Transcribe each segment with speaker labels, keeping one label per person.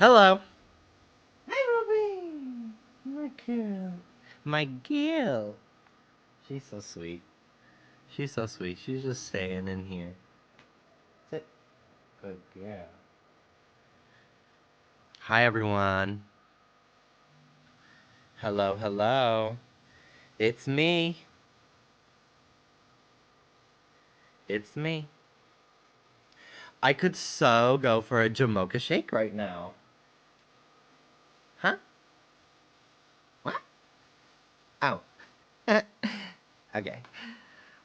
Speaker 1: Hello. Hi, Ruby. My girl. My girl. She's so sweet. She's so sweet. She's just staying in here. Sit. Good girl. Hi, everyone. Hello, hello. It's me. It's me. I could so go for a Jamocha shake right now. Huh? What? Oh. Okay.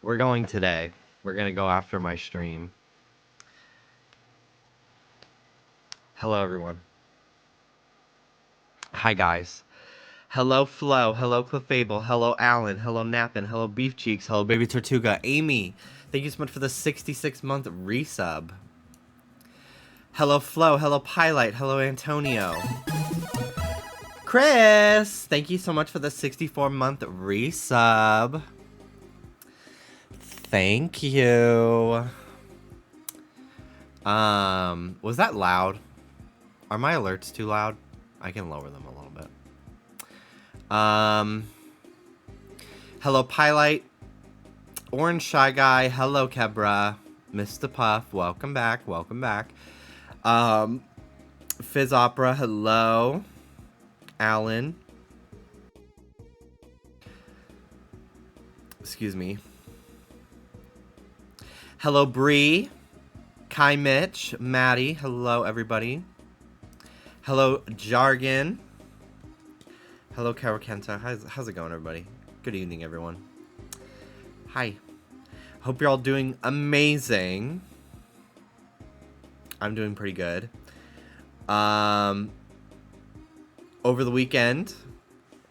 Speaker 1: We're going today. We're gonna go after my stream. Hello, everyone. Hi, guys. Hello, Flo. Hello, Clefable. Hello, Alan. Hello, Nappin. Hello, Beef Cheeks. Hello, Baby Tortuga. Amy, thank you so much for the 66-month resub. Hello, Flo. Hello, Pylite. Hello, Antonio. Chris, thank you so much for the 64-month resub. Thank you. Was that loud? Are my alerts too loud? I can lower them a little bit. Hello, Pylite. Orange Shy Guy. Hello, Kebra. Mr. Puff. Welcome back. Welcome back. Fizz Opera. Hello. Alan. Excuse me. Hello, Bree. Kai Mitch. Maddie. Hello, everybody. Hello, Jargon. Hello, Karakenta. How's it going, everybody? Good evening, everyone. Hi. Hope you're all doing amazing. I'm doing pretty good. Over the weekend,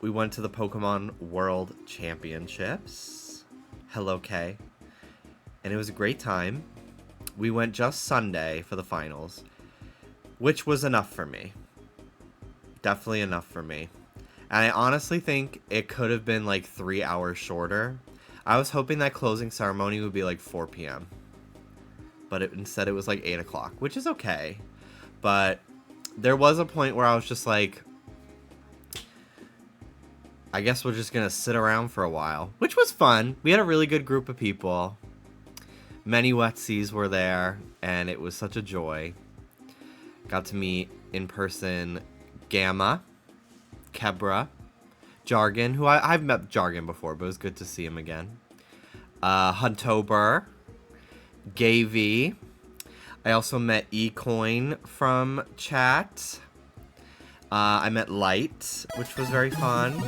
Speaker 1: we went to the Pokemon World Championships. Hello, Kay. And it was a great time. We went just Sunday for the finals, which was enough for me. Definitely enough for me. And I honestly think it could have been like 3 hours shorter. I was hoping that closing ceremony would be like 4 p.m. But instead it was like 8 o'clock, which is okay. But there was a point where I was just like, I guess we're just going to sit around for a while, which was fun. We had a really good group of people. Many Wetsies were there, and it was such a joy. Got to meet in person Gamma, Kebra, Jargon, who I've met Jargon before, but it was good to see him again. Huntober, Gavy. I also met Ecoin from chat. I met Light, which was very fun.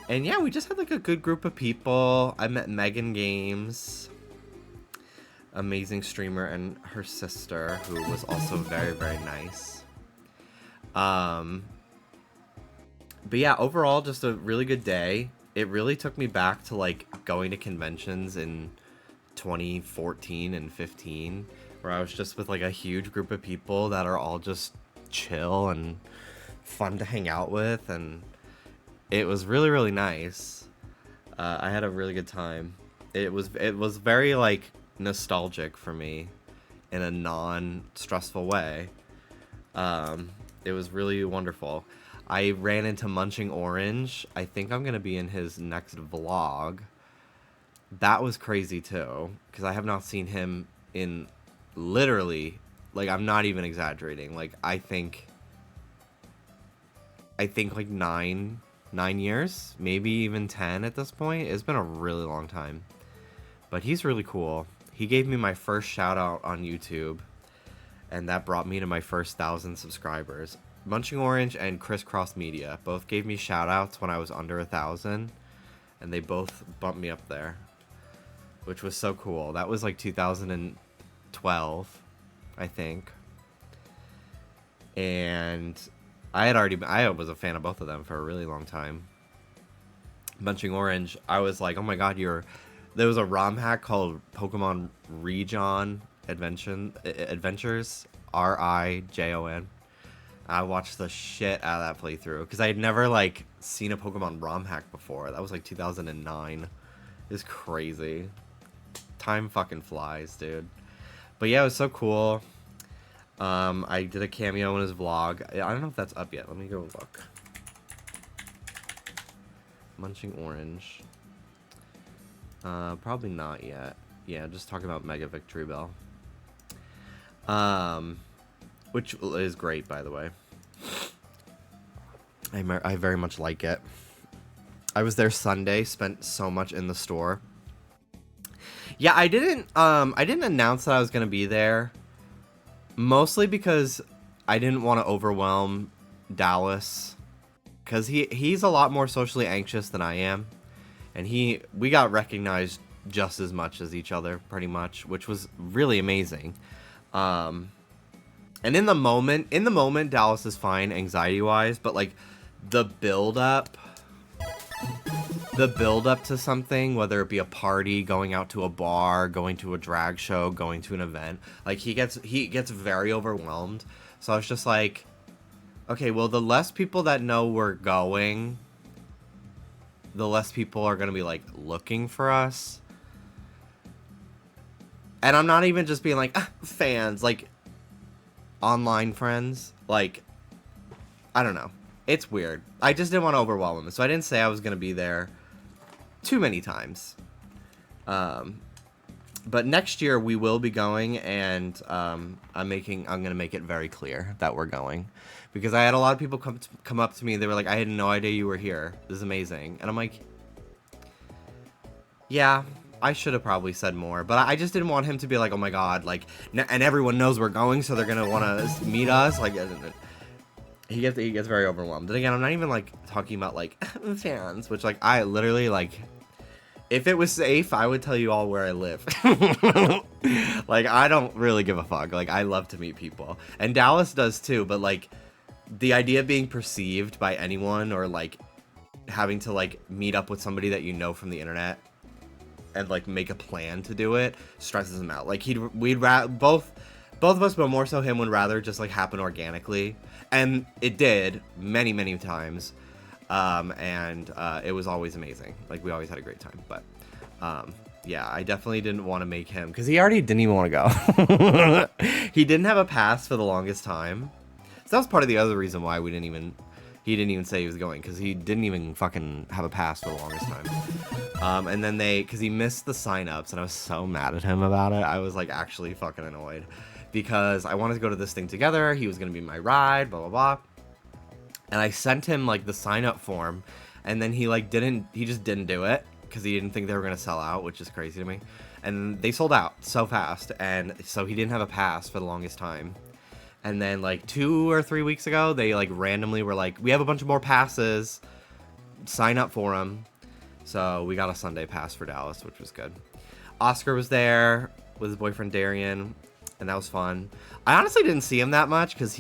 Speaker 1: And yeah, we just had like a good group of people. I met Megan Games, amazing streamer, and her sister, who was also very, very nice. But yeah, overall, just a really good day. It really took me back to like going to conventions in 2014 and 15, where I was just with like a huge group of people that are all just chill and fun to hang out with, and it was really, really nice. I had a really good time. It was very like nostalgic for me in a non-stressful way. It was really wonderful. I ran into Munching Orange. I think I'm going to be in his next vlog. That was crazy too, because I have not seen him in literally, like, I'm not even exaggerating. Like, I think like nine years, maybe even 10 at this point. It's been a really long time. But he's really cool. He gave me my first shout out on YouTube, and that brought me to my first 1,000 subscribers. Munching Orange and Crisscross Media both gave me shout outs when I was under 1,000, and they both bumped me up there, which was so cool. That was like 2012, I think. And I was a fan of both of them for a really long time. Munching Orange, I was like, oh my god, there was a ROM hack called Pokemon Region Adventures, Rijon. I watched the shit out of that playthrough because I had never like seen a Pokemon ROM hack before. That was like 2009. It's crazy. Time fucking flies, dude. But yeah, it was so cool. I did a cameo in his vlog. I don't know if that's up yet. Let me go look. Munching Orange. Probably not yet. Yeah, just talking about Mega Victory Bell. Which is great, by the way. I very much like it. I was there Sunday, spent so much in the store. Yeah, I didn't announce that I was gonna be there. Mostly because I didn't want to overwhelm Dallas. Because he's a lot more socially anxious than I am. And we got recognized just as much as each other, pretty much, which was really amazing. And in the moment, Dallas is fine anxiety-wise, but like the build-up to something, whether it be a party, going out to a bar, going to a drag show, going to an event, like he gets very overwhelmed. So I was just like, okay, well, the less people that know we're going, the less people are going to be like looking for us. And I'm not even just being like fans, like online friends. Like, I don't know. It's weird. I just didn't want to overwhelm him. So I didn't say I was going to be there too many times. But next year we will be going, and I'm going to make it very clear that we're going, because I had a lot of people come up to me. They were like, I had no idea you were here. This is amazing. And I'm like, yeah, I should have probably said more, but I just didn't want him to be like, oh my God, like, and everyone knows we're going, so they're going to want to meet us. Like, he gets very overwhelmed. And again, I'm not even like talking about like fans, which like I literally like, if it was safe, I would tell you all where I live. Like, I don't really give a fuck. Like, I love to meet people, and Dallas does too. But like, the idea of being perceived by anyone, or like having to like meet up with somebody that you know from the internet and like make a plan to do it, stresses him out. Like, both of us, but more so him, would rather just like happen organically. And it did many times. And it was always amazing. Like, we always had a great time. But yeah, I definitely didn't want to make him, because he already didn't even want to go. He didn't have a pass for the longest time. So that was part of the other reason why he didn't even say he was going, because he didn't even fucking have a pass for the longest time. And then because he missed the sign-ups, and I was so mad at him about it. I was like actually fucking annoyed, because I wanted to go to this thing together. He was going to be my ride, blah, blah, blah. And I sent him like the sign-up form, and then he just didn't do it, because he didn't think they were going to sell out, which is crazy to me. And they sold out so fast, and so he didn't have a pass for the longest time. And then like 2 or 3 weeks ago, they like randomly were like, we have a bunch of more passes, sign up for them. So we got a Sunday pass for Dallas, which was good. Oscar was there with his boyfriend Darian, and that was fun. I honestly didn't see him that much, because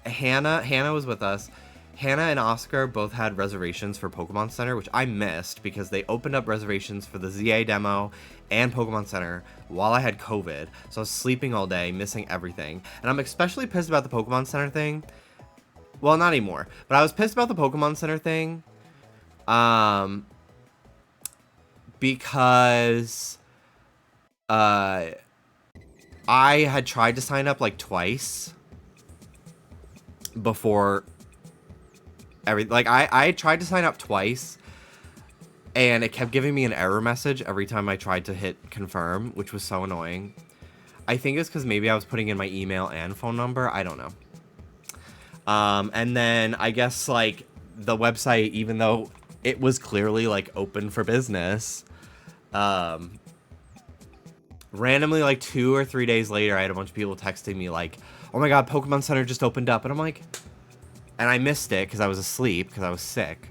Speaker 1: Hannah was with us. Hannah and Oscar both had reservations for Pokemon Center, which I missed, because they opened up reservations for the ZA demo and Pokemon Center while I had COVID. So I was sleeping all day, missing everything. And I'm especially pissed about the Pokemon Center thing. Well, not anymore, but I was pissed about the Pokemon Center thing because I had tried to sign up like twice before I tried to sign up twice, and it kept giving me an error message every time I tried to hit confirm, which was so annoying. I think it's because maybe I was putting in my email and phone number. I don't know. And then I guess like the website, even though it was clearly like open for business, randomly like 2 or 3 days later, I had a bunch of people texting me like, oh my God, Pokemon Center just opened up. And I'm like, and I missed it because I was asleep, because I was sick,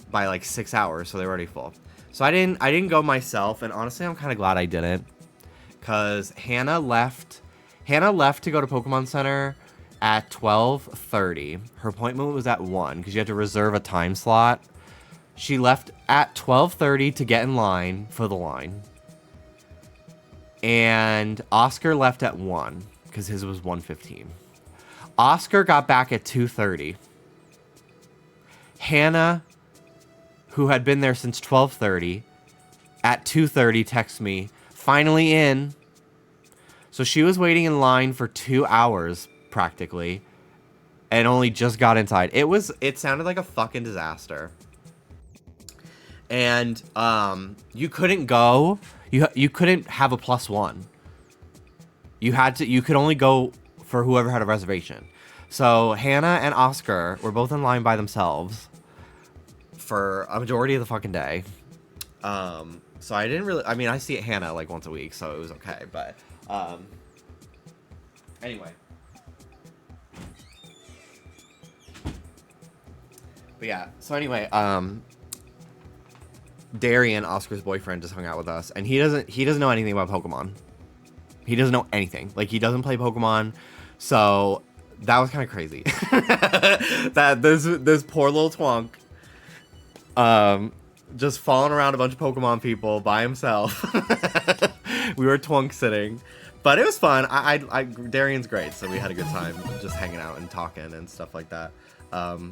Speaker 1: by like 6 hours, so they were already full. So I didn't go myself, and honestly, I'm kind of glad I didn't, because Hannah left to go to Pokemon Center at 12:30. Her appointment was at 1, because you had to reserve a time slot. She left at 12:30 to get in line for the line. And Oscar left at 1, because his was 1:15. Oscar got back at 2:30. Hannah, who had been there since 12:30, at 2:30 texts me, finally in. So she was waiting in line for 2 hours practically and only just got inside. It sounded like a fucking disaster. And you couldn't go. You couldn't have a +1. You could only go for whoever had a reservation. So Hannah and Oscar were both in line by themselves for a majority of the fucking day. So I didn't really, I mean, I see Hannah like once a week, so it was okay. But anyway. But yeah, so anyway, Darian, Oscar's boyfriend, just hung out with us, and he doesn't know anything about Pokemon. He doesn't know anything. Like, he doesn't play Pokemon, so that was kind of crazy. That this poor little twonk, just falling around a bunch of Pokemon people by himself. We were twonk sitting, but it was fun. Darian's great, so we had a good time just hanging out and talking and stuff like that. But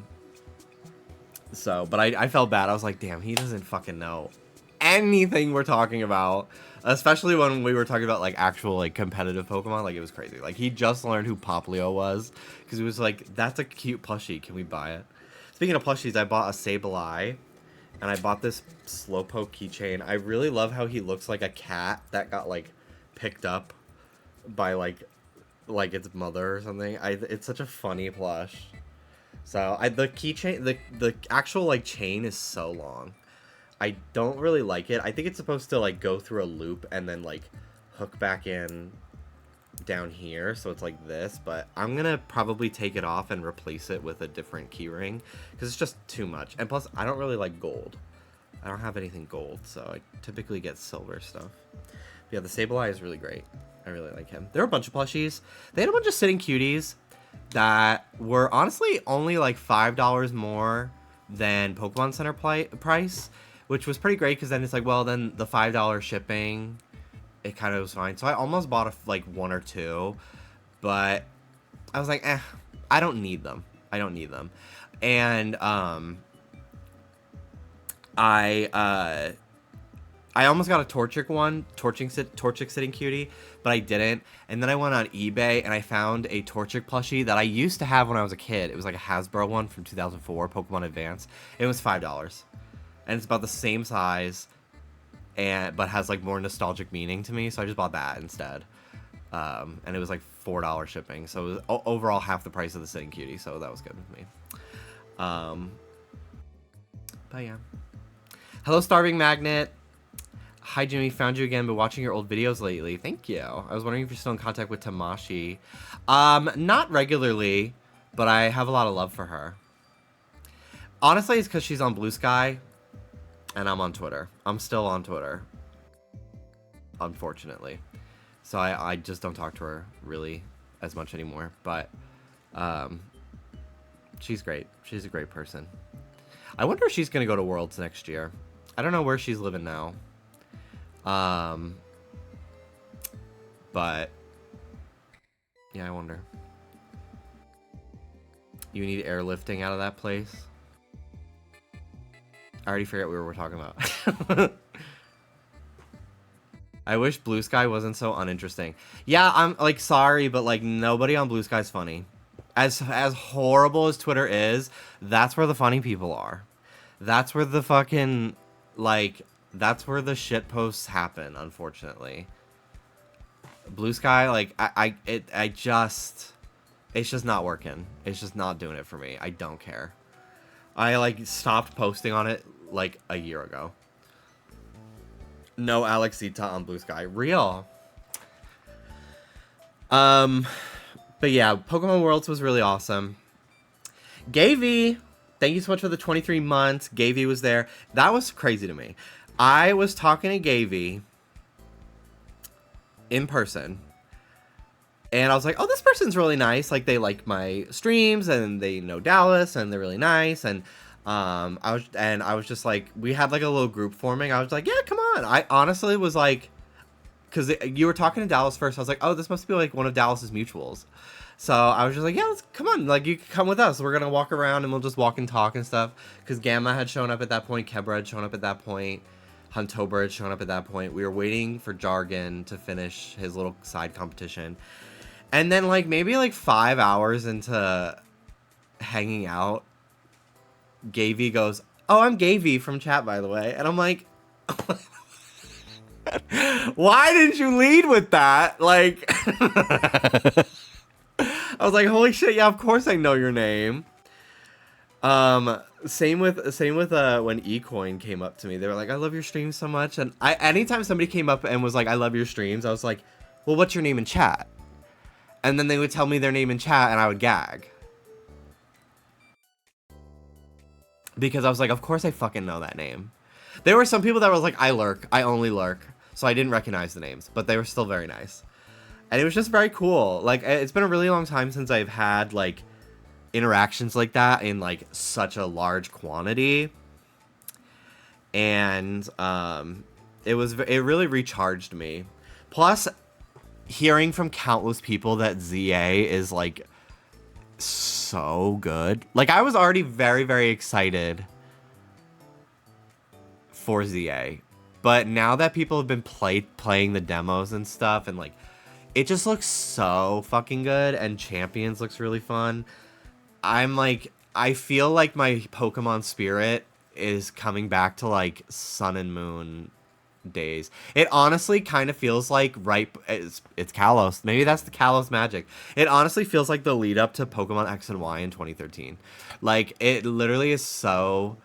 Speaker 1: I felt bad. I was like, damn, he doesn't fucking know anything we're talking about, especially when we were talking about like actual like competitive Pokemon. Like, it was crazy. Like, he just learned who Poplio was because he was like, that's a cute plushie, can we buy it? Speaking of plushies, I bought a Sableye and I bought this Slowpoke keychain. I really love how he looks like a cat that got like picked up by like its mother or something. It's such a funny plush. So the keychain, the actual like chain is so long. I don't really like it. I think it's supposed to like go through a loop and then like hook back in down here, so it's like this. But I'm gonna probably take it off and replace it with a different key ring because it's just too much. And plus, I don't really like gold. I don't have anything gold, so I typically get silver stuff. But yeah, the Sableye is really great. I really like him. There were a bunch of plushies. They had a bunch of sitting cuties that were honestly only like $5 more than Pokemon Center price, which was pretty great because then it's like, well, then the $5 shipping, it kind of was fine. So I almost bought like one or two, but I was like, I don't need them. I don't need them. And I almost got a Torchic sitting cutie, but I didn't. And then I went on eBay and I found a Torchic plushie that I used to have when I was a kid. It was like a Hasbro one from 2004, Pokemon Advance. It was $5. And it's about the same size, but has like more nostalgic meaning to me. So I just bought that instead. And it was like $4 shipping. So it was overall half the price of the sitting cutie. So that was good with me. But yeah. Hello, Starving Magnet. Hi, Jimmy. Found you again, but watching your old videos lately. Thank you. I was wondering if you're still in contact with Tamashi. Not regularly, but I have a lot of love for her. Honestly, it's because she's on Blue Sky, and I'm on Twitter. I'm still on Twitter, unfortunately. So I just don't talk to her really as much anymore. But she's great. She's a great person. I wonder if she's going to go to Worlds next year. I don't know where she's living now. But yeah, I wonder. You need airlifting out of that place? I already forget what we were talking about. I wish Blue Sky wasn't so uninteresting. Yeah, I'm like sorry, but like nobody on Blue Sky is funny. As horrible as Twitter is, that's where the funny people are. That's where the fucking like that's where the shit posts happen, unfortunately. Blue Sky, like it's just not working. It's just not doing it for me. I don't care. I like stopped posting on it like a year ago. No Alexita on Blue Sky. Real. But yeah, Pokemon Worlds was really awesome. Gavy, thank you so much for the 23 months. Gavy was there. That was crazy to me. I was talking to Gavy in person, and I was like, oh, this person's really nice. Like, they like my streams, and they know Dallas, and they're really nice. And I was just like, we had like a little group forming. I was like, yeah, come on. I honestly was like, because you were talking to Dallas first. I was like, oh, this must be like one of Dallas's mutuals. So I was just like, yeah, come on. Like, you can come with us. We're going to walk around and we'll just walk and talk and stuff. Because Gamma had shown up at that point. Kebra had shown up at that point. Huntober had shown up at that point. We were waiting for Jargon to finish his little side competition. And then, like, maybe, like, 5 hours into hanging out, Gavy goes, "Oh, I'm Gavy from chat, by the way." And I'm like, why didn't you lead with that? Like, I was like, holy shit, yeah, of course I know your name. Same with when eCoin came up to me. They were like, "I love your streams so much." And anytime somebody came up and was like, "I love your streams," I was like, "Well, what's your name in chat?" And then they would tell me their name in chat and I would gag. Because I was like, of course I fucking know that name. There were some people that were like, "I lurk. I only lurk." So I didn't recognize the names, but they were still very nice. And it was just very cool. Like, it's been a really long time since I've had, like, interactions like that in, like, such a large quantity. And it really recharged me. Plus, hearing from countless people that ZA is, like, so good. Like, I was already very, very excited for ZA. But now that people have been playing the demos and stuff, and, like, it just looks so fucking good, and Champions looks really fun. I'm, like, I feel like my Pokemon spirit is coming back to, like, Sun and Moon days. It honestly kind of feels like it's Kalos. Maybe that's the Kalos magic. It honestly feels like the lead up to Pokemon X and Y in 2013. Like, it literally is so...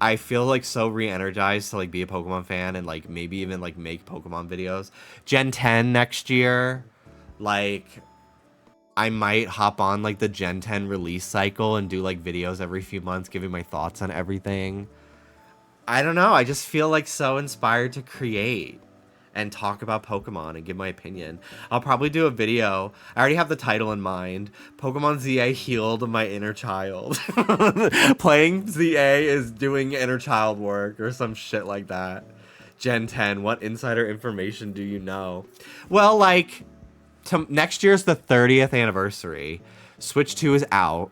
Speaker 1: I feel, like, so re-energized to, like, be a Pokemon fan and, like, maybe even, like, make Pokemon videos. Gen 10 next year, like, I might hop on, like, the Gen 10 release cycle and do, like, videos every few months giving my thoughts on everything. I don't know. I just feel, like, so inspired to create and talk about Pokemon and give my opinion. I'll probably do a video. I already have the title in mind. Pokemon ZA healed my inner child. Playing ZA is doing inner child work or some shit like that. Gen 10, what insider information do you know? Well, like, next year's the 30th anniversary. Switch 2 is out.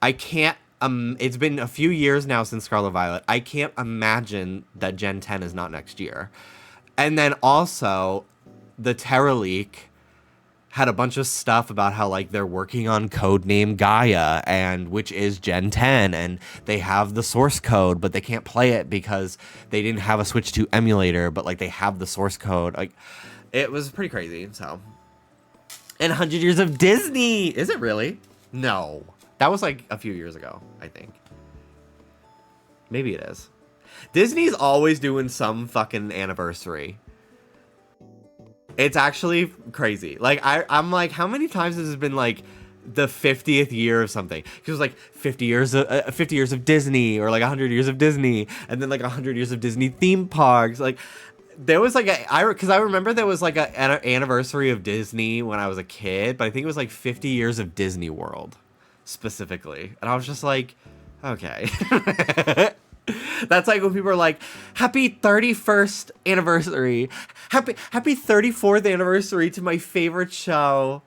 Speaker 1: I can't... it's been a few years now since Scarlet Violet. I can't imagine that Gen 10 is not next year. And then also, the Terra leak had a bunch of stuff about how, like, they're working on codename Gaia, and which is Gen 10, and they have the source code, but they can't play it because they didn't have a Switch 2 emulator, but, like, they have the source code. Like, it was pretty crazy, so. And 100 Years of Disney! Is it really? No. That was, like, a few years ago, I think. Maybe it is. Disney's always doing some fucking anniversary. It's actually crazy. Like, I'm like, how many times has it been, like, the 50th year of something? Because it was, like, 50 years of Disney, or, like, 100 years of Disney, and then, like, 100 years of Disney theme parks. Like, there was, like, because I remember there was, like, an anniversary of Disney when I was a kid, but I think it was, like, 50 years of Disney World, specifically. And I was just like, okay. That's like when people are like, happy 31st anniversary. Happy 34th anniversary to my favorite show.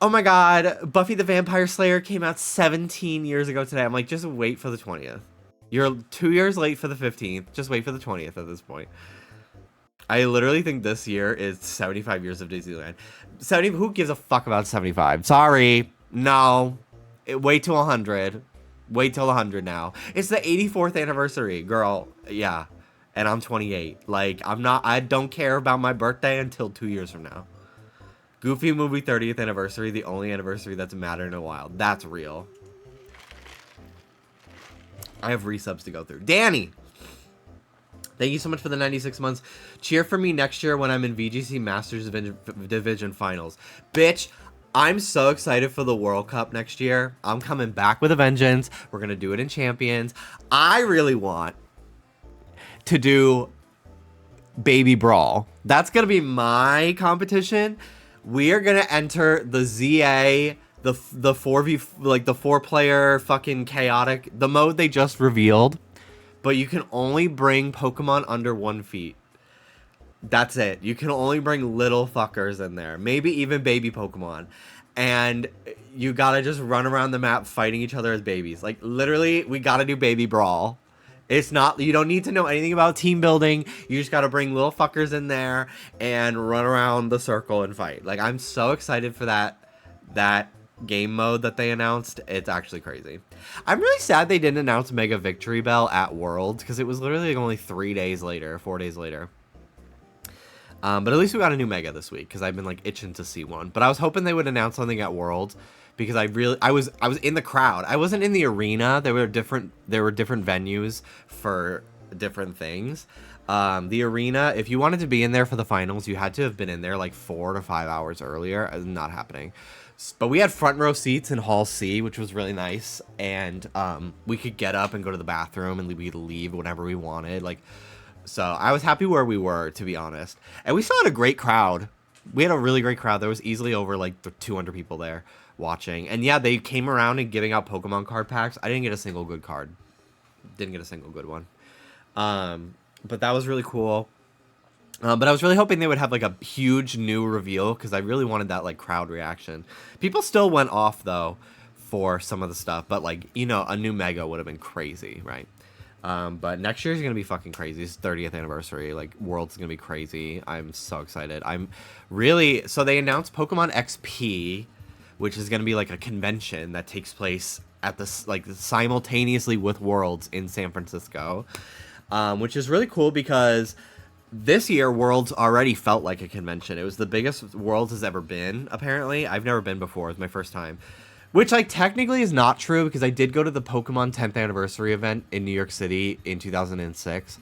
Speaker 1: Oh my god, Buffy the Vampire Slayer came out 17 years ago today. I'm like, just wait for the 20th. You're 2 years late for the 15th. Just wait for the 20th at this point. I literally think this year is 75 years of Disneyland. Who gives a fuck about 75? Sorry. No. Wait till 100. Wait till 100 now. It's the 84th anniversary, girl. Yeah. And I'm 28. Like, I don't care about my birthday until 2 years from now. Goofy movie 30th anniversary, the only anniversary that's mattered in a while. That's real. I have resubs to go through. Danny! Thank you so much for the 96 months. Cheer for me next year when I'm in VGC Masters Division Finals. Bitch, I'm so excited for the World Cup next year. I'm coming back with a vengeance. We're going to do it in Champions. I really want to do Baby Brawl. That's going to be my competition. We are going to enter the ZA, the 4v, like the 4-player fucking chaotic, the mode they just revealed. But you can only bring Pokemon under 1 feet. That's it. You can only bring little fuckers in there. Maybe even baby Pokemon. And you gotta just run around the map fighting each other as babies. Like, literally, we gotta do Baby Brawl It's not, you don't need to know anything about team building. You just got to bring little fuckers in there and run around the circle and fight. Like, I'm so excited for that game mode that they announced. It's actually crazy. I'm really sad they didn't announce Mega Victory Bell at Worlds, because it was literally like only 4 days later. But at least we got a new Mega this week, because I've been like itching to see one. But I was hoping they would announce something at Worlds, because I was in the crowd. I wasn't in the arena. There were different venues for different things. The arena, if you wanted to be in there for the finals, you had to have been in there like 4 to 5 hours earlier. Not happening. But we had front row seats in Hall C, which was really nice, and we could get up and go to the bathroom, and we could leave whenever we wanted. Like, so I was happy where we were, to be honest. And we still had a great crowd. We had a really great crowd. There was easily over like 200 people there watching. And yeah, they came around and giving out Pokemon card packs. I didn't get a single good card. Didn't get a single good one. But that was really cool. But I was really hoping they would have like a huge new reveal, because I really wanted that like crowd reaction. People still went off though for some of the stuff, but like, you know, a new Mega would have been crazy, right? But next year is going to be fucking crazy. It's 30th anniversary. Like, World's going to be crazy. I'm so excited. So they announced Pokemon XP, which is going to be like a convention that takes place at this, like, simultaneously with Worlds in San Francisco, which is really cool, because this year Worlds already felt like a convention. It was the biggest Worlds has ever been, apparently. I've never been before. It was my first time. Which, like, technically is not true, because I did go to the Pokemon 10th anniversary event in New York City in 2006,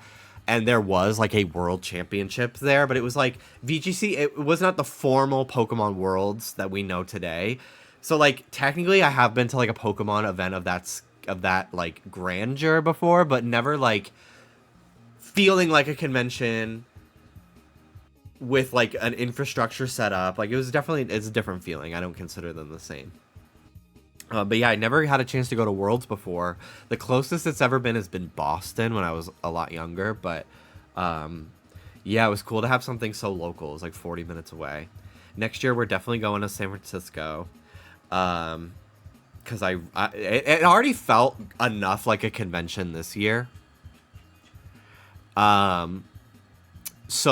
Speaker 1: and there was, like, a World Championship there, but it was, like, VGC, it was not the formal Pokemon Worlds that we know today. So, like, technically I have been to, like, a Pokemon event of that, like, grandeur before, but never, like, feeling like a convention with, like, an infrastructure set up. Like, it's a different feeling. I don't consider them the same. But yeah, I never had a chance to go to Worlds before. The closest it's ever been has been Boston when I was a lot younger. But yeah, it was cool to have something so local. It was like 40 minutes away. Next year, we're definitely going to San Francisco. Because it already felt enough like a convention this year. So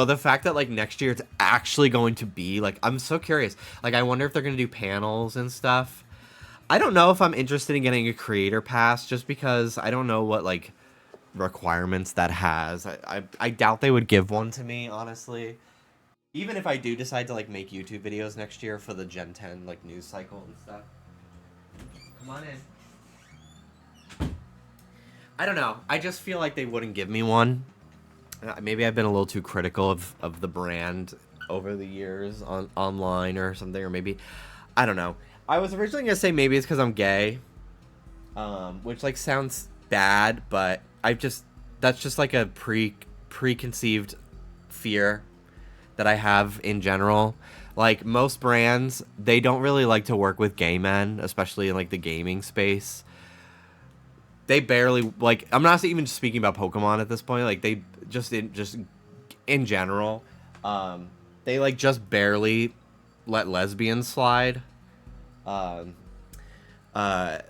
Speaker 1: the fact that, like, next year it's actually going to be, like, I'm so curious. Like, I wonder if they're going to do panels and stuff. I don't know if I'm interested in getting a creator pass, just because I don't know what, like, requirements that has. I doubt they would give one to me, honestly. Even if I do decide to, like, make YouTube videos next year for the Gen 10, like, news cycle and stuff. Come on in. I don't know. I just feel like they wouldn't give me one. Maybe I've been a little too critical of the brand over the years online or something, or maybe, I don't know. I was originally going to say maybe it's because I'm gay, which, like, sounds bad, but that's just like a preconceived fear that I have in general. Like, most brands, they don't really like to work with gay men, especially in, like, the gaming space. They barely, like, I'm not even speaking about Pokemon at this point, like, they just in general, they, like, just barely let lesbians slide. But I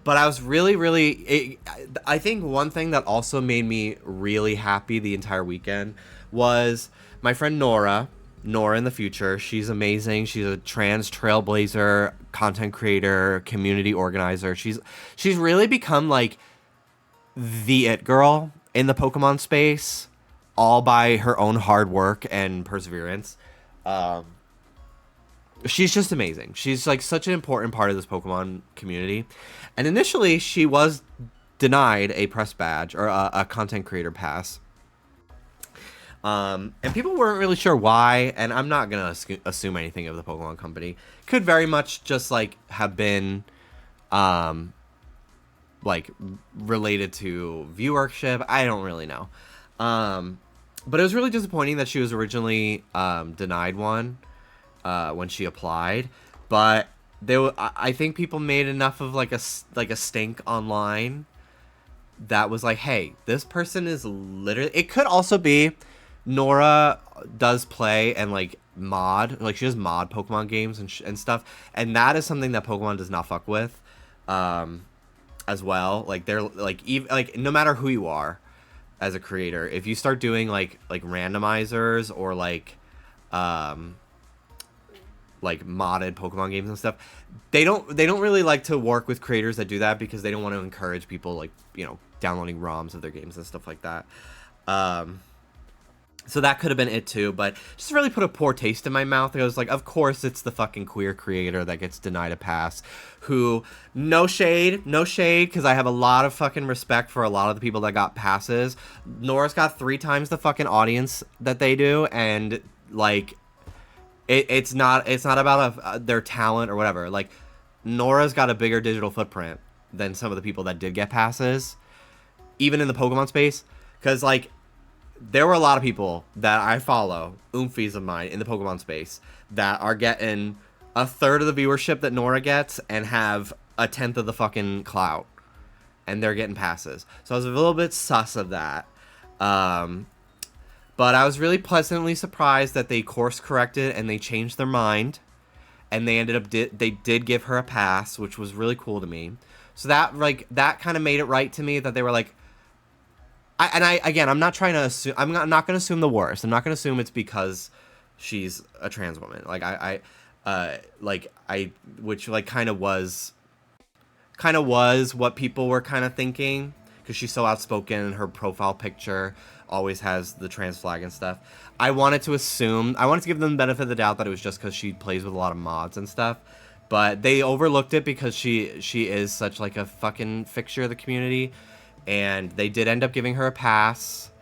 Speaker 1: was really, I think one thing that also made me really happy the entire weekend was my friend Nora in the future. She's amazing. She's a trans trailblazer, content creator, community organizer. She's really become, like, the it girl in the Pokemon space, all by her own hard work and perseverance. She's just amazing. She's, like, such an important part of this Pokemon community. And initially, she was denied a press badge or a content creator pass. And people weren't really sure why, and I'm not going to assume anything of the Pokemon company. Could very much just, like, have been, like, related to viewership. I don't really know. But it was really disappointing that she was originally denied one. When she applied, but I think people made enough of like a stink online that was like, hey, this person is literally. It could also be Nora does play and, like, mod, like, she does mod Pokemon games and stuff, and that is something that Pokemon does not fuck with, as well. Like, they're like, even like, no matter who you are, as a creator. If you start doing like randomizers or like modded Pokemon games and stuff, they don't really like to work with creators that do that, because they don't want to encourage people like, you know, downloading ROMs of their games and stuff like that. So that could have been it too, but just really put a poor taste in my mouth. I was like, of course it's the fucking queer creator that gets denied a pass, who, no shade, because I have a lot of fucking respect for a lot of the people that got passes. Nora's got 3 times the fucking audience that they do, and like, it's not about their talent or whatever. Like, Nora's got a bigger digital footprint than some of the people that did get passes, even in the Pokemon space, because like, there were a lot of people that I follow, oomfies of mine in the Pokemon space, that are getting a third of the viewership that Nora gets and have a tenth of the fucking clout, and they're getting passes. So I was a little bit sus of that. But I was really pleasantly surprised that they course corrected and they changed their mind, and they ended up they did give her a pass, which was really cool to me. So that kind of made it right to me, that they were like, I'm not trying to assume. I'm not going to assume the worst. I'm not going to assume it's because she's a trans woman. Which like kind of was what people were kind of thinking, because she's so outspoken and her profile picture always has the trans flag and stuff. I wanted to give them the benefit of the doubt that it was just because she plays with a lot of mods and stuff, but they overlooked it because she is such like a fucking fixture of the community. And they did end up giving her a pass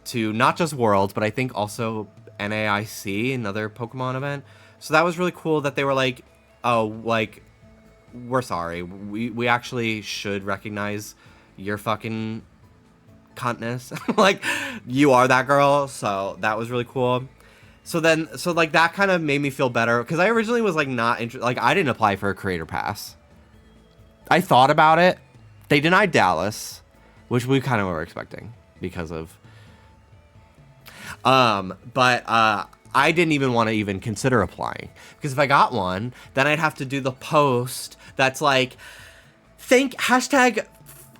Speaker 1: to not just Worlds, but I think also NAIC, another Pokemon event. So that was really cool that they were like, oh, like, we're sorry. We actually should recognize your fucking cuntness. Like, you are that girl. So that was really cool. So like, that kind of made me feel better, because I originally was like not interested. Like, I didn't apply for a creator pass. I thought about it. They denied Dallas, which we kind of were expecting because of, but I didn't even want to even consider applying, because if I got one, then I'd have to do the post that's like, hashtag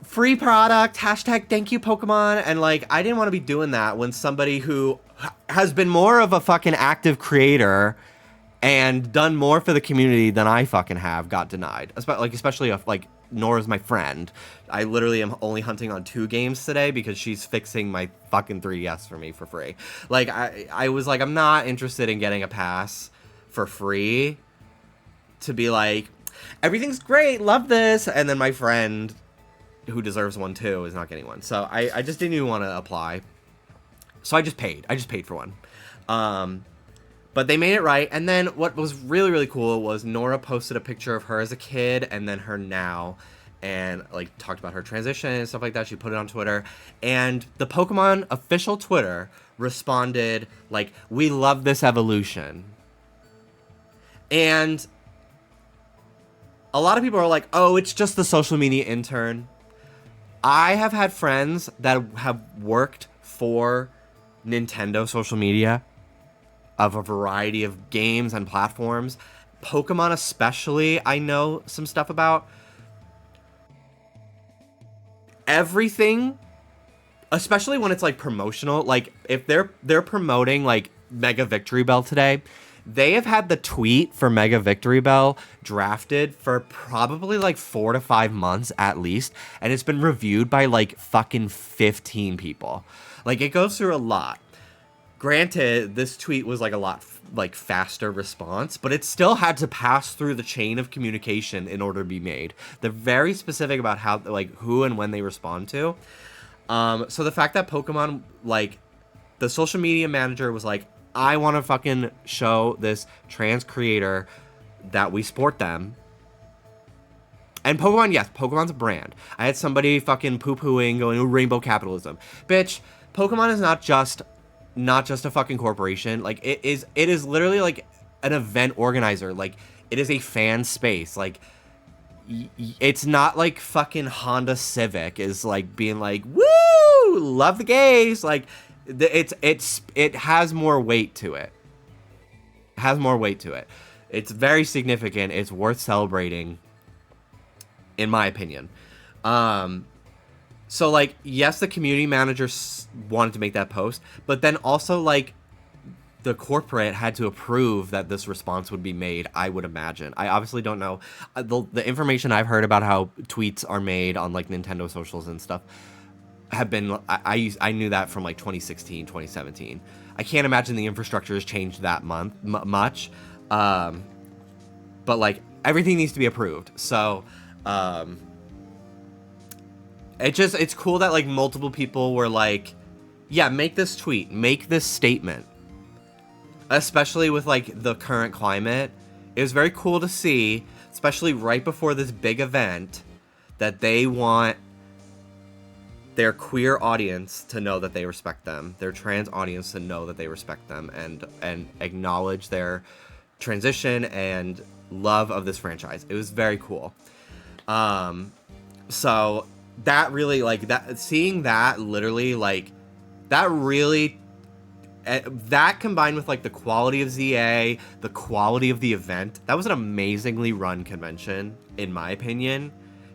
Speaker 1: free product, hashtag thank you Pokemon, and like, I didn't want to be doing that when somebody who has been more of a fucking active creator and done more for the community than I fucking have got denied. Especially if like, Nora's my friend. I literally am only hunting on 2 games today because she's fixing my fucking 3DS for me for free. Like, I was like, I'm not interested in getting a pass for free to be like, everything's great, love this, and then my friend, who deserves one too, is not getting one. So I just didn't even want to apply. So I just paid for one. But they made it right. And then what was really, really cool was Nora posted a picture of her as a kid and then her now, and like talked about her transition and stuff like that. She put it on Twitter, and the Pokemon official Twitter responded like, we love this evolution. And a lot of people are like, oh, it's just the social media intern. I have had friends that have worked for Nintendo social media of a variety of games and platforms. Pokemon especially, I know some stuff about. Everything, especially when it's like promotional, like if they're promoting like Mega Victory Bell today, they have had the tweet for Mega Victory Bell drafted for probably like 4 to 5 months at least, and it's been reviewed by like fucking 15 people. Like, it goes through a lot. Granted, this tweet was like a lot like faster response, but it still had to pass through the chain of communication in order to be made. They're very specific about how, like, who and when they respond to. So the fact that Pokemon, like, the social media manager was like, I want to fucking show this trans creator that we support them. And Pokemon, yes, Pokemon's a brand. I had somebody fucking poo-pooing, going, rainbow capitalism. Bitch, Pokemon is not just a fucking corporation. Like, it is literally like an event organizer. Like, it is a fan space. Like, it's not like fucking Honda Civic is like being like, woo, love the gays. Like, it has more weight to it. It has more weight to it. It's very significant. It's worth celebrating, in my opinion. So, like, yes, the community manager wanted to make that post, but then also, like, the corporate had to approve that this response would be made, I would imagine. I obviously don't know. The information I've heard about how tweets are made on, like, Nintendo socials and stuff have been... I knew that from, like, 2016, 2017. I can't imagine the infrastructure has changed that much. But, like, everything needs to be approved. So, it's cool that, like, multiple people were like, yeah, make this tweet, make this statement. Especially with, like, the current climate. It was very cool to see, especially right before this big event, that they want their queer audience to know that they respect them, their trans audience to know that they respect them, and acknowledge their transition and love of this franchise. It was very cool. So that really, like, that, seeing that literally, like, that really... that combined with, like, the quality of ZA, the quality of the event, that was an amazingly run convention, in my opinion.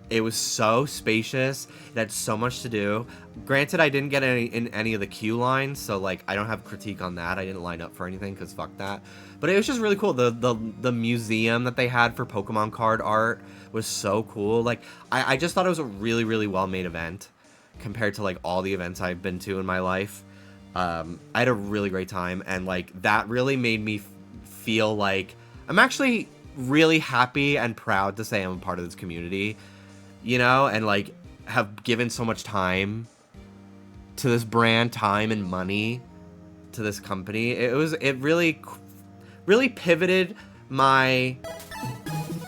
Speaker 1: It was so spacious. It had so much to do. Granted, I didn't get in any of the queue lines, so, like, I don't have critique on that. I didn't line up for anything, because fuck that. But it was just really cool. The museum that they had for Pokemon card art was so cool. Like, I just thought it was a really, really well-made event compared to, like, all the events I've been to in my life. I had a really great time, and, like, that really made me feel like I'm actually really happy and proud to say I'm a part of this community, you know, and, like, have given so much time to this brand, time and money to this company. It really pivoted my,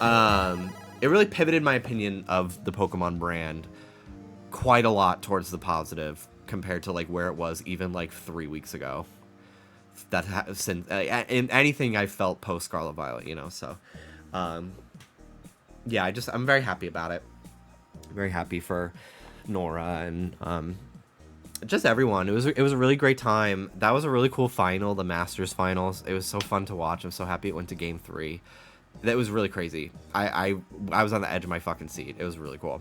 Speaker 1: opinion of the Pokemon brand quite a lot towards the positive, compared to, like, where it was even, like, 3 weeks ago. That since in anything I felt post Scarlet Violet, you know. So, yeah, I'm very happy about it. Very happy for Nora and just everyone. It was a really great time. That was a really cool final, the Masters finals. It was so fun to watch. I'm so happy it went to Game 3. That was really crazy. I was on the edge of my fucking seat. It was really cool.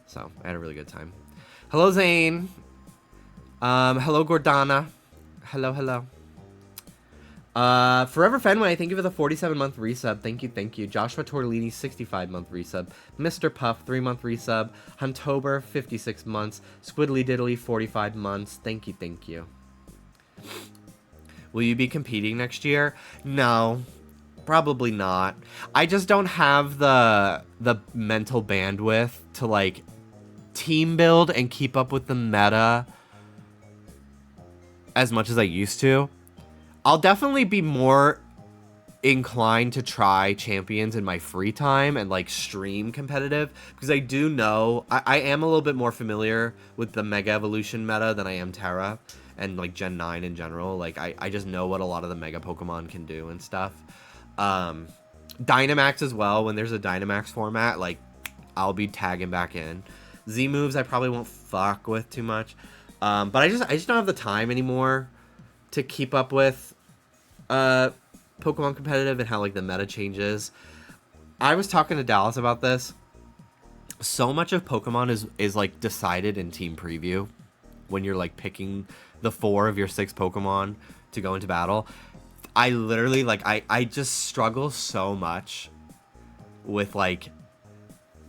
Speaker 1: So I had a really good time. Hello, Zane. Hello, Gordana. Hello. Forever Fenway, thank you for the 47-month resub. Thank you. Joshua Tortellini, 65-month resub. Mr. Puff, 3-month resub. Huntober, 56 months. Squiddly Diddly, 45 months. Thank you. Will you be competing next year? No, probably not. I just don't have the mental bandwidth to, like, team build and keep up with the meta as much as I used to. I'll definitely be more inclined to try champions in my free time and, like, stream competitive, because I do know I am a little bit more familiar with the Mega Evolution meta than I am Terra and, like, Gen 9 in general. Like, I just know what a lot of the Mega Pokemon can do and stuff. Dynamax as well. When there's a Dynamax format, like, I'll be tagging back in. Z moves I probably won't fuck with too much. But I just don't have the time anymore to keep up with Pokemon competitive and how, like, the meta changes. I was talking to Dallas about this. So much of Pokemon is like decided in team preview when you're, like, picking the 4 of your 6 Pokemon to go into battle. I literally, like, I just struggle so much with, like,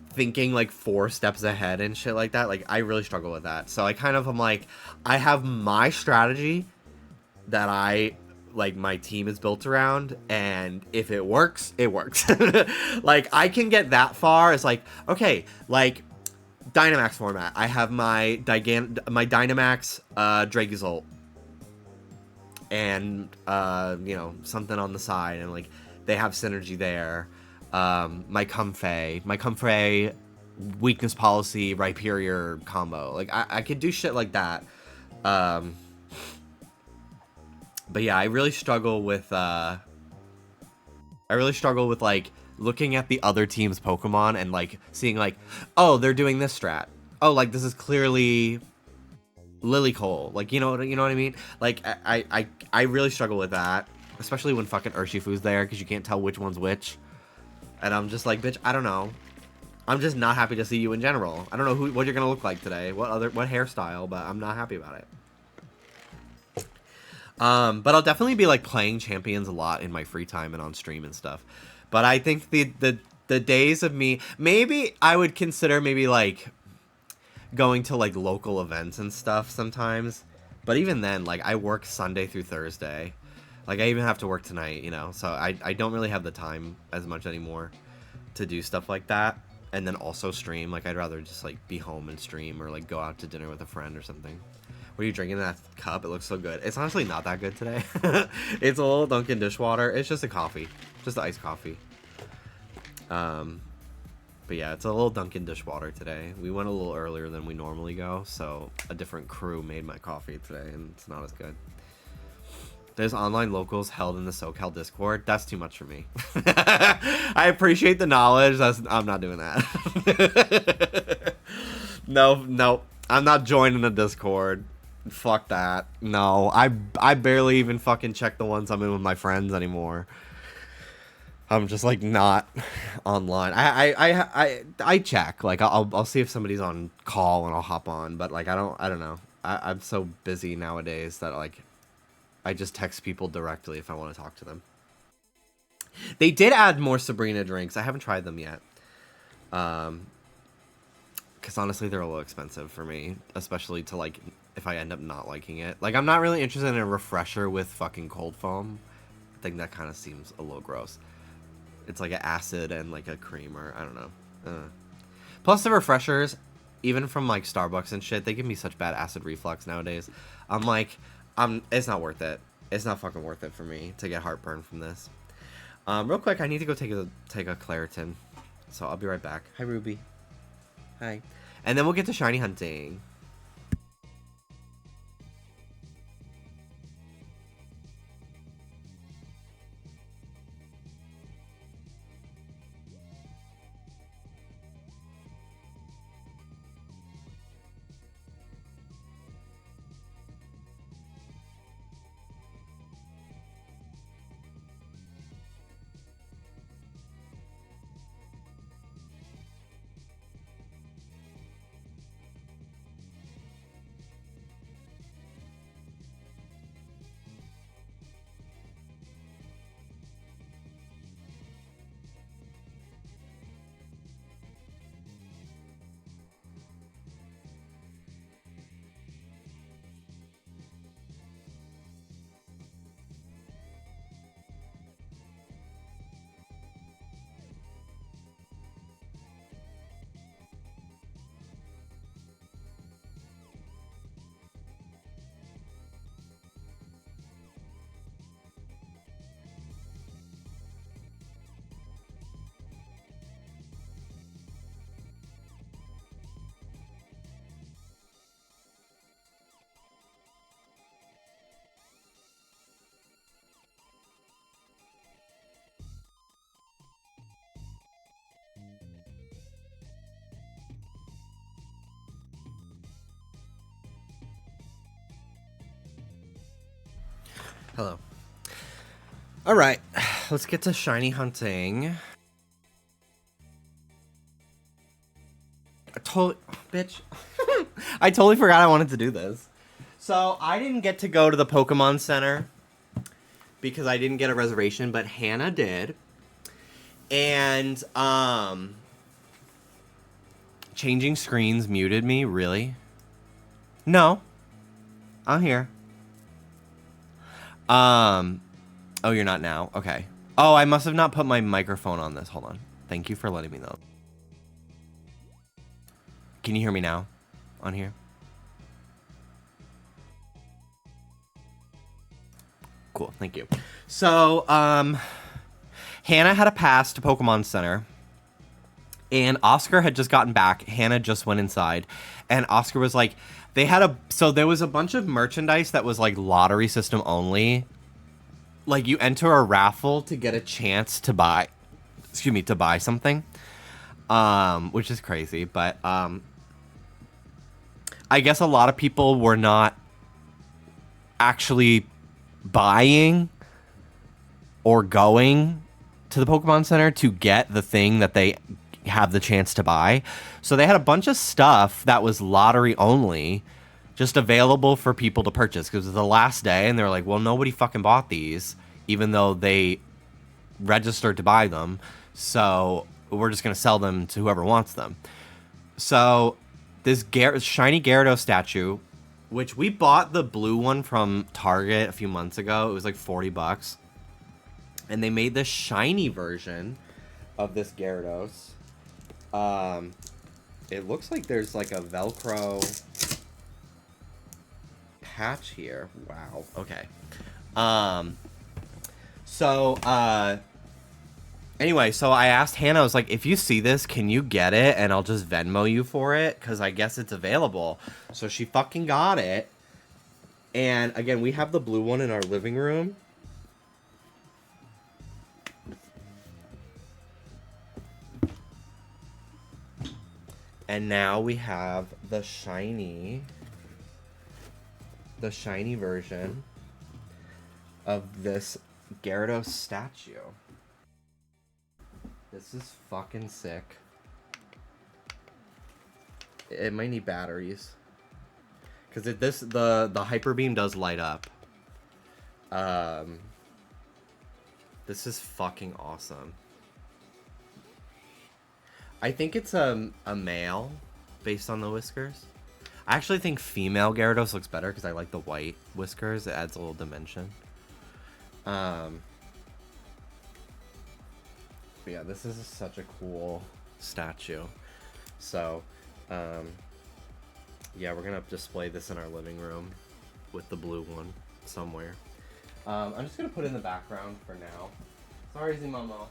Speaker 1: thinking, like, 4 steps ahead and shit like that. Like, I really struggle with that. So I kind of am like, I have my strategy that my team is built around, and if it works, it works. Like, I can get that far as, like, okay, like, Dynamax format. I have my Dynamax Dragozolt. And, you know, something on the side, and, like, they have synergy there. My Comfrey weakness policy Rhyperior combo. Like, I could do shit like that. But yeah, I really struggle with like, looking at the other team's Pokemon and, like, seeing, like, oh, they're doing this strat. Oh, like, this is clearly Lilycole. Like, you know what I mean? Like, I really struggle with that, especially when fucking Urshifu's there, because you can't tell which one's which. And I'm just like, bitch, I don't know. I'm just not happy to see you in general. I don't know what you're gonna look like today, what hairstyle, but I'm not happy about it. But I'll definitely be like playing Champions a lot in my free time and on stream and stuff. But I think the days of me, maybe I would consider maybe like going to like local events and stuff sometimes. But even then, like I work Sunday through Thursday. Like I even have to work tonight, you know. So I don't really have the time as much anymore to do stuff like that. And then also stream. Like I'd rather just like be home and stream or like go out to dinner with a friend or something. What are you drinking in that cup? It looks so good. It's honestly not that good today. It's a little Dunkin' dishwater. It's just a coffee. Just iced coffee. But yeah, it's a little Dunkin' dishwater today. We went a little earlier than we normally go, so a different crew made my coffee today, and it's not as good. There's online locals held in the SoCal Discord. That's too much for me. I appreciate the knowledge. I'm not doing that. No. I'm not joining the Discord. Fuck that. No, I barely even fucking check the ones I'm in with my friends anymore. I'm just like not online. I check. Like I'll see if somebody's on call and I'll hop on, but like I don't know. I'm so busy nowadays that like I just text people directly if I want to talk to them. They did add more Sabrina drinks. I haven't tried them yet. Because honestly, they're a little expensive for me, especially to like if I end up not liking it. Like I'm not really interested in a refresher with fucking cold foam. I think that kind of seems a little gross. It's like an acid and like a creamer. I don't know. Plus the refreshers, even from like Starbucks and shit, they give me such bad acid reflux nowadays. I'm like, it's not worth it. It's not fucking worth it for me to get heartburn from this. Real quick, I need to go take a Claritin, so I'll be right back. Hi, Ruby. Hi. And then we'll get to shiny hunting. Hello. All right, let's get to shiny hunting. Bitch. I totally forgot I wanted to do this. So I didn't get to go to the Pokemon Center because I didn't get a reservation, but Hannah did. And changing screens muted me, really? No. I'm here. Oh, you're not now. Okay. Oh, I must have not put my microphone on this. Hold on. Thank you for letting me know. Can you hear me now on here? Cool. Thank you. So, Hannah had a pass to Pokemon Center, and Oscar had just gotten back. Hannah just went inside, and Oscar was like, so there was a bunch of merchandise that was like lottery system only. Like you enter a raffle to get a chance to buy, to buy something, which is crazy. But I guess a lot of people were not actually buying or going to the Pokemon Center to get the thing that they have the chance to buy. So they had a bunch of stuff that was lottery only, just available for people to purchase because it was the last day, and they're like, well, nobody fucking bought these, even though they registered to buy them. So we're just gonna sell them to whoever wants them. So this shiny Gyarados statue, which we bought the blue one from Target a few months ago. It was like $40. And they made this shiny version of this Gyarados. It looks like there's like a Velcro patch here. Wow. Okay. Anyway, so I asked Hannah, I was like, if you see this, can you get it? And I'll just Venmo you for it, because I guess it's available. So she fucking got it. And again, we have the blue one in our living room. And now we have the shiny version of this Gyarados statue. This is fucking sick. It might need batteries. Because the Hyper Beam does light up. This is fucking awesome. I think it's a male based on the whiskers. I actually think female Gyarados looks better because I like the white whiskers. It adds a little dimension. But yeah, this is such a cool statue. So, yeah, we're gonna display this in our living room with the blue one somewhere. I'm just gonna put it in the background for now. Sorry, Zimomo.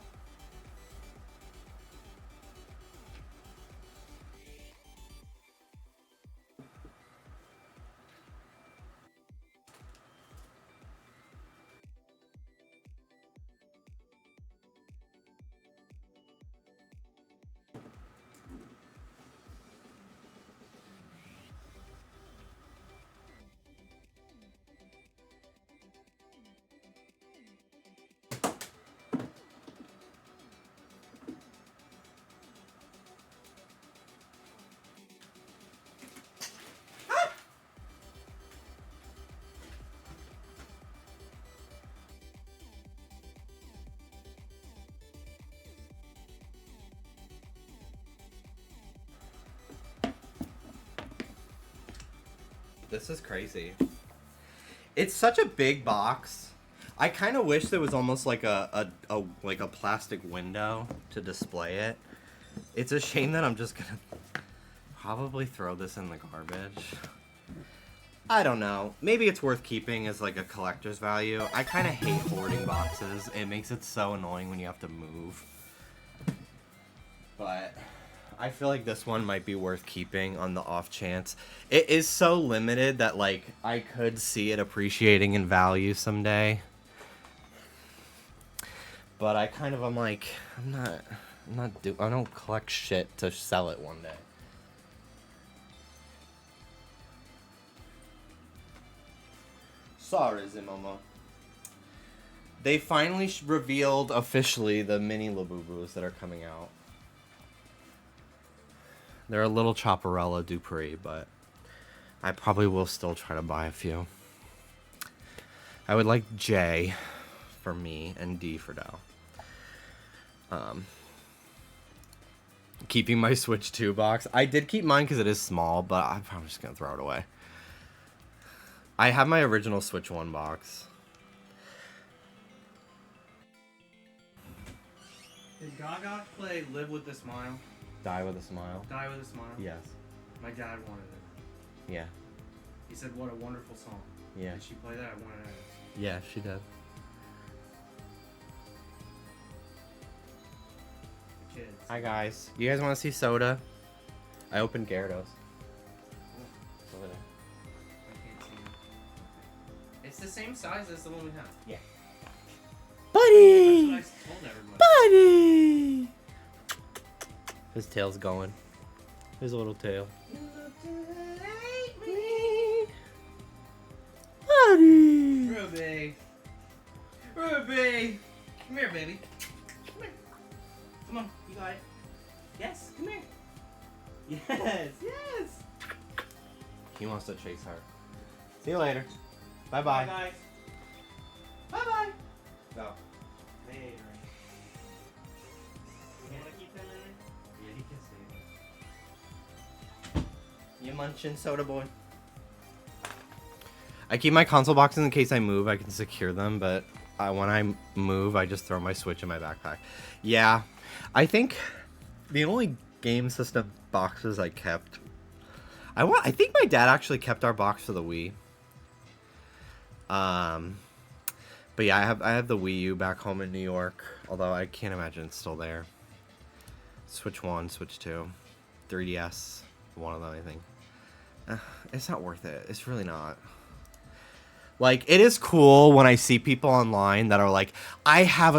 Speaker 1: This is crazy. It's such a big box. I kind of wish there was almost like a plastic window to display it. It's a shame that I'm just gonna probably throw this in the garbage. I don't know. Maybe it's worth keeping as like a collector's value. I kind of hate hoarding boxes. It makes it so annoying when you have to move. But I feel like this one might be worth keeping on the off chance. It is so limited that like I could see it appreciating in value someday. But I kind of am like, I don't collect shit to sell it one day. Sorry, Zimomo. They finally revealed officially the mini Labubus that are coming out. They're a little Chopperella Dupree, but I probably will still try to buy a few. I would like J for me and D for Dow. Keeping my Switch 2 box. I did keep mine because it is small, but I'm probably just going to throw it away. I have my original Switch 1 box.
Speaker 2: Did Gaga play Live With a Smile?
Speaker 1: Die With a Smile?
Speaker 2: Die With a Smile?
Speaker 1: Yes.
Speaker 2: My dad wanted it.
Speaker 1: Yeah.
Speaker 2: He said, what a wonderful song.
Speaker 1: Yeah.
Speaker 2: Did she play that? I wanted it.
Speaker 1: Yeah, she did.
Speaker 2: Kids.
Speaker 1: Hi, guys. You guys want to see Soda? I opened Gyarados. It's over there.
Speaker 2: I can't see it. It's the same size as the one we have.
Speaker 1: Yeah. Buddy!
Speaker 2: That's what I told everybody.
Speaker 1: Buddy! His tail's going. His little tail. Buddy!
Speaker 2: Ruby! Ruby! Come here, baby. Come here. Come on, you got it. Yes, come here. Yes, yes.
Speaker 1: He wants to chase her. See you later. Bye-bye.
Speaker 2: Bye, guys. Bye-bye.
Speaker 1: Go.
Speaker 2: Later. You want to keep them in there?
Speaker 1: Yeah, he can stay. You munching, soda boy? I keep my console boxes in case I move. I can secure them, but when I move, I just throw my Switch in my backpack. Yeah, I think the only game system boxes I kept. I think my dad actually kept our box for the Wii. But yeah, I have the Wii U back home in New York. Although I can't imagine it's still there. Switch 1, Switch 2, 3DS, one of them I think. It's not worth it. It's really not. Like, it is cool when I see people online that are like, I have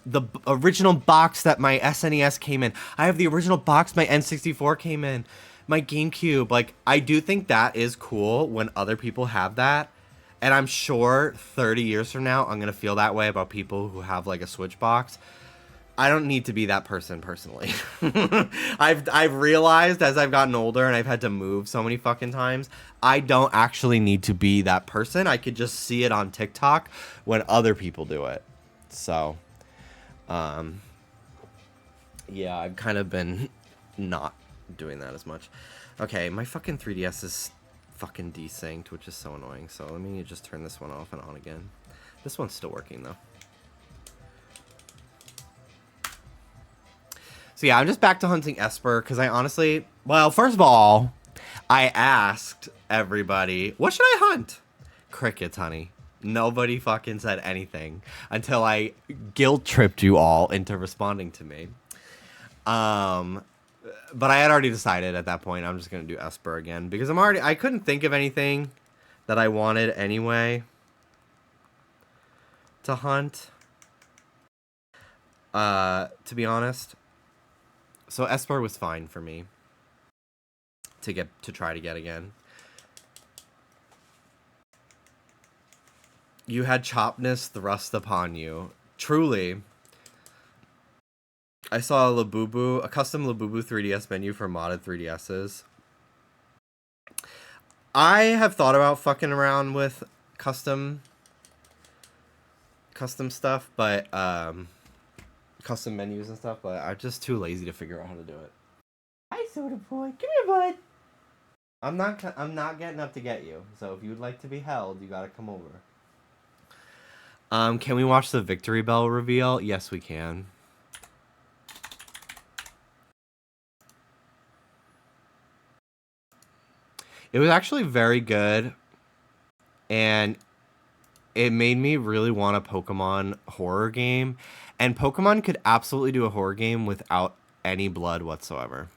Speaker 1: the original box that my SNES came in. I have the original box my N64 came in. My GameCube. Like, I do think that is cool when other people have that. And I'm sure 30 years from now, I'm going to feel that way about people who have, like, a Switch box. I don't need to be that person personally. I've realized as I've gotten older and I've had to move so many fucking times, I don't actually need to be that person. I could just see it on TikTok when other people do it. So, yeah, I've kind of been not doing that as much. Okay, my fucking 3DS is fucking desynced, which is so annoying. So let me just turn this one off and on again. This one's still working though. So yeah, I'm just back to hunting Esper because I honestly, well, first of all, I asked everybody, what should I hunt? Crickets, honey. Nobody fucking said anything until I guilt tripped you all into responding to me. But I had already decided at that point I'm just gonna do Esper again because I couldn't think of anything that I wanted anyway to hunt. To be honest. So Esper was fine for me to try to get again. You had chopness thrust upon you. Truly. I saw a custom Labubu 3DS menu for modded 3DSs. I have thought about fucking around with custom stuff, but custom menus and stuff, but I'm just too lazy to figure out how to do it. Hi, soda boy. Come here, bud. I'm not getting up to get you. So if you'd like to be held, you gotta come over. Can we watch the Victory Bell reveal? Yes, we can. It was actually very good, and it made me really want a Pokemon horror game. And Pokemon could absolutely do a horror game without any blood whatsoever.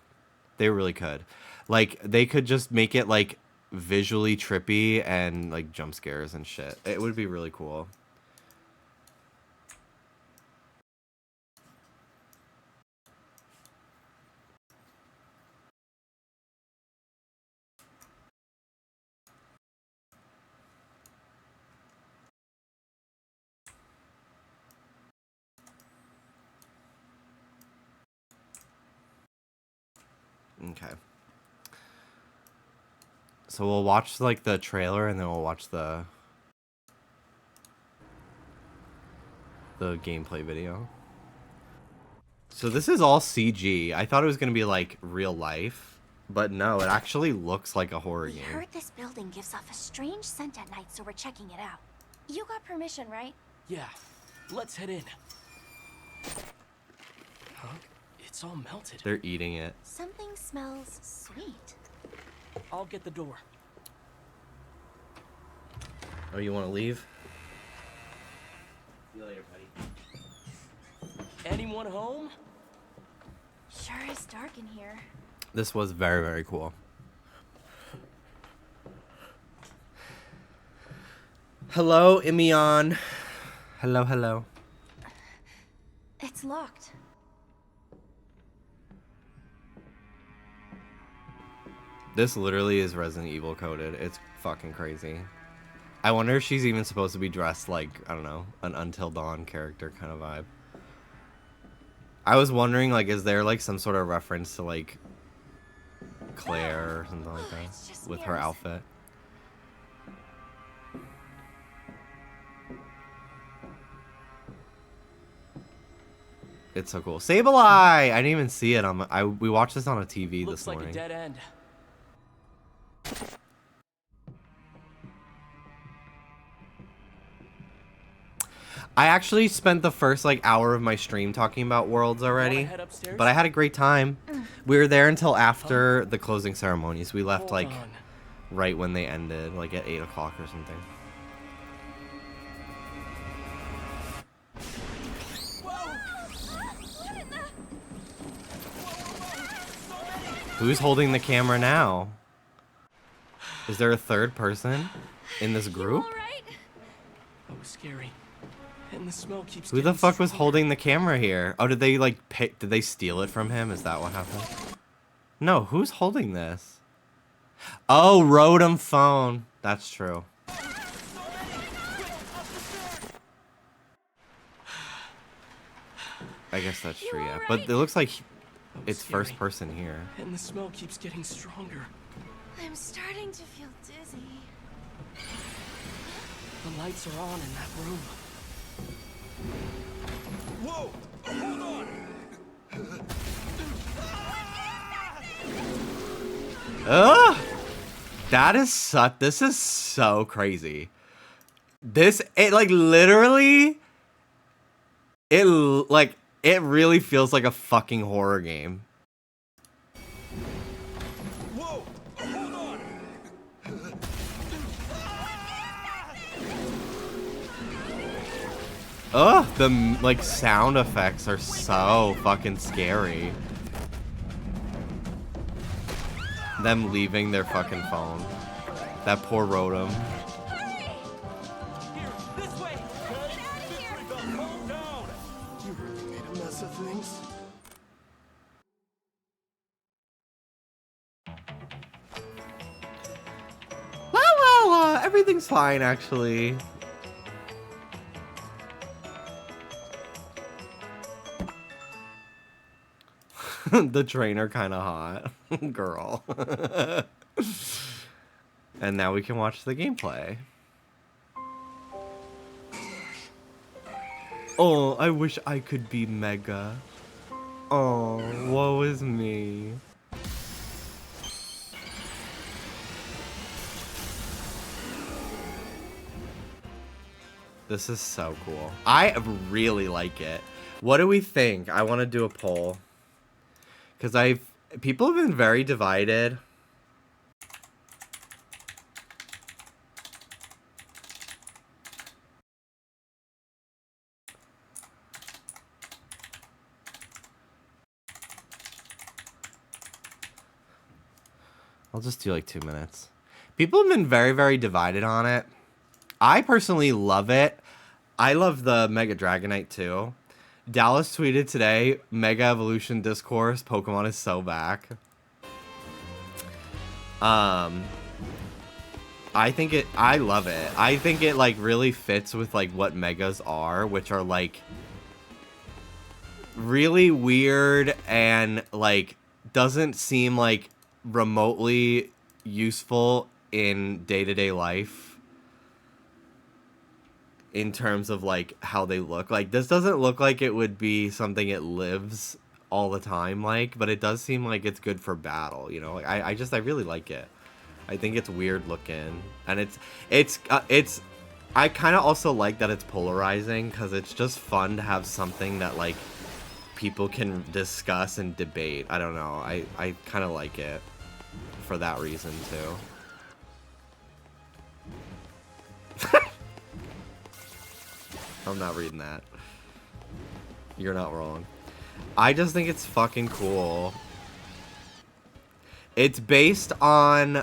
Speaker 1: They really could. Like, they could just make it, like, visually trippy and, like, jump scares and shit. It would be really cool. Okay. So we'll watch, like, the trailer, and then we'll watch the gameplay video. So this is all CG. I thought it was going to be, like, real life. But no, it actually looks like a horror game.
Speaker 3: We heard this building gives off a strange scent at night, so we're checking it out. You got permission, right?
Speaker 4: Yeah. Let's head in. Huh? It's all melted.
Speaker 1: They're eating it.
Speaker 3: Something smells sweet.
Speaker 4: I'll get the door.
Speaker 1: Oh, you want to leave?
Speaker 2: See you later, buddy.
Speaker 4: Anyone home?
Speaker 3: Sure is dark in here.
Speaker 1: This was very, very cool. Hello, Imion. Hello, hello.
Speaker 3: It's locked.
Speaker 1: This literally is Resident Evil coded. It's fucking crazy. I wonder if she's even supposed to be dressed like, I don't know, an Until Dawn character kind of vibe. I was wondering, like, is there like some sort of reference to like Claire or something like
Speaker 3: It's
Speaker 1: that
Speaker 3: just
Speaker 1: with her
Speaker 3: mirrors.
Speaker 1: outfit? It's so cool. Sableye! I didn't even see it on we watched this on a TV
Speaker 4: Looks
Speaker 1: this
Speaker 4: like
Speaker 1: morning.
Speaker 4: a dead end.
Speaker 1: I actually spent the first like hour of my stream talking about Worlds
Speaker 4: Wanna
Speaker 1: already,
Speaker 4: head upstairs?
Speaker 1: but I had a great time. We were there until after the closing ceremonies. We left
Speaker 4: Hold
Speaker 1: like
Speaker 4: on.
Speaker 1: right when they ended, like at 8 o'clock or something. Who's holding the camera now? Is there a third person in this group?
Speaker 3: Alright?
Speaker 4: That was scary. And the smell keeps
Speaker 1: Who the
Speaker 4: getting
Speaker 1: fuck was
Speaker 4: stronger.
Speaker 1: holding the camera here? Oh, did they like did they steal it from him? Is that what happened? No, who's holding this? Oh, Rotom phone. That's true. I guess that's
Speaker 3: You
Speaker 1: true, yeah.
Speaker 3: alright?
Speaker 1: But it looks like
Speaker 4: That was
Speaker 1: it's first
Speaker 4: scary.
Speaker 1: person here.
Speaker 4: And the smell keeps getting stronger.
Speaker 3: I'm starting to feel dizzy.
Speaker 4: The lights are on in that room.
Speaker 5: Whoa! Hold on!
Speaker 1: Ugh! That is this is so crazy. It like literally, it really feels like a fucking horror game.
Speaker 5: Whoa! Hold on!
Speaker 1: Ugh, the like sound effects are so fucking scary. Them leaving their fucking phone. That poor Rotom.
Speaker 3: Hurry!
Speaker 4: Here, this way!
Speaker 3: Get out of here!
Speaker 5: Calm down!
Speaker 4: You really made a mess of things.
Speaker 1: Well, everything's fine actually. The trainer kind of hot. Girl. And now we can watch the gameplay. Oh, I wish I could be Mega. Oh, woe is me. This is so cool. I really like it. What do we think? I want to do a poll. Because people have been very divided. I'll just do like 2 minutes. People have been very, very divided on it. I personally love it. I love the Mega Dragonite too. Dallas tweeted today, Mega Evolution Discourse, Pokemon is so back. I love it. I think it like really fits with like what Megas are, which are like really weird and like doesn't seem like remotely useful in day-to-day life in terms of like how they look. Like this doesn't look like it would be something it lives all the time like, but it does seem like it's good for battle, you know. Like, I really like it. I think it's weird looking, and it's I kind of also like that it's polarizing because it's just fun to have something that like people can discuss and debate. I don't know. I kind of like it for that reason too. I'm not reading that. You're not wrong. I just think it's fucking cool. It's based on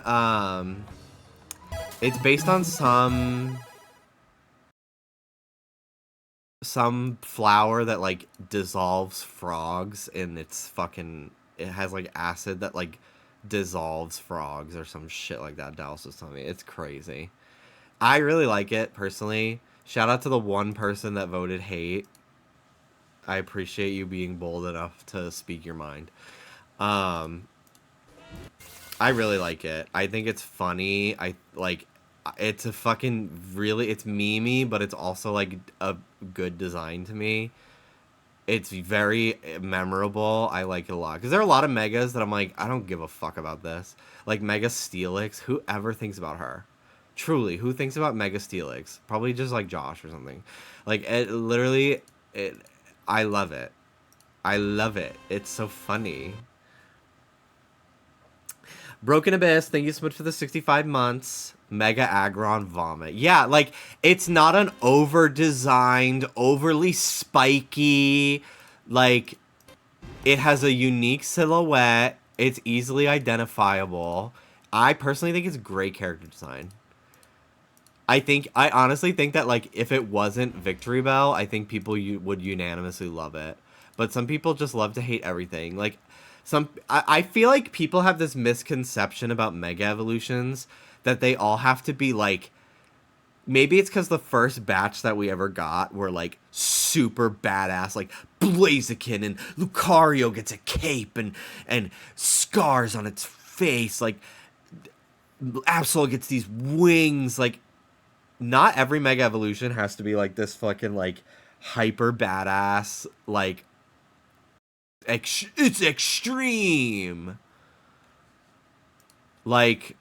Speaker 1: some flower that like dissolves frogs, and it has like acid that like dissolves frogs or some shit like that. Dallas was telling me. It's crazy. I really like it personally. Shout out to the one person that voted hate. I appreciate you being bold enough to speak your mind. I really like it. I think it's funny. I like it's a fucking really it's memey, but it's also like a good design to me. It's very memorable. I like it a lot because there are a lot of megas that I'm like, I don't give a fuck about this. Like Mega Steelix, whoever thinks about her? Truly, who thinks about Mega Steelix? Probably just like Josh or something. Like it literally, it. I love it. I love it. It's so funny. Broken Abyss, thank you so much for the 65 months. Mega Aggron Vomit. Yeah, like, it's not an over-designed, overly spiky, like, it has a unique silhouette. It's easily identifiable. I personally think it's great character design. I honestly think that, like, if it wasn't Victory Bell, I think people would unanimously love it. But some people just love to hate everything. Like, I feel like people have this misconception about Mega Evolutions that they all have to be, like, maybe it's because the first batch that we ever got were, like, super badass, like, Blaziken and Lucario gets a cape and scars on its face, like, Absol gets these wings, like, not every Mega Evolution has to be, like, this fucking, like, hyper badass, like, it's extreme. Like,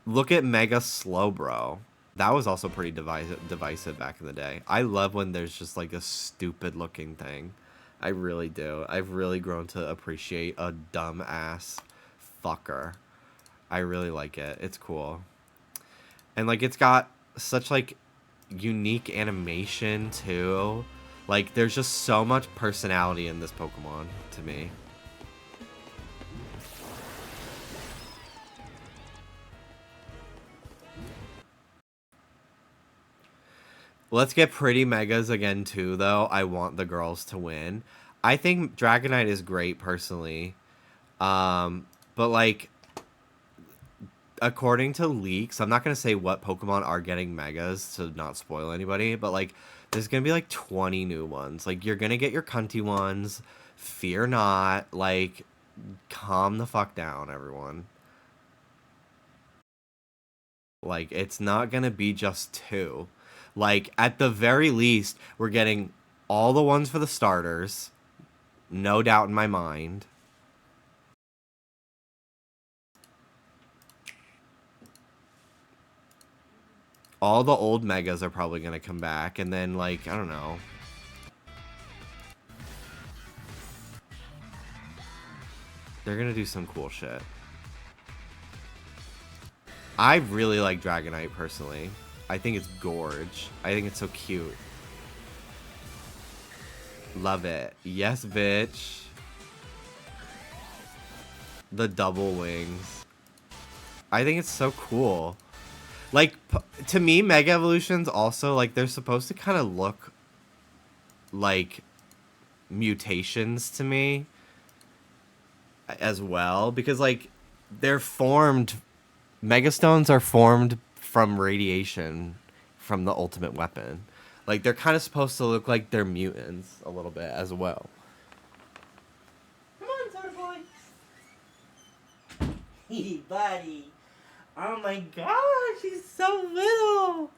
Speaker 1: look at Mega Slowbro. That was also pretty divisive back in the day. I love when there's just, like, a stupid looking thing. I really do. I've really grown to appreciate a dumb ass fucker. I really like it. It's cool. And, like, it's got such, like, unique animation, too. Like, there's just so much personality in this Pokemon, to me. Let's get pretty Megas again, too, though. I want the girls to win. I think Dragonite is great, personally. But, like, according to leaks, I'm not going to say what Pokemon are getting Megas to not spoil anybody, but, like, there's going to be, like, 20 new ones. Like, you're going to get your cunty ones. Fear not. Like, calm the fuck down, everyone. Like, it's not going to be just 2. Like, at the very least, we're getting all the ones for the starters. No doubt in my mind. All the old Megas are probably going to come back. And then, like, I don't know. They're going to do some cool shit. I really like Dragonite, personally. I think it's gorge. I think it's so cute. Love it. Yes, bitch. The double wings. I think it's so cool. Like, to me, Mega Evolutions also, like, they're supposed to kind of look like mutations to me as well. Because, like, they're formed... Megastones are formed from radiation from the ultimate weapon. Like, they're kind of supposed to look like they're mutants a little bit as well. Come on, Soda Boy. Hey, buddy. Oh my gosh, he's so little.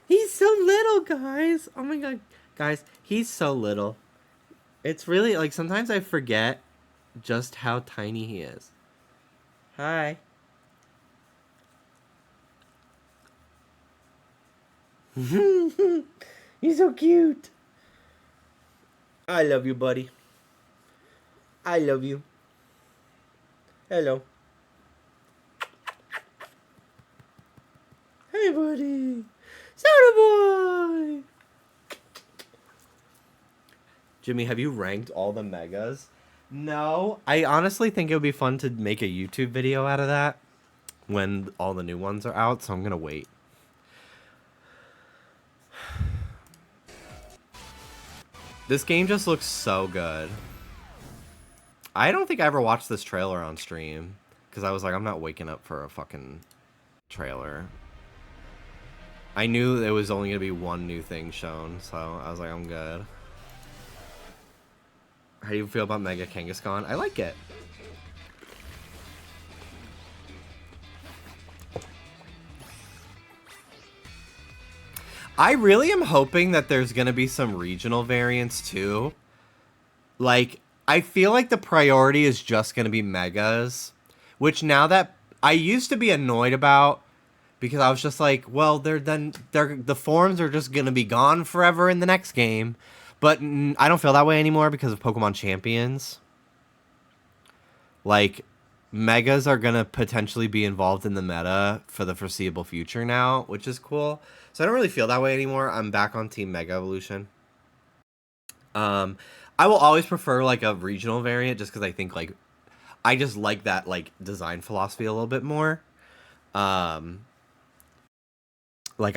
Speaker 1: He's so little, guys. Oh my god. Guys, he's so little. It's really, like, sometimes I forget just how tiny he is. Hi. He's so cute. I love you, buddy. I love you. Hello. Hey, buddy. Soda Boy. Jimmy, have you ranked all the Megas? No. I honestly think it would be fun to make a YouTube video out of that when all the new ones are out, so I'm going to wait. This game just looks so good. I don't think I ever watched this trailer on stream, because I was like, I'm not waking up for a fucking trailer. I knew there was only gonna be one new thing shown, so I was like, I'm good. How do you feel about Mega Kangaskhan? I like it. I really am hoping that there's gonna be some regional variants too. Like, I feel like the priority is just gonna be Megas, which now that I used to be annoyed about because I was just like, well, the forms are just gonna be gone forever in the next game. But I don't feel that way anymore because of Pokemon Champions. Like, Megas are gonna potentially be involved in the meta for the foreseeable future now, which is cool. So I don't really feel that way anymore. I'm back on Team Mega Evolution. I will always prefer like a regional variant just because I think like I just like that like design philosophy a little bit more. Like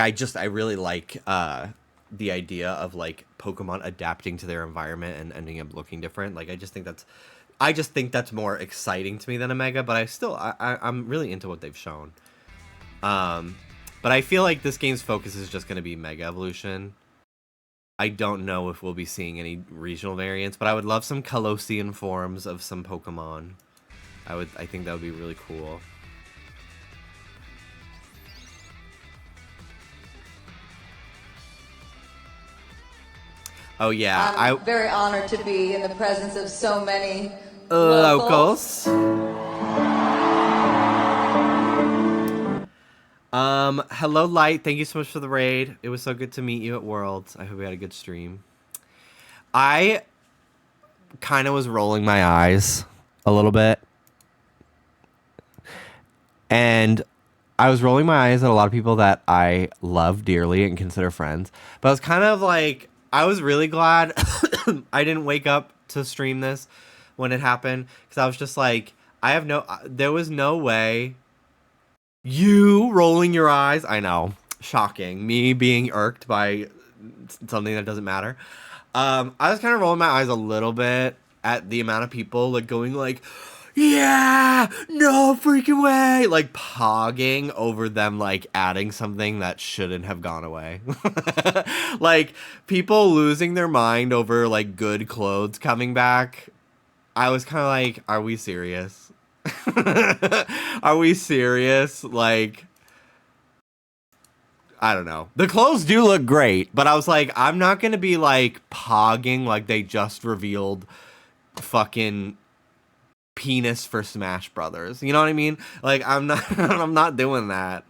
Speaker 1: I really like the idea of like Pokemon adapting to their environment and ending up looking different. Like I just think that's more exciting to me than a Mega, but I'm really into what they've shown. But I feel like this game's focus is just going to be Mega Evolution. I don't know if we'll be seeing any regional variants, but I would love some Colossean forms of some Pokemon. I think that would be really cool. Oh yeah,
Speaker 6: I'm very honored to be in the presence of so many
Speaker 1: locals. Hello Light, thank you so much for the raid. It was so good to meet you at Worlds. I hope we had a good stream. I kind of was rolling my eyes a little bit. And I was rolling my eyes at a lot of people that I love dearly and consider friends. But I was kind of like, I was really glad I didn't wake up to stream this when it happened. Because I was just like, there was no way. You rolling your eyes? I know. Shocking. Me being irked by something that doesn't matter. I was kind of rolling my eyes a little bit at the amount of people like going like, yeah, no freaking way, like pogging over them like adding something that shouldn't have gone away. Like people losing their mind over like good clothes coming back. I was kind of like, are we serious? Are we serious? Like, I don't know. The clothes do look great, but I was like, I'm not gonna be like pogging like they just revealed fucking penis for Smash Brothers. You know what I mean? Like, I'm not doing that.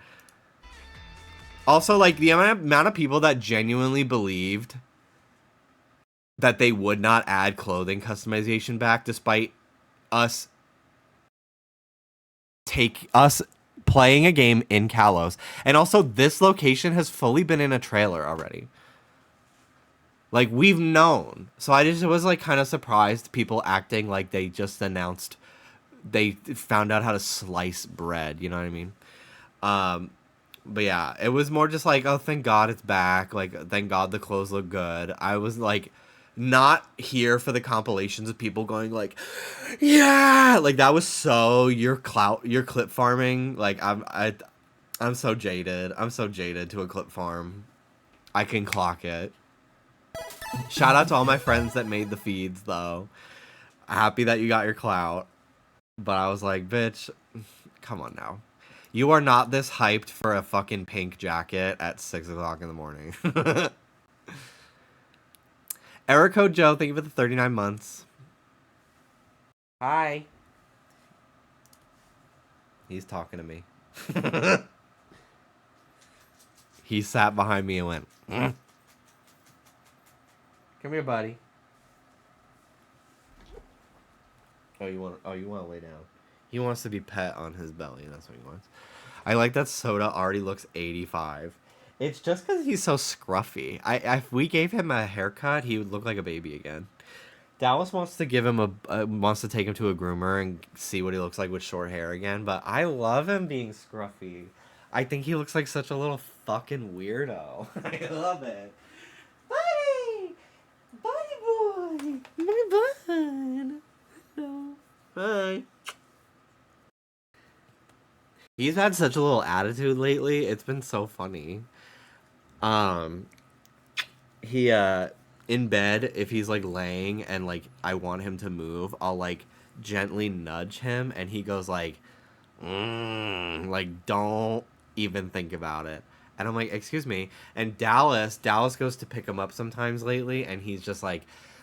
Speaker 1: Also, like, the amount of people that genuinely believed that they would not add clothing customization back despite us playing a game in Kalos. And also, this location has fully been in a trailer already. Like, we've known. So I just was, like, kind of surprised people acting like they just announced they found out how to slice bread. You know what I mean? But yeah, it was more just like, oh, thank God it's back. Like, thank God the clothes look good. I was, like, not here for the compilations of people going, like, yeah! Like, that was so your clip farming. Like, I'm so jaded. I'm so jaded to a clip farm. I can clock it. Shout out to all my friends that made the feeds, though. Happy that you got your clout. But I was like, bitch, come on now. You are not this hyped for a fucking pink jacket at 6 o'clock in the morning. Error code Joe, thank you for the 39 months. Hi. He's talking to me. He sat behind me and went, mm. Come here, buddy. Oh, you want to lay down. He wants to be pet on his belly, and that's what he wants. I like that Soda already looks 85. It's just because he's so scruffy. If we gave him a haircut, he would look like a baby again. Dallas wants to give him wants to take him to a groomer and see what he looks like with short hair again, but I love him being scruffy. I think he looks like such a little fucking weirdo. I love it. Buddy! Buddy boy! My bud! Hello. Hi. He's had such a little attitude lately. It's been so funny. Um, he in bed, if he's like laying and like I want him to move, I'll like gently nudge him, and he goes like, like don't even think about it. And I'm like, excuse me. And Dallas goes to pick him up sometimes lately, and he's just like,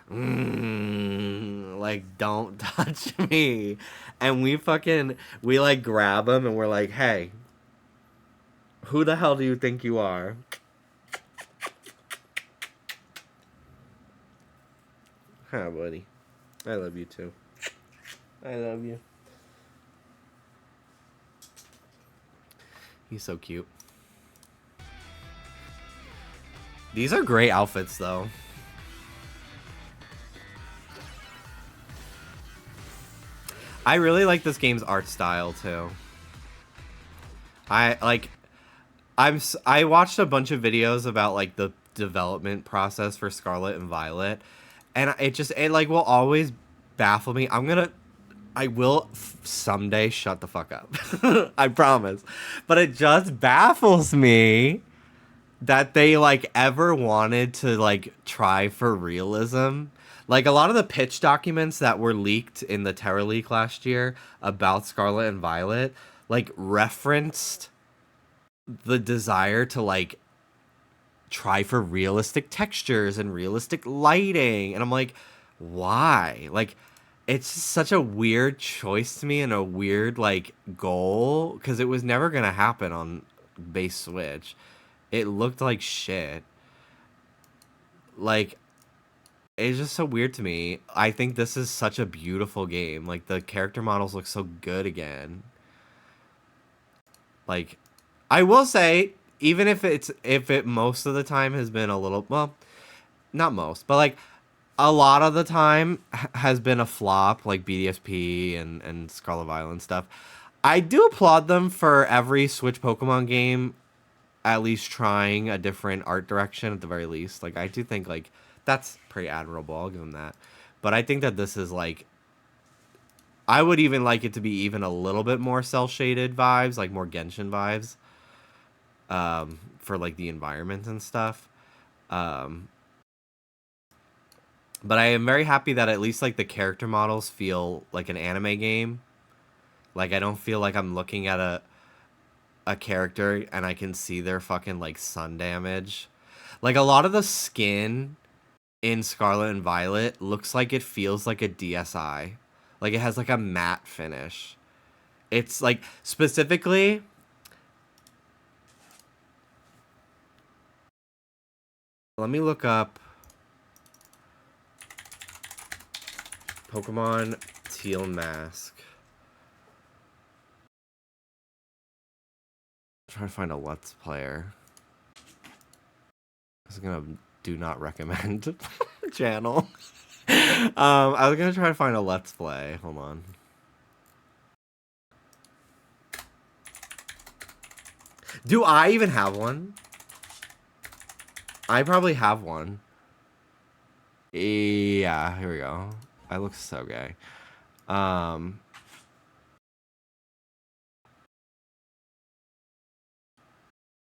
Speaker 1: like don't touch me. And we like grab him, and we're like, hey, who the hell do you think you are? Hi, buddy. I love you too. I love you. He's so cute. These are great outfits, though. I really like this game's art style too. I watched a bunch of videos about like the development process for Scarlet and Violet, and it like will always baffle me. I will someday shut the fuck up. I promise. But it just baffles me that they like ever wanted to like try for realism. Like a lot of the pitch documents that were leaked in the Terra Leak last year about Scarlet and Violet like referenced the desire to like try for realistic textures and realistic lighting, and I'm like, why? Like, it's such a weird choice to me and a weird like goal, because it was never gonna happen on base Switch. It looked like shit. Like, it's just so weird to me. I think this is such a beautiful game. Like, the character models look so good again. Like, I will say, even if it most of the time has been a little, well, not most, but like a lot of the time has been a flop, like BDSP and Scarlet Violet and stuff. I do applaud them for every Switch Pokemon game at least trying a different art direction at the very least. Like, I do think like that's pretty admirable. I'll give them that. But I think that this is like, I would even like it to be even a little bit more cel-shaded vibes, like more Genshin vibes, for like the environment and stuff. But I am very happy that at least like the character models feel like an anime game. Like, I don't feel like I'm looking at a character and I can see their fucking like sun damage. Like, a lot of the skin in Scarlet and Violet looks like it feels like a DSi. Like, it has like a matte finish. It's like, specifically, let me look up Pokemon Teal Mask. Try to find a Let's Player. I was gonna do not recommend channel. I was gonna try to find a Let's Play. Hold on. Do I even have one? I probably have one. Yeah, here we go. I look so gay.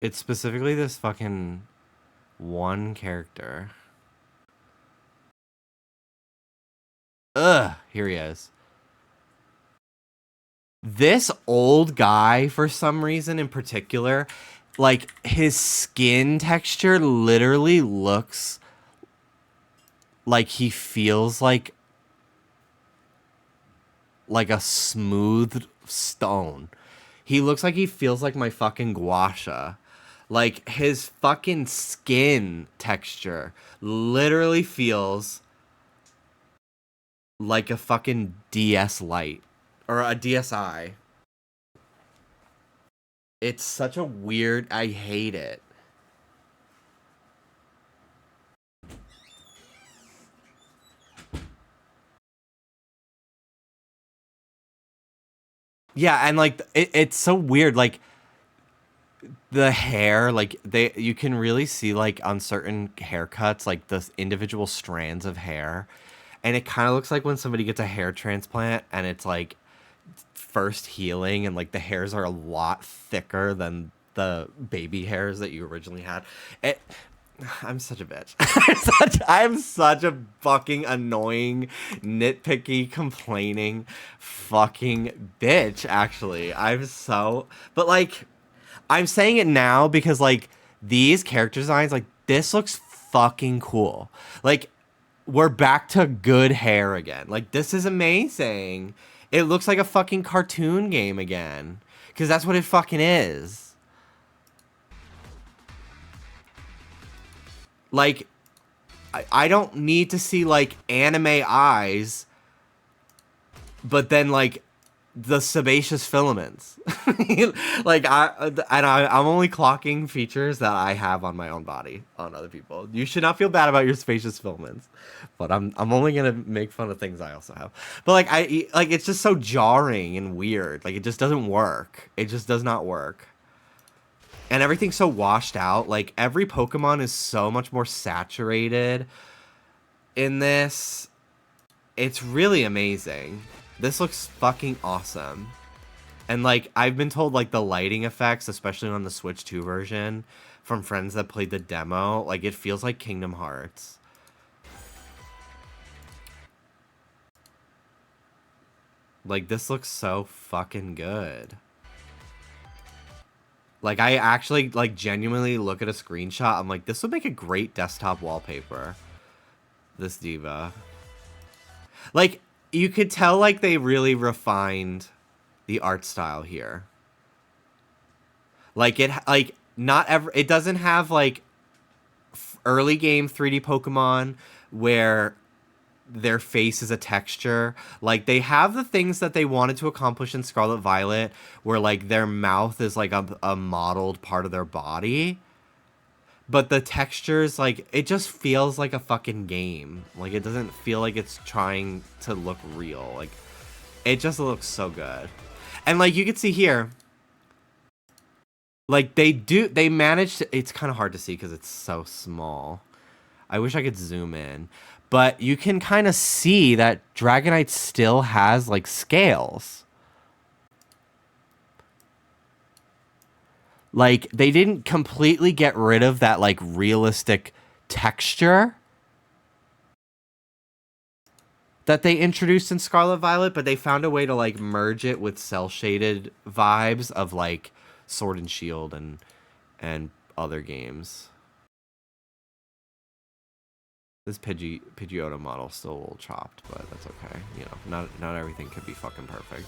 Speaker 1: It's specifically this fucking one character. Ugh, here he is. This old guy, for some reason in particular, like, his skin texture literally looks like he feels like a smooth stone. He looks like he feels like my fucking gua sha. Like, his fucking skin texture literally feels like a fucking DS Lite. Or a DSi. It's such a weird... I hate it. Yeah, and like, it's so weird. Like, the hair, like, you can really see, like, on certain haircuts, like, the individual strands of hair. And it kind of looks like when somebody gets a hair transplant and it's like first healing and like the hairs are a lot thicker than the baby hairs that you originally had. I'm such a bitch. I'm such a fucking annoying, nitpicky, complaining fucking bitch, actually. But, like, I'm saying it now because, like, these character designs, like, this looks fucking cool. Like, we're back to good hair again. Like, this is amazing. It looks like a fucking cartoon game again. Because that's what it fucking is. Like, I don't need to see, like, anime eyes, but then, like, the sebaceous filaments. Like, I'm only clocking features that I have on my own body, on other people. You should not feel bad about your sebaceous filaments, but I'm only gonna make fun of things I also have. But, like, it's just so jarring and weird. Like, it just doesn't work. It just does not work. And everything's so washed out. Like, every Pokemon is so much more saturated in this. It's really amazing. This looks fucking awesome. And, like, I've been told, like, the lighting effects, especially on the Switch 2 version, from friends that played the demo, like, it feels like Kingdom Hearts. Like, this looks so fucking good. Like, I actually, like, genuinely look at a screenshot. I'm like, this would make a great desktop wallpaper. This diva. Like, you could tell, like, they really refined the art style here. Like, it doesn't have, like, early game 3D Pokemon where their face is a texture. Like, they have the things that they wanted to accomplish in Scarlet Violet, where, like, their mouth is, like, a modeled part of their body. But the textures, like, it just feels like a fucking game. Like, it doesn't feel like it's trying to look real. Like, it just looks so good. And, like, you can see here, like, they managed to, it's kind of hard to see because it's so small. I wish I could zoom in. But you can kind of see that Dragonite still has, like, scales. Like, they didn't completely get rid of that, like, realistic texture that they introduced in Scarlet Violet, but they found a way to, like, merge it with cel-shaded vibes of, like, Sword and Shield and other games. This Pidgeotto model's still a little chopped, but that's okay. You know, not everything could be fucking perfect.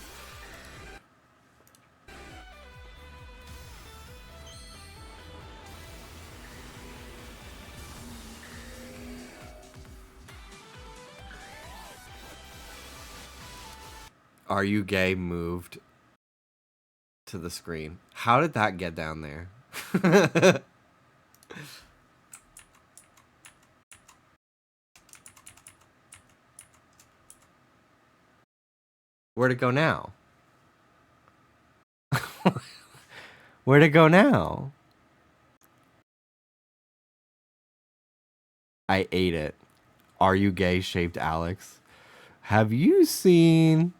Speaker 1: Are You Gay moved to the screen? How did that get down there? Where'd it go now? Where'd it go now? I ate it. Are You Gay shaped Alex? Have you seen...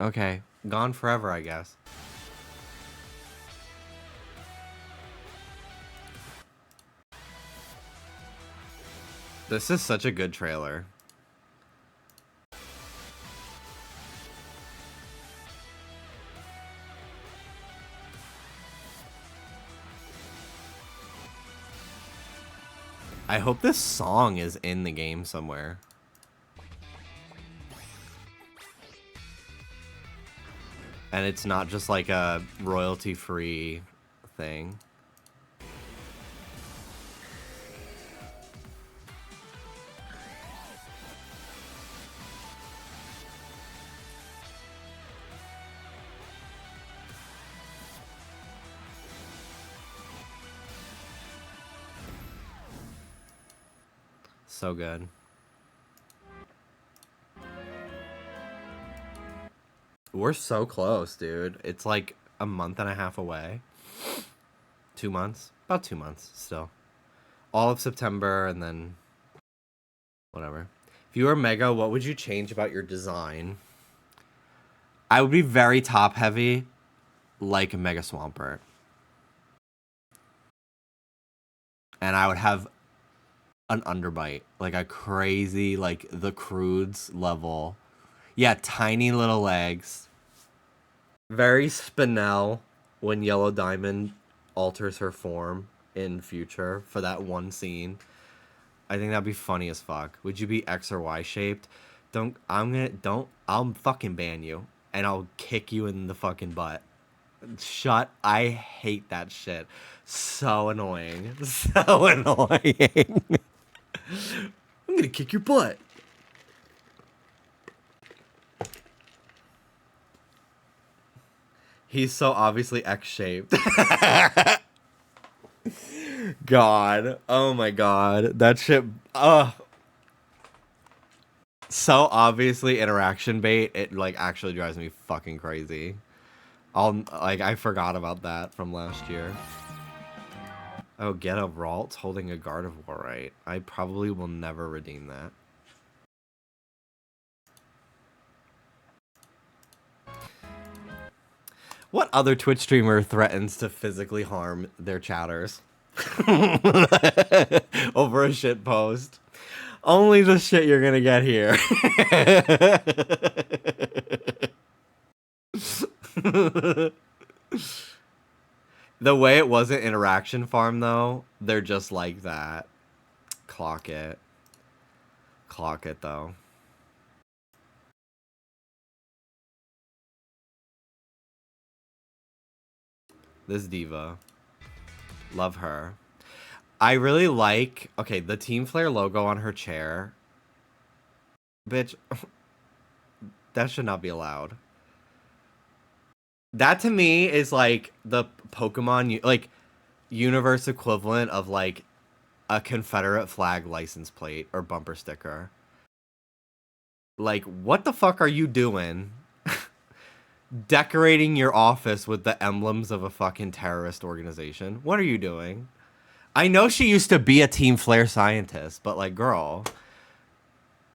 Speaker 1: Okay, gone forever, I guess. This is such a good trailer. I hope this song is in the game somewhere. And it's not just like a royalty-free thing. So good. We're so close, dude. It's like a month and a half away. 2 months? About 2 months still. All of September and then Whatever. If you were Mega, what would you change about your design? I would be very top heavy, like a Mega Swampert. And I would have an underbite, like a crazy, like the Crudes level. Yeah, tiny little legs. Very Spinel when Yellow Diamond alters her form in future for that one scene. I think that'd be funny as fuck. Would you be X or Y shaped? I'll fucking ban you. And I'll kick you in the fucking butt. I hate that shit. So annoying. So annoying. I'm gonna kick your butt. He's so obviously X-shaped. God. Oh my god. That shit. So obviously interaction bait. It like actually drives me fucking crazy. I forgot about that from last year. Oh, get a Ralt holding a Gardevoir, right? I probably will never redeem that. What other Twitch streamer threatens to physically harm their chatters? Over a shit post. Only the shit you're gonna get here. The way it wasn't Interaction Farm, though, they're just like that. Clock it. Clock it, though. This diva. Love her. I really like... Okay, the Team Flare logo on her chair. Bitch. That should not be allowed. That, to me, is, like, the Pokemon... Like, universe equivalent of, like, a Confederate flag license plate or bumper sticker. Like, what the fuck are you doing? Decorating your office with the emblems of a fucking terrorist organization. What are you doing? I know she used to be a Team Flare scientist, but like, girl,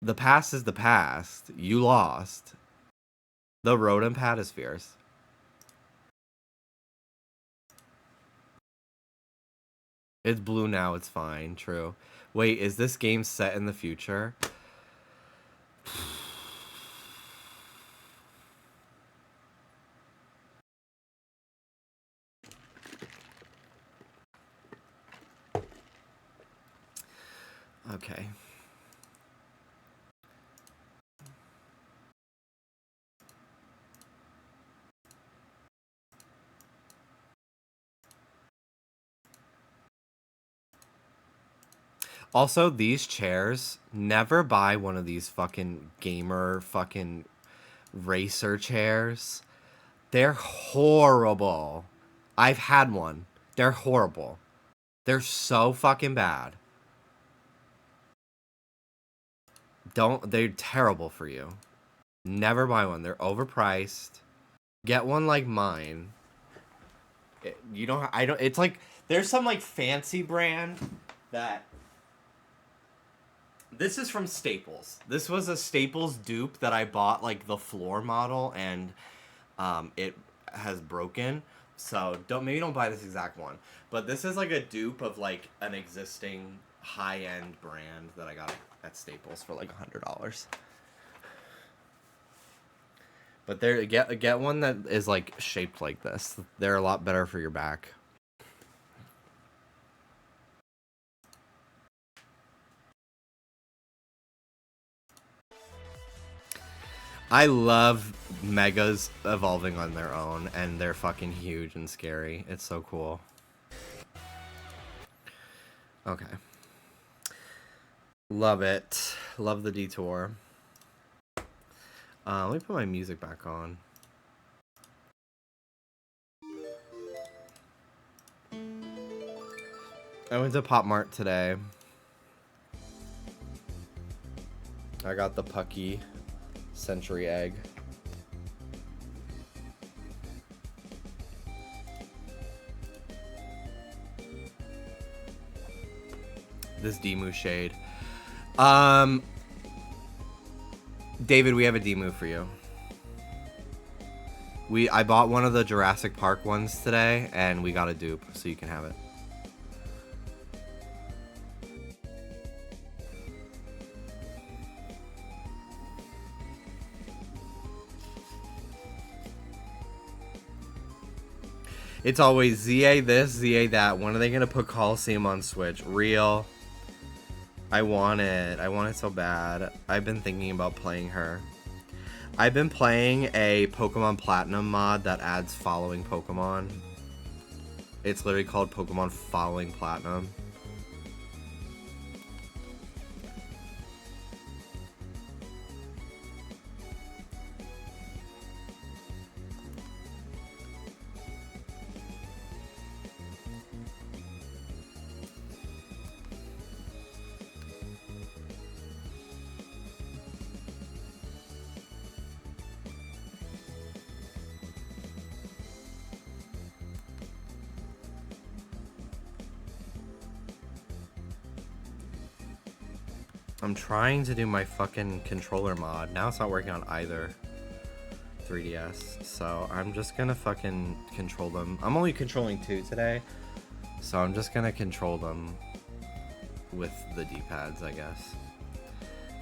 Speaker 1: the past is the past. You lost. The rodent pad is fierce. It's blue now, it's fine, true. Wait, is this game set in the future? Okay. Also, these chairs, never buy one of these fucking gamer fucking racer chairs. They're horrible. I've had one. They're horrible. They're so fucking bad. They're terrible for you. Never buy one. They're overpriced. Get one like mine. It's like, there's some like fancy brand that... This is from Staples. This was a Staples dupe that I bought like the floor model and it has broken. So maybe don't buy this exact one. But this is like a dupe of like an existing high-end brand that I got at Staples for like $100. But get one that is like shaped like this. They're a lot better for your back. I love Megas evolving on their own, and they're fucking huge and scary. It's so cool. Okay. Love it. Love the detour. Let me put my music back on. I went to Pop Mart today. I got the Pucky Century Egg. This Demu shade. David, we have a D move for you. I bought one of the Jurassic Park ones today, and we got a dupe, so you can have it. It's always ZA this, ZA that. When are they gonna put Coliseum on Switch? Real. I want it. I want it so bad. I've been thinking about playing her. I've been playing a Pokemon Platinum mod that adds following Pokemon. It's literally called Pokemon Following Platinum. I'm trying to do my fucking controller mod. Now it's not working on either 3DS. So I'm just gonna fucking control them. I'm only controlling 2 today. So I'm just gonna control them with the D-pads, I guess.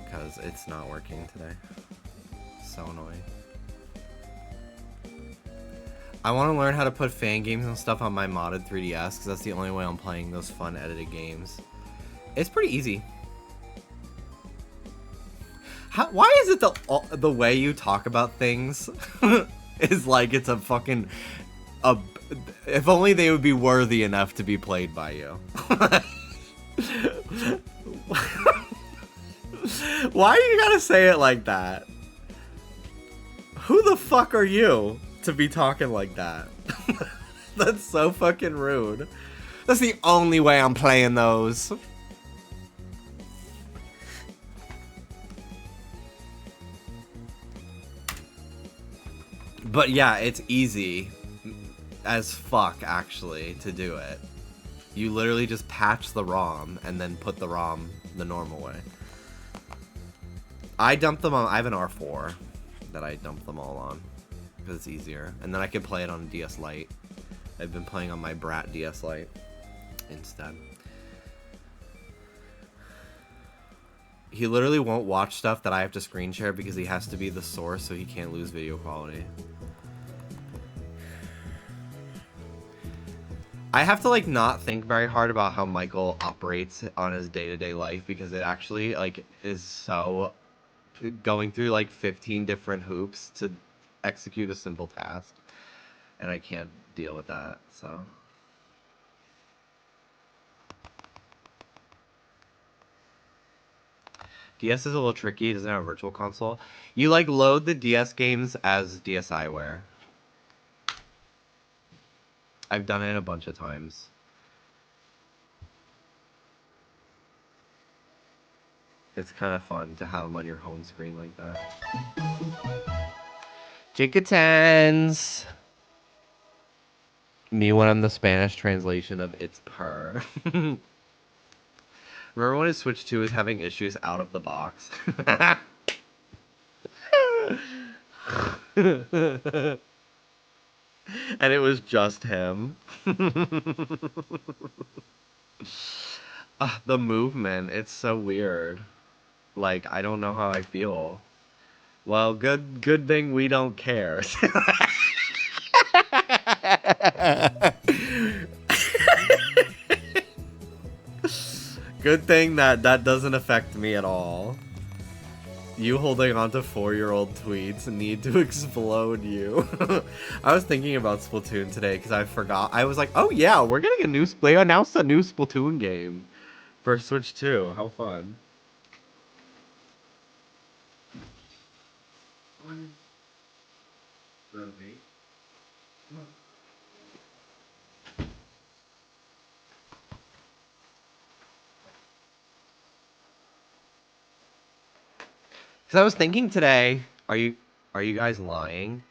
Speaker 1: Because it's not working today. So annoying. I want to learn how to put fan games and stuff on my modded 3DS. Because that's the only way I'm playing those fun edited games. It's pretty easy. Why is it the way you talk about things is like it's a fucking... if only they would be worthy enough to be played by you. Why you gotta say it like that? Who the fuck are you to be talking like that? That's so fucking rude. That's the only way I'm playing those. But yeah, it's easy as fuck, actually, to do it. You literally just patch the ROM and then put the ROM the normal way. I dumped them on... I have an R4 that I dumped them all on because it's easier. And then I can play it on a DS Lite. I've been playing on my Brat DS Lite instead. He literally won't watch stuff that I have to screen share because he has to be the source so he can't lose video quality. I have to like not think very hard about how Michael operates on his day-to-day life because it actually like is so going through like 15 different hoops to execute a simple task, and I can't deal with that, so. DS is a little tricky. It doesn't have a virtual console. You like load the DS games as DSiWare. I've done it a bunch of times. It's kind of fun to have them on your home screen like that. Jinkatens! Me when I'm the Spanish translation of It's Per. Remember when it Switch 2 was having issues out of the box? And it was just him. The movement, it's so weird. Like, I don't know how I feel. Well, good thing we don't care. Good thing that doesn't affect me at all. You holding on to 4-year-old tweets need to explode you. I was thinking about Splatoon today because I forgot. I was like, oh yeah, we're getting a new They announced a new Splatoon game for Switch 2. How fun. Because I was thinking today, are you guys lying?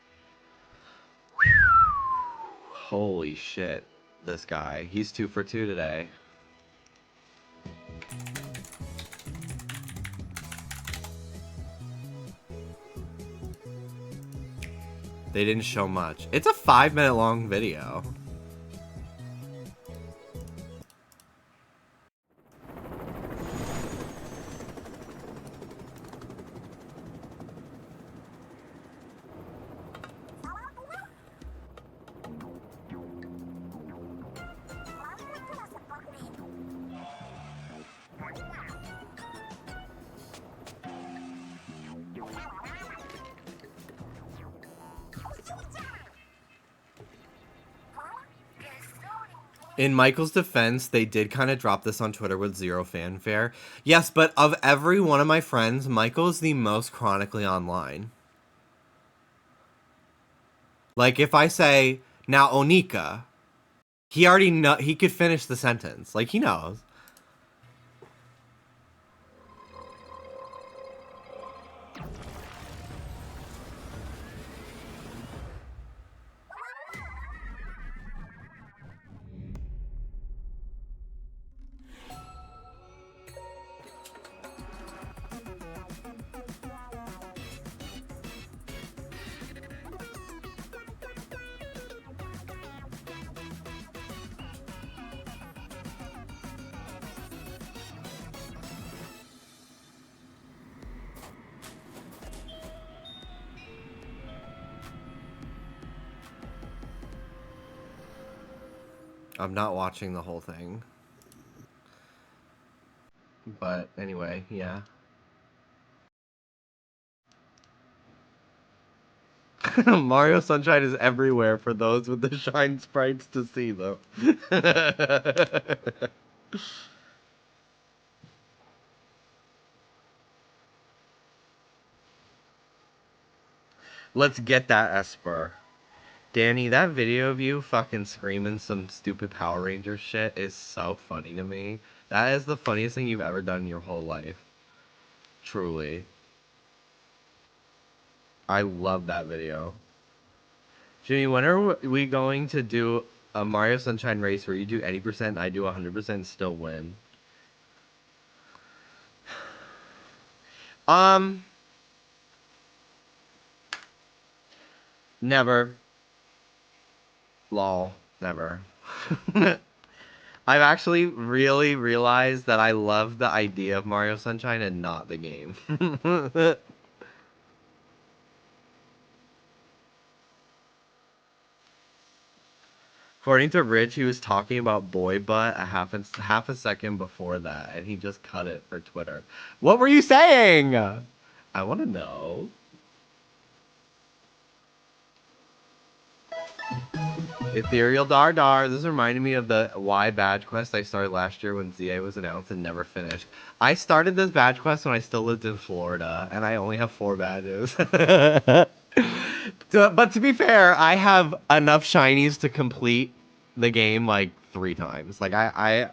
Speaker 1: Holy shit, this guy. He's 2 for 2 today. They didn't show much. It's a 5-minute long video. In Michael's defense, they did kind of drop this on Twitter with zero fanfare. Yes, but of every one of my friends, Michael is the most chronically online. Like, if I say, now Onika, he already know, he could finish the sentence. Like, he knows. I'm not watching the whole thing. But anyway, yeah. Mario Sunshine is everywhere for those with the shine sprites to see, though. Let's get that, Esper. Danny, that video of you fucking screaming some stupid Power Ranger shit is so funny to me. That is the funniest thing you've ever done in your whole life. Truly. I love that video. Jimmy, when are we going to do a Mario Sunshine race where you do 80%, I do 100%, still win? Never. Lol. Never. I've actually really realized that I love the idea of Mario Sunshine and not the game. According to Rich, he was talking about boy butt a half a second before that, and he just cut it for Twitter. What were you saying? I want to know. Ethereal Dar Dar. This reminded me of the Y badge quest I started last year when ZA was announced and never finished. I started this badge quest when I still lived in Florida, and I only have 4 badges. But to be fair, I have enough shinies to complete the game like 3 times. Like I've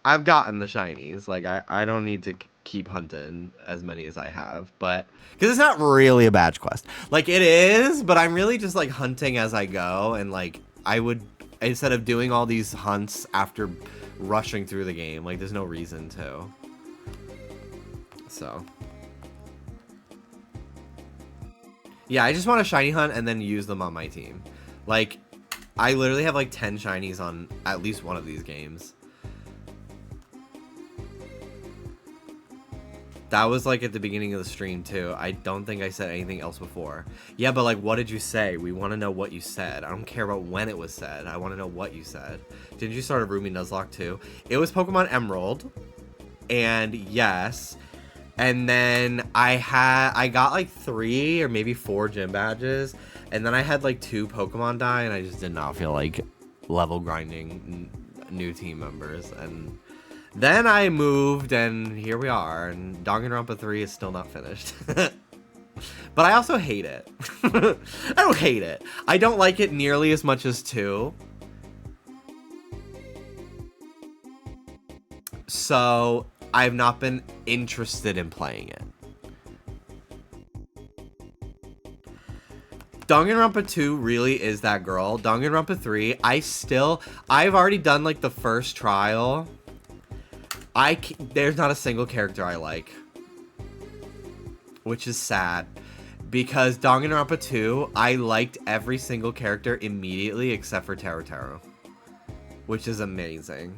Speaker 1: gotten the shinies. Like I don't need to keep hunting as many as I have, but because it's not really a badge quest. Like it is, but I'm really just like hunting as I go, and like I would, instead of doing all these hunts after rushing through the game, like there's no reason to. So yeah, I just want to shiny hunt and then use them on my team. Like I literally have like 10 shinies on at least one of these games. That was like at the beginning of the stream too. I don't think I said anything else before. Yeah, but like, what did you say? We want to know what you said. I don't care about when it was said. I want to know what you said. Didn't you start a Rumi Nuzlocke too? It was Pokemon Emerald. And yes. And then I got like 3 or maybe 4 gym badges. And then I had like 2 Pokemon die, and I just did not feel like level grinding new team members. And then I moved, and here we are, and Danganronpa 3 is still not finished. But I also hate it. I don't hate it. I don't like it nearly as much as 2. So I've not been interested in playing it. Danganronpa 2 really is that girl. Danganronpa 3, I've already done like the first trial. There's not a single character I like, which is sad. Because Danganronpa 2, I liked every single character immediately except for Teru, which is amazing.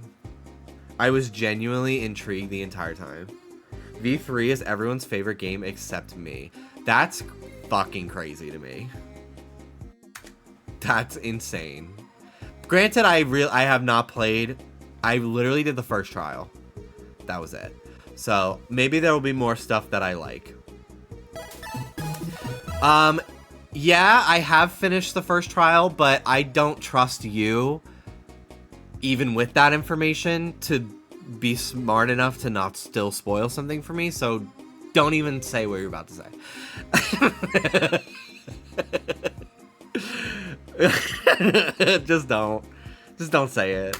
Speaker 1: I was genuinely intrigued the entire time. V3 is everyone's favorite game except me. That's fucking crazy to me. That's insane. Granted, I have not played. I literally did the first trial. That was it. So maybe there will be more stuff that I like. Yeah, I have finished the first trial, but I don't trust you, even with that information, to be smart enough to not still spoil something for me. So don't even say what you're about to say. Just don't say it.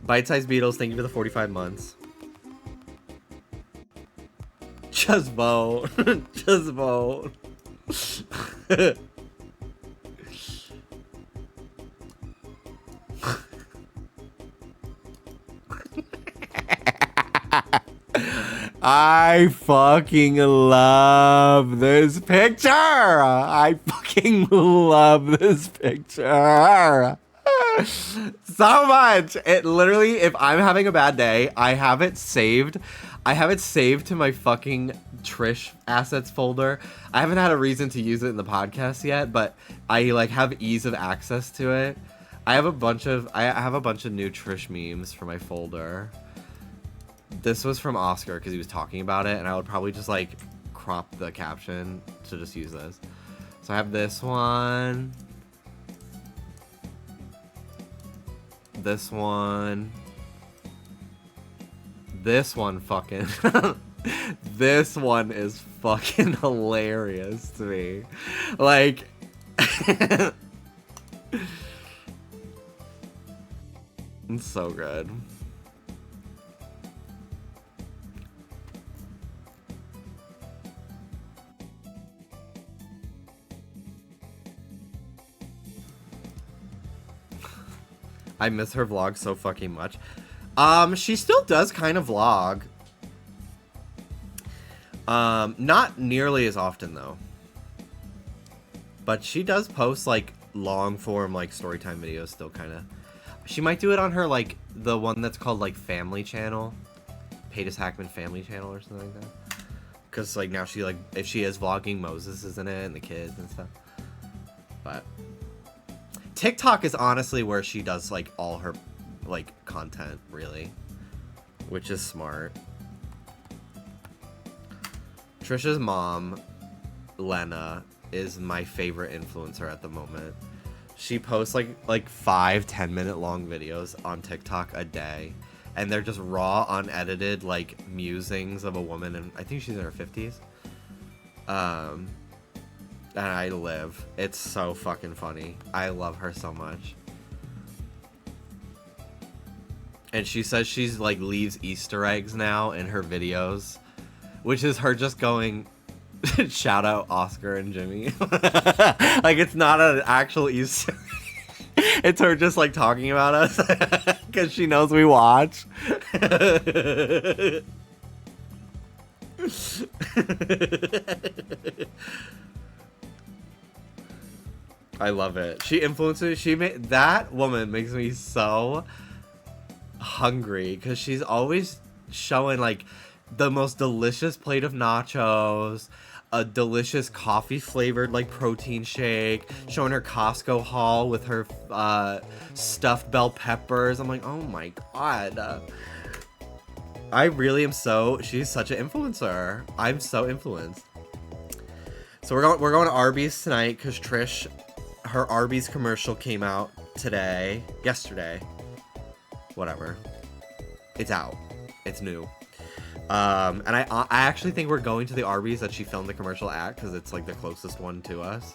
Speaker 1: Bite-sized Beatles, thank you for the 45 months. Just vote. Just vote. I fucking love this picture. I fucking love this picture. So much. It literally, if I'm having a bad day, I have it saved. I have it saved to my fucking Trish assets folder. I haven't had a reason to use it in the podcast yet, but I like have ease of access to it. I have a bunch of new Trish memes for my folder. This was from Oscar because he was talking about it, and I would probably just like crop the caption to just use this. So I have this one. This one. This one fucking... This one is fucking hilarious to me. Like... It's so good. I miss her vlog so fucking much. She still does kind of vlog. Not nearly as often though. But she does post like long form like storytime videos still kind of. She might do it on her like the one that's called like Family Channel. Paytas Hackman Family Channel or something like that. Cause like now she like if she is vlogging, Moses is in it and the kids and stuff. But TikTok is honestly where she does like all her like content really, which is smart. Trisha's mom, Lena, is my favorite influencer at the moment. She posts like 5-10 minute long videos on TikTok a day, and they're just raw, unedited like musings of a woman, and I think she's in her 50s. And I live. It's so fucking funny. I love her so much. And she says she's like leaves Easter eggs now in her videos, which is her just going, shout out Oscar and Jimmy. Like it's not an actual Easter egg. It's her just like talking about us because she knows we watch. I love it. She influences. That woman makes me so hungry because she's always showing like the most delicious plate of nachos, a delicious coffee flavored like protein shake, showing her Costco haul with her stuffed bell peppers. I'm like, oh my god. I really am she's such an influencer. I'm so influenced. So we're going to Arby's tonight because Trish, her Arby's commercial came out yesterday. Whatever. It's out. It's new. And I actually think we're going to the Arby's that she filmed the commercial at because it's like the closest one to us.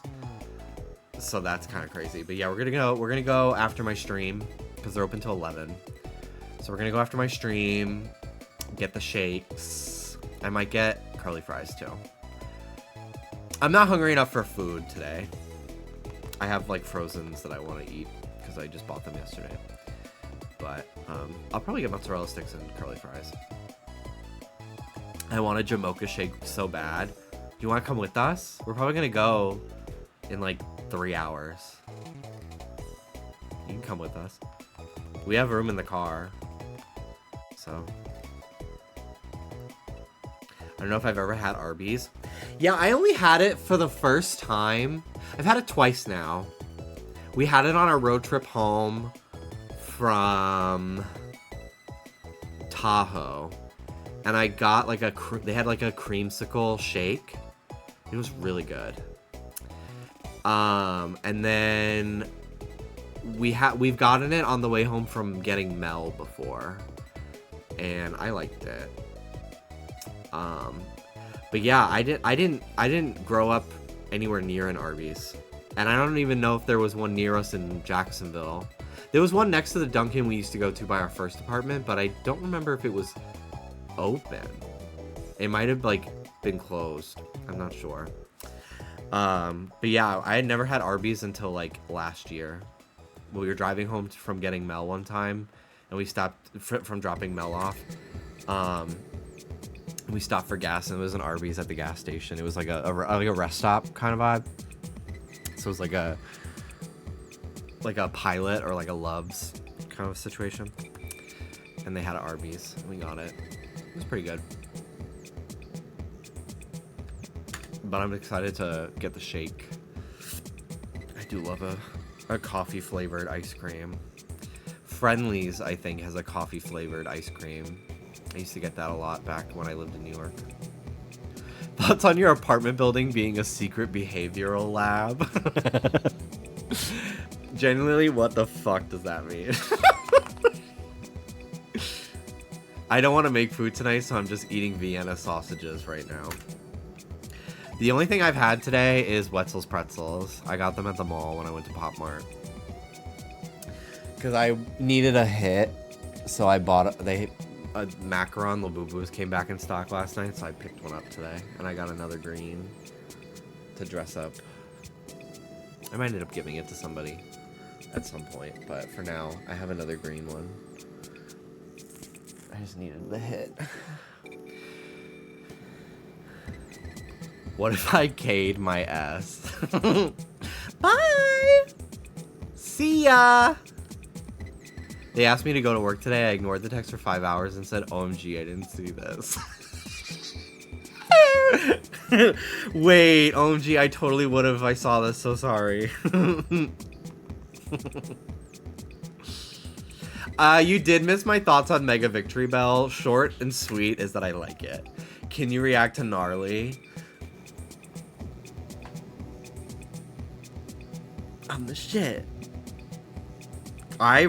Speaker 1: So that's kind of crazy. But yeah, we're gonna go after my stream because they're open till 11. So we're gonna go after my stream, get the shakes. I might get curly fries too. I'm not hungry enough for food today. I have like frozens that I want to eat because I just bought them yesterday. But I'll probably get mozzarella sticks and curly fries. I want a Jamocha shake so bad. Do you want to come with us? We're probably going to go in like 3 hours. You can come with us. We have room in the car. So. I don't know if I've ever had Arby's. Yeah, I only had it for the first time. I've had it twice now. We had it on our road trip home from Tahoe. And I got like they had like a creamsicle shake. It was really good. And then we've gotten it on the way home from getting Mel before. And I liked it. But yeah, I didn't grow up anywhere near an Arby's. And I don't even know if there was one near us in Jacksonville. There was one next to the Dunkin' we used to go to by our first apartment, but I don't remember if it was open. It might have like been closed. I'm not sure. But yeah, I had never had Arby's until like last year. We were driving home from getting Mel one time, and we stopped from dropping Mel off. We stopped for gas, and it was an Arby's at the gas station. It was like a rest stop kind of vibe. So it was like a Pilot or like a Love's kind of situation. And they had an Arby's, and we got it. It was pretty good. But I'm excited to get the shake. I do love a coffee flavored ice cream. Friendly's, I think, has a coffee flavored ice cream. I used to get that a lot back when I lived in New York. Thoughts on your apartment building being a secret behavioral lab? Genuinely, what the fuck does that mean? I don't want to make food tonight, so I'm just eating Vienna sausages right now. The only thing I've had today is Wetzel's pretzels. I got them at the mall when I went to Pop Mart. Because I needed a hit, so I bought a macaron Labubu's came back in stock last night, so I picked one up today. And I got another green to dress up. I might end up giving it to somebody at some point, but for now, I have another green one. I just needed the hit. What if I K'd my S? Bye! See ya! They asked me to go to work today. I ignored the text for 5 hours and said, OMG, I didn't see this. Wait, OMG, I totally would have if I saw this. So sorry. You did miss my thoughts on Mega Victory Bell. Short and sweet is that I like it. Can you react to Gnarly? I'm the shit. I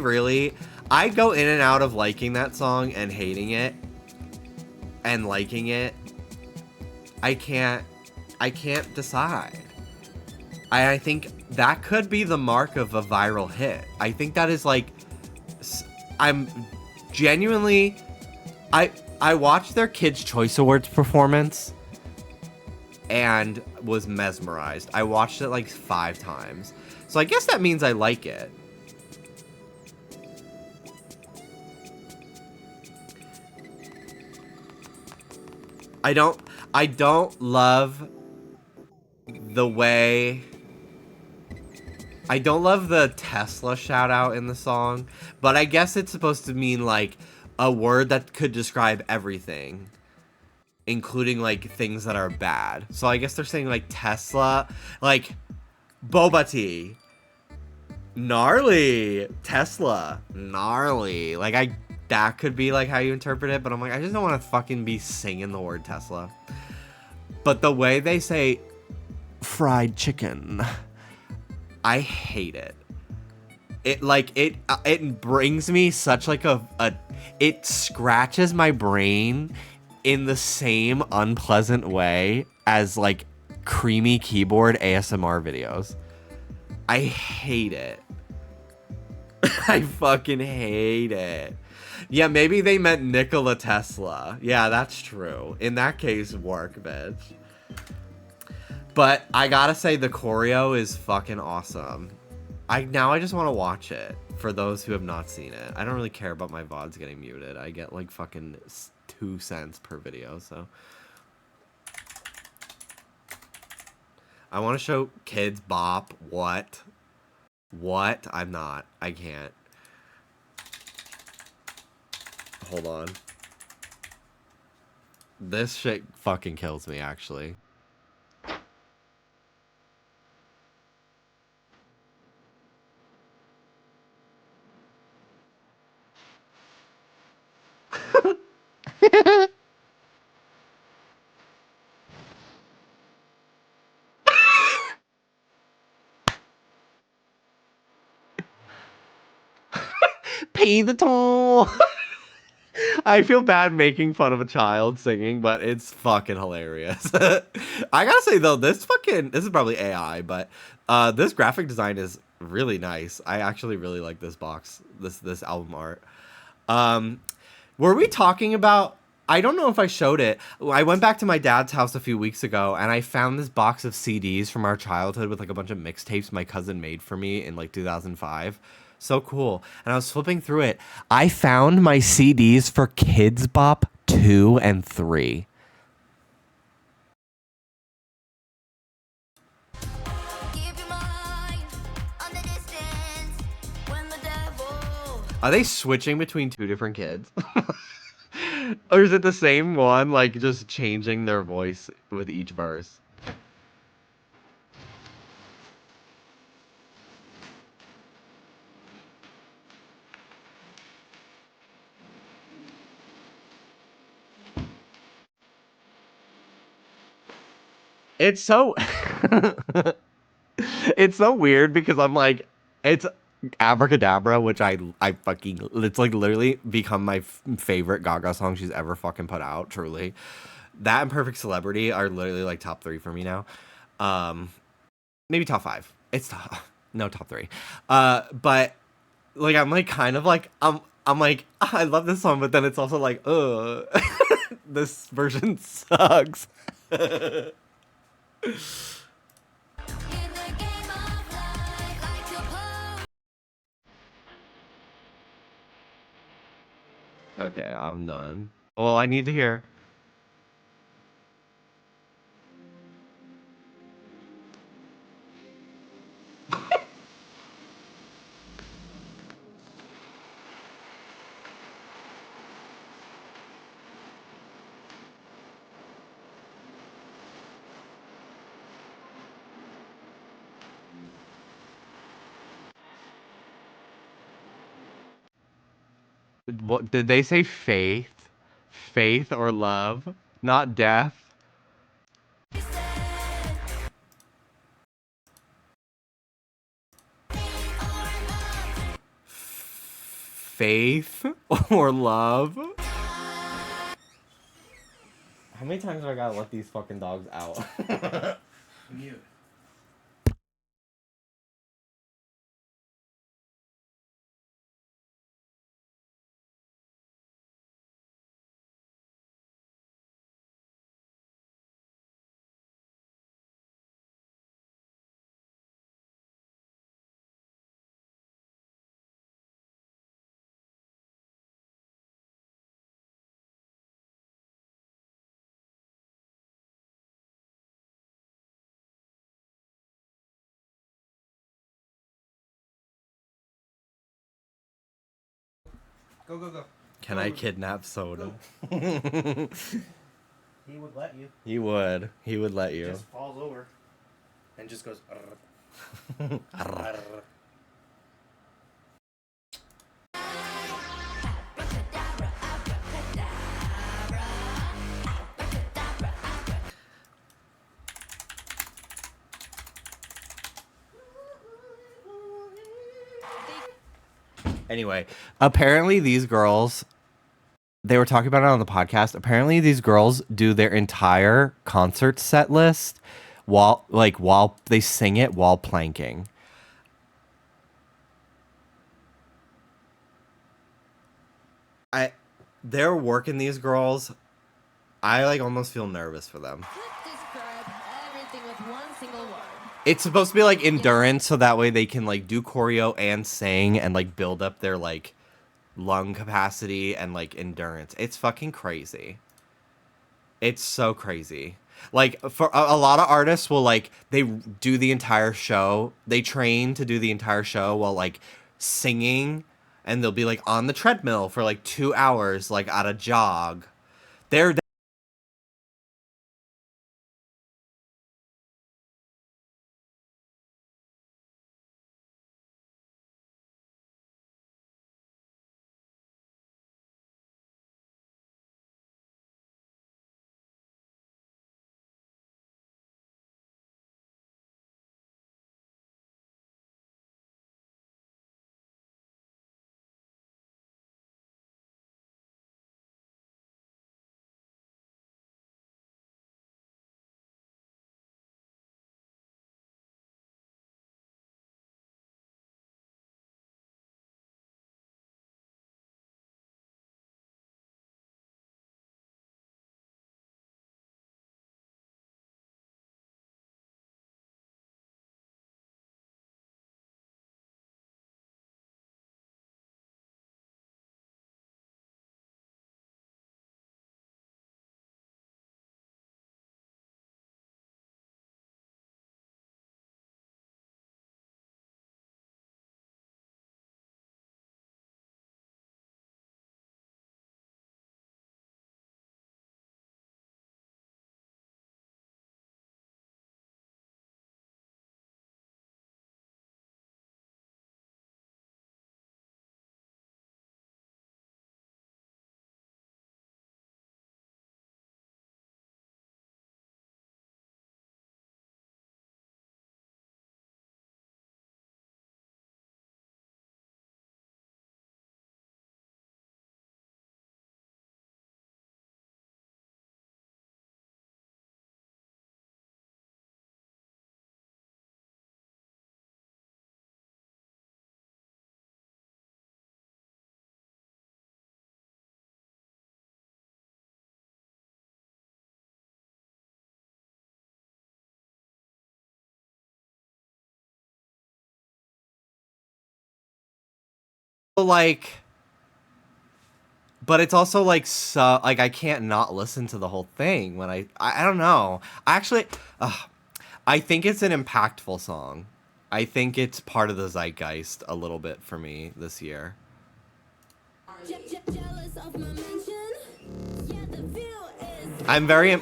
Speaker 1: go in and out of liking that song and hating it and liking it. I can't decide. I think that could be the mark of a viral hit. I think that is like, I'm genuinely, I watched their Kids' Choice Awards performance and was mesmerized. I watched it like 5 times. So I guess that means I like it. I don't love the way... I don't love the Tesla shout out in the song, but I guess it's supposed to mean like a word that could describe everything, including like things that are bad. So I guess they're saying like Tesla, like boba tea, gnarly, Tesla, gnarly. Like that could be like how you interpret it, but I'm like, I just don't want to fucking be singing the word Tesla. But the way they say fried chicken, I hate it. It brings me such like it scratches my brain in the same unpleasant way as like creamy keyboard ASMR videos. I hate it. I fucking hate it. Yeah, maybe they meant Nikola Tesla. Yeah, that's true. In that case, work, bitch. But I gotta say, the choreo is fucking awesome. Now I just want to watch it, for those who have not seen it. I don't really care about my VODs getting muted. I get, like, fucking 2 cents per video, so. I want to show kids bop. What? What? I'm not. I can't. Hold on. This shit fucking kills me, actually. Pay the toll. I feel bad making fun of a child singing, but it's fucking hilarious. I gotta say though, this is probably AI, but this graphic design is really nice. I actually really like this box, this album art. Were we talking about? I don't know if I showed it. I went back to my dad's house a few weeks ago, and I found this box of CDs from our childhood with like a bunch of mixtapes my cousin made for me in like 2005. So cool. And I was flipping through it. I found my CDs for Kids Bop 2 and 3. Are they switching between 2 different kids? Or is it the same one, like just changing their voice with each verse? It's so it's so weird because I'm like, it's Abracadabra, which I fucking, it's like literally become my favorite Gaga song she's ever fucking put out. Truly, that and Perfect Celebrity are literally like top 3 for me now. Maybe top 5. It's no top 3. But like I'm like kind of like I'm like I love this song, but then it's also like this version sucks. Okay, I'm done. Well, I need to hear. What did they say? Faith, faith or love, not death. Faith or love. How many times do I gotta let these fucking dogs out?
Speaker 2: Mute. Go, go, go.
Speaker 1: Can I kidnap Soda?
Speaker 7: He would let you.
Speaker 1: He would. He would let you.
Speaker 7: Just falls over and just goes.
Speaker 1: Anyway, apparently these girls, they were talking about it on the podcast. Apparently these girls do their entire concert set list while they sing it while planking. They're working these girls. I like almost feel nervous for them.
Speaker 8: Describe everything with one single word.
Speaker 1: It's supposed to be like endurance, so that way they can like do choreo and sing and like build up their like lung capacity and like endurance. It's fucking crazy. It's so crazy. Like for a lot of artists will like they do the entire show. They train to do the entire show while like singing, and they'll be like on the treadmill for like 2 hours like at a jog. They're like, but it's also like so like I can't not listen to the whole thing when I don't know. I actually I think it's an impactful song. I think it's part of the zeitgeist a little bit for me this year. I am very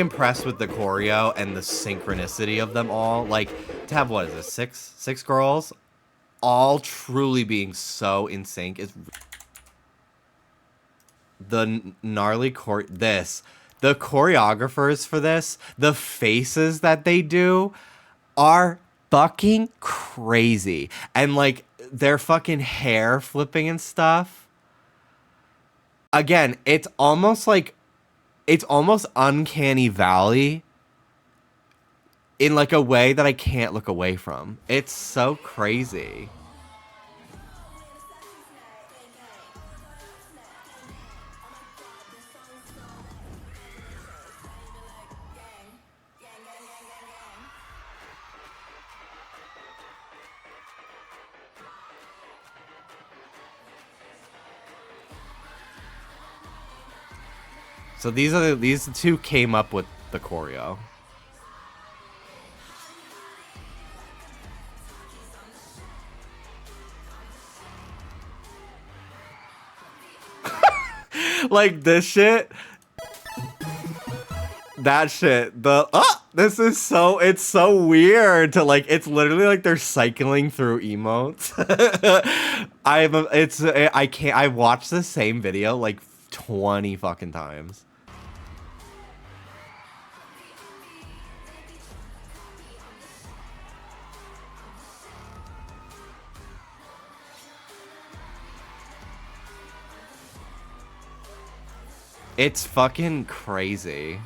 Speaker 1: impressed with the choreo and the synchronicity of them all. Like to have what is it, six girls all truly being so in sync is the gnarly the choreographers for this, the faces that they do are fucking crazy. And like their fucking hair flipping and stuff. Again, it's almost uncanny valley in like a way that I can't look away from. It's so crazy. So these two came up with the choreo. Like this shit. That shit. This is it's so weird to like, it's literally like they're cycling through emotes. I watched the same video like 20 fucking times. It's fucking crazy.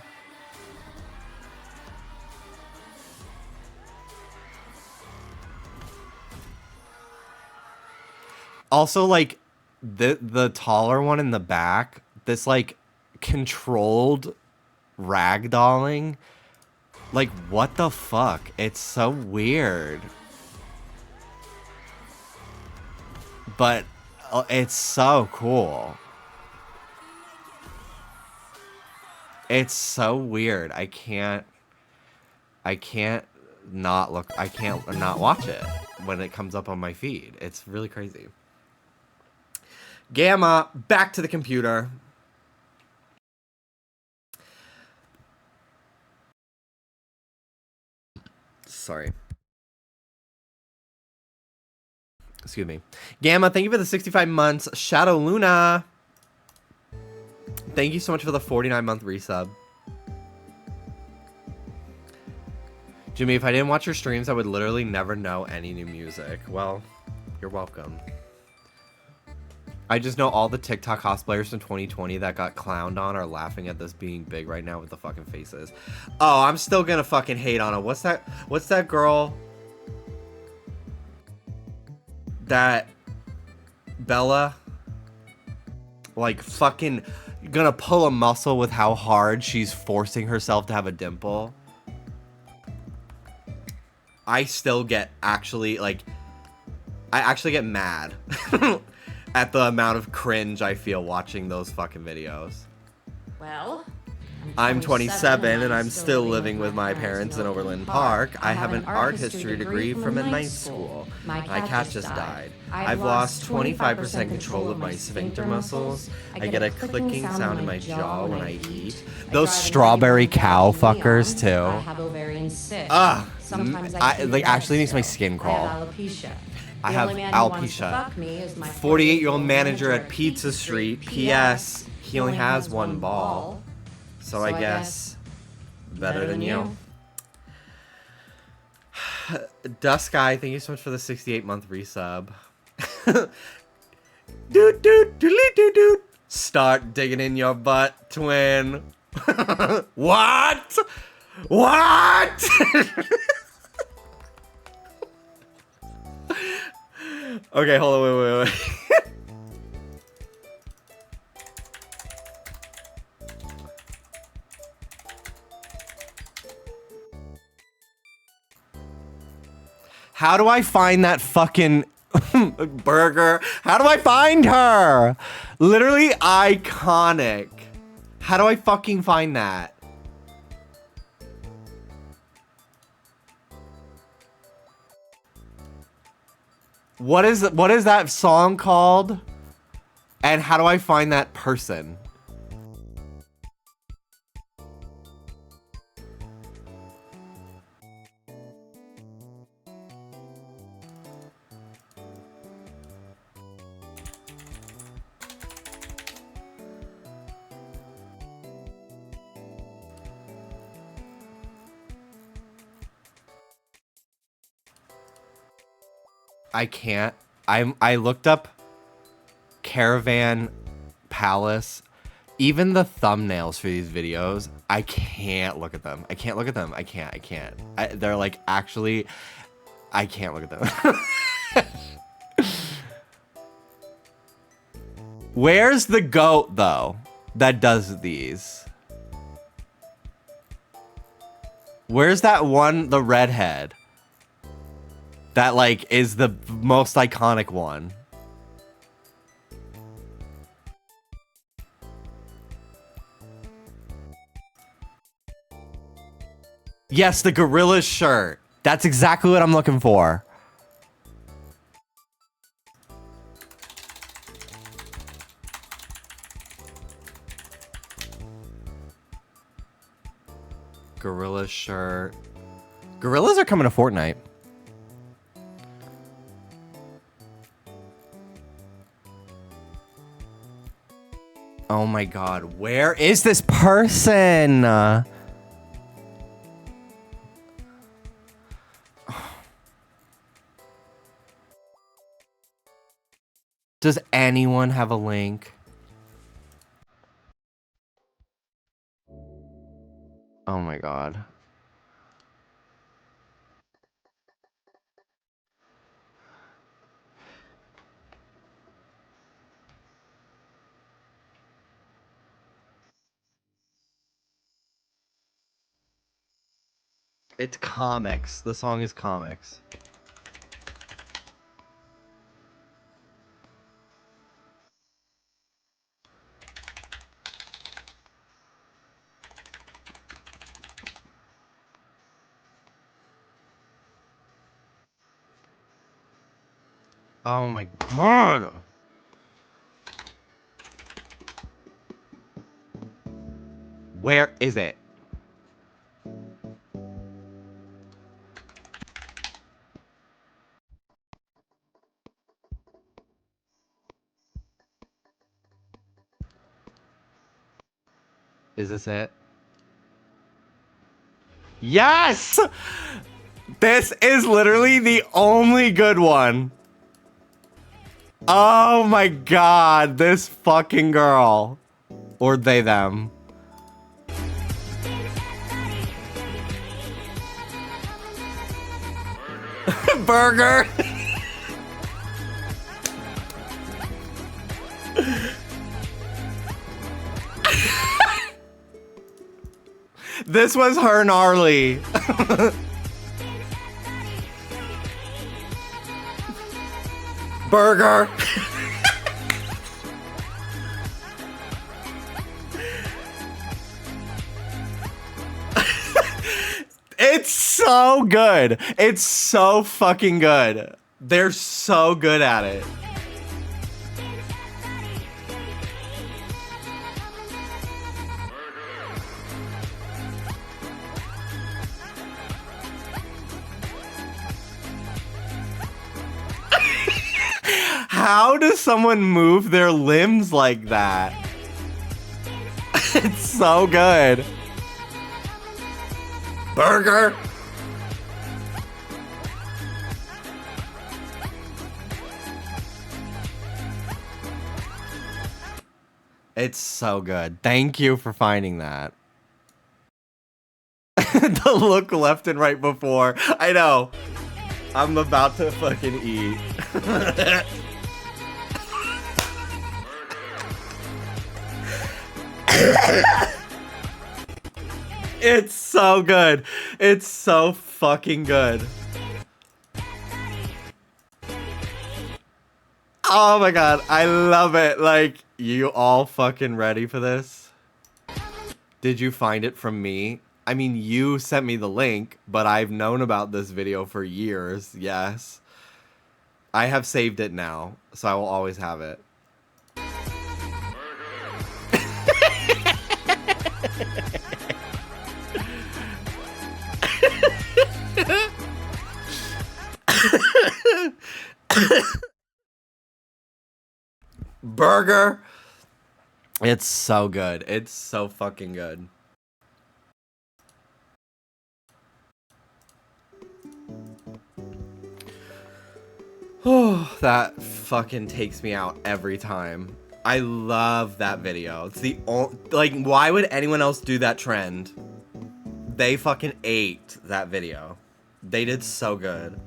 Speaker 1: Also, like, the taller one in the back, this, like, controlled ragdolling. Like, what the fuck? It's so weird. But Oh, it's so cool. It's so weird. I can't not look. I can't not watch it when it comes up on my feed. It's really crazy. Gamma, back to the computer. Sorry. Excuse me. Gamma, thank you for the 65 months. Shadow Luna, thank you so much for the 49-month resub. Jimmy, if I didn't watch your streams, I would literally never know any new music. Well, you're welcome. I just know all the TikTok cosplayers from 2020 that got clowned on are laughing at this being big right now with the fucking faces. Oh, I'm still gonna fucking hate on it. What's that girl? That Bella? Like fucking gonna pull a muscle with how hard she's forcing herself to have a dimple. I still get I actually get mad at the amount of cringe I feel watching those fucking videos.
Speaker 8: Well,
Speaker 1: I'm 27 and I'm still living with my parents in Overland Park. I have an art history degree from a night school. My cat just died. I've lost 25% control of my sphincter muscles. I get a clicking sound in my jaw when I eat. Those strawberry cow fuckers too.
Speaker 8: I have ovarian cysts.
Speaker 1: Sometimes like actually makes my skin crawl. I have alopecia. 48-year-old manager at Pizza Street. P.S. He only has one ball. So I guess better than you. Dusk Guy, thank you so much for the 68-month resub. Doot. Start digging in your butt, twin. What? What? Okay, hold on, wait. How do I find that fucking burger? How do I find her? Literally iconic. How do I fucking find that? What is that song called? And how do I find that person? I can't. I looked up Caravan Palace. Even the thumbnails for these videos, I can't look at them. I can't. They're like actually, I can't look at them. Where's the goat though that does these? Where's that one, the redhead? That, like, is the most iconic one. Yes, the gorilla shirt. That's exactly what I'm looking for. Gorilla shirt. Gorillas are coming to Fortnite. Oh my god, where is this person? Does anyone have a link? Oh my god. It's comics. The song is comics.
Speaker 9: Oh my god. Where is it? Is this it? Yes! This is literally the only good one. Oh my god, this fucking girl. Or they, them. Burger! This was her gnarly. Burger. It's so good. It's so fucking good. They're so good at it. How does someone move their limbs like that? It's so good. Burger. It's so good. Thank you for finding that. The look left and right before. I know. I'm about to fucking eat. It's so good. It's so fucking good. Oh my god, I love it. Like, you all fucking ready for this? Did you find it from me? I mean, you sent me the link, but I've known about this video for years, yes. I have saved it now, so I will always have it. Burger. It's so good. It's so fucking good. Oh, that fucking takes me out every time. I love that video. It's the only, like, why would anyone else do that trend? They fucking ate that video. They did so good.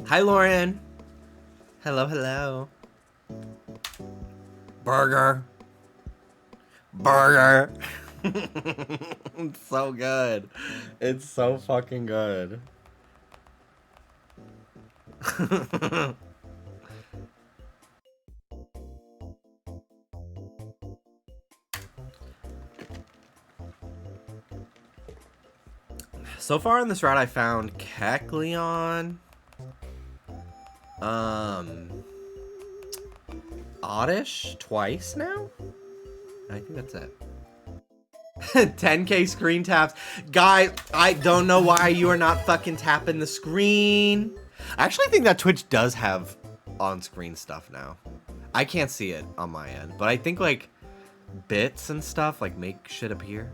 Speaker 9: Hi, Lauren. Hello, hello. Burger. Burger. It's so good. It's so fucking good. So far in this route, I found Kecleon, Oddish twice now. I think that's it. 10k screen taps. Guys, I don't know why you are not fucking tapping the screen. I actually think that Twitch does have on-screen stuff now. I can't see it on my end, but I think like bits and stuff like make shit appear.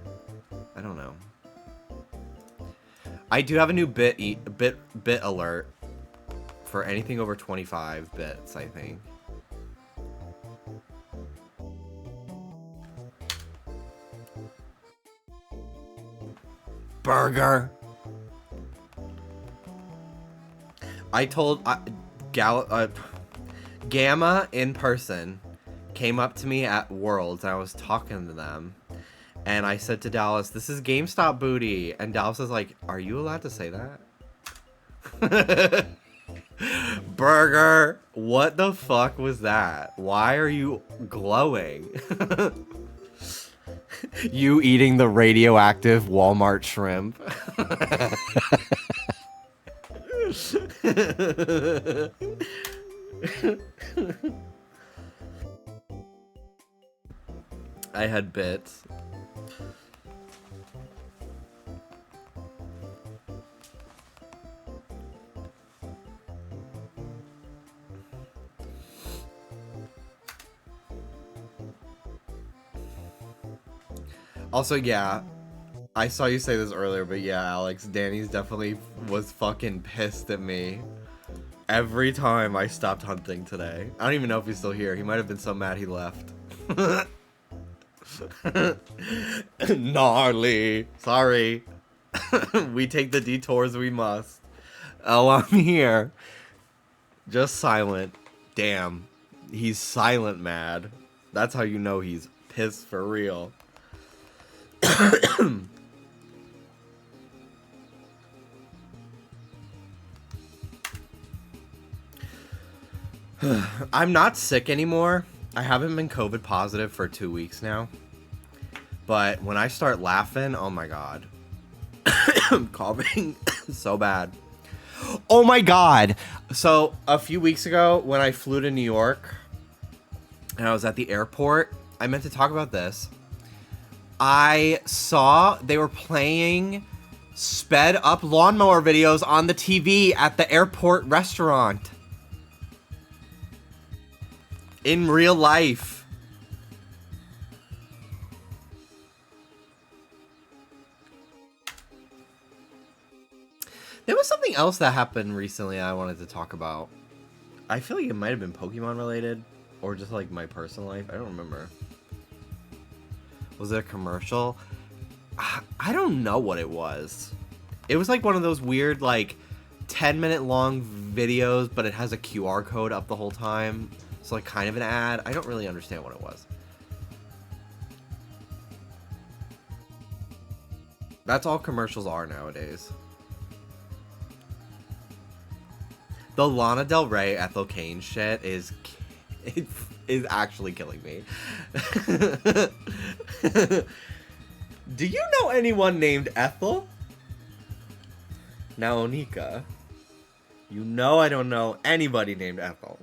Speaker 9: I don't know. I do have a new bit alert for anything over 25 bits, I think. Burger. I told Gamma in person came up to me at Worlds and I was talking to them and I said to Dallas, "This is GameStop booty," and Dallas was like, "Are you allowed to say that?" Burger, what the fuck was that? Why are you glowing? You eating the radioactive Walmart shrimp.
Speaker 1: I had bits. Also, yeah, I saw you say this earlier, but yeah, Alex, Danny's definitely was fucking pissed at me every time I stopped hunting today. I don't even know if he's still here. He might have been so mad he left. Gnarly. Sorry. We take the detours we must. Oh, I'm here. Just silent. Damn. He's silent mad. That's how you know he's pissed for real. I'm not sick anymore. I haven't been COVID positive for 2 weeks now. But when I start laughing, oh my god. I'm coughing so bad. Oh my god. So a few weeks ago when I flew to New York and I was at the airport, I meant to talk about this. I saw they were playing sped up lawnmower videos on the TV at the airport restaurant. In real life. There was something else that happened recently I wanted to talk about. I feel like it might have been Pokemon related or just like my personal life. I don't remember. Was it a commercial? I don't know what it was. It was like one of those weird like 10-minute long videos, but it has a QR code up the whole time. So like kind of an ad. I don't really understand what it was. That's all commercials are nowadays. The Lana Del Rey Ethel Cain shit is actually killing me. Do you know anyone named Ethel? Now, Onika, you know I don't know anybody named Ethel.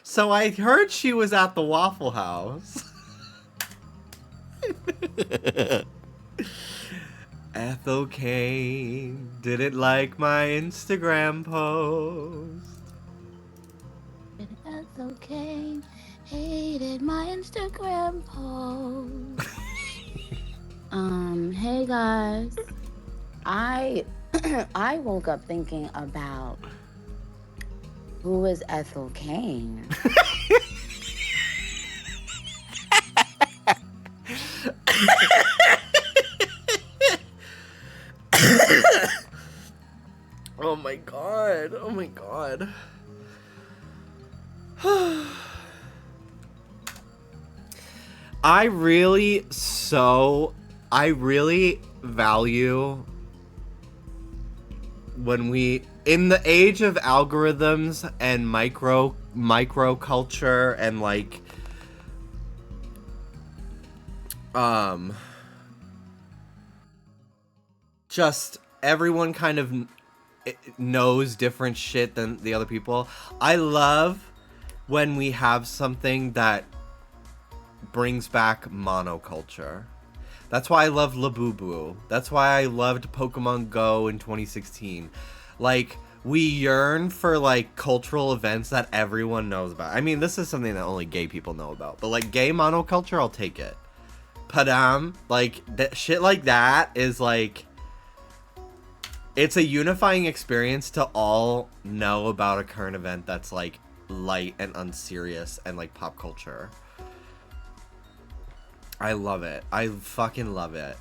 Speaker 1: So I heard she was at the Waffle House. Ethel Cain didn't like my Instagram post.
Speaker 3: Ethel Cain hated my Instagram post.
Speaker 10: Hey guys. I I woke up thinking about who is Ethel Cain.
Speaker 1: Oh my god. Oh my god. I really value when we, in the age of algorithms and micro culture and like just everyone kind of knows different shit than the other people. I love when we have something that brings back monoculture. That's why I love Labubu. That's why I loved Pokemon Go in 2016. Like, we yearn for, like, cultural events that everyone knows about. I mean, this is something that only gay people know about. But, like, gay monoculture, I'll take it. Padam, like, shit like that is, like... It's a unifying experience to all know about a current event that's, like, light and unserious and, like, pop culture. I love it. I fucking love it.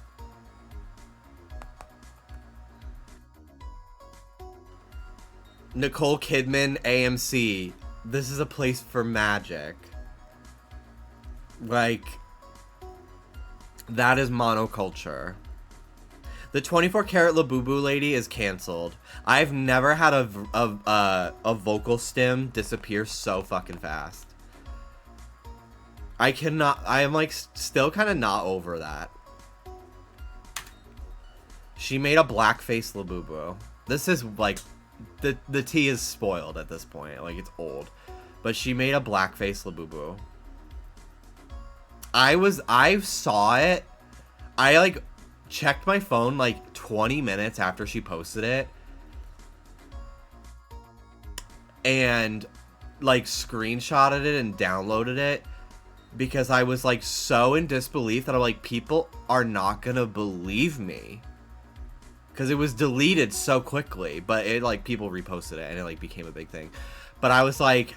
Speaker 1: Nicole Kidman, AMC. This is a place for magic. Like, that is monoculture. The 24-karat Labubu lady is canceled. I've never had a vocal stim disappear so fucking fast. I am like still kind of not over that. She made a blackface Labubu. This is like, the tea is spoiled at this point. Like, it's old. But she made a blackface Labubu. I saw it. I like checked my phone like 20 minutes after she posted it. And like screenshotted it and downloaded it. Because I was like so in disbelief that I'm like, people are not gonna believe me. Because it was deleted so quickly. But it like, people reposted it and it like became a big thing. But I was like,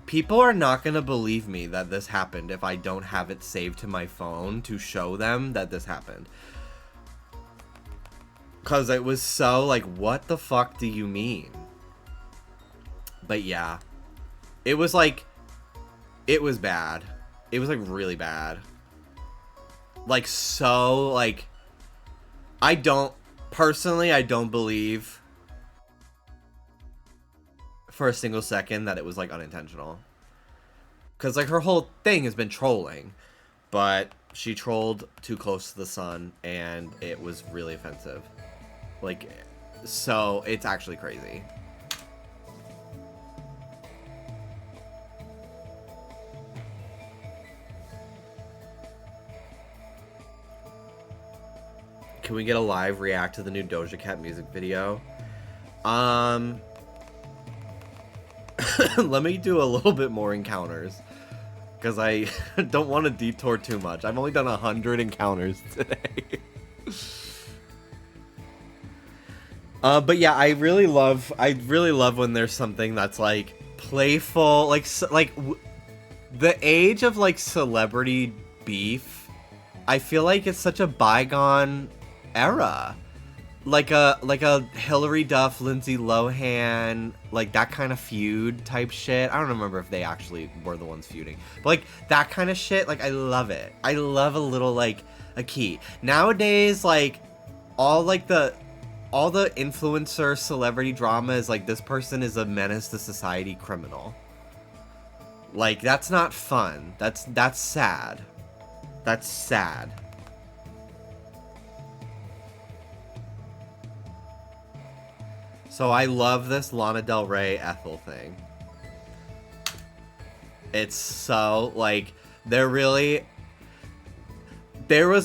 Speaker 1: people are not gonna believe me that this happened if I don't have it saved to my phone to show them that this happened. Because it was so like, what the fuck do you mean? But yeah. It was like, it was bad. It was like really bad. Like so like, I don't believe for a single second that it was like unintentional. Because like her whole thing has been trolling. But she trolled too close to the sun and it was really offensive. Like, so it's actually crazy. Can we get a live react to the new Doja Cat music video? Let me do a little bit more encounters. Because I don't want to detour too much. I've only done 100 encounters today. But yeah, I really love when there's something that's like playful, like the age of like celebrity beef. I feel like it's such a bygone era. Like a Hillary Duff, Lindsay Lohan, like that kind of feud type shit. I don't remember if they actually were the ones feuding, but like that kind of shit, like I love it. I love a little like a key. Nowadays, like all the influencer celebrity drama is like, this person is a menace to society criminal. Like, that's not fun. That's sad. That's sad. So I love this Lana Del Rey Ethel thing. It's so, like, there was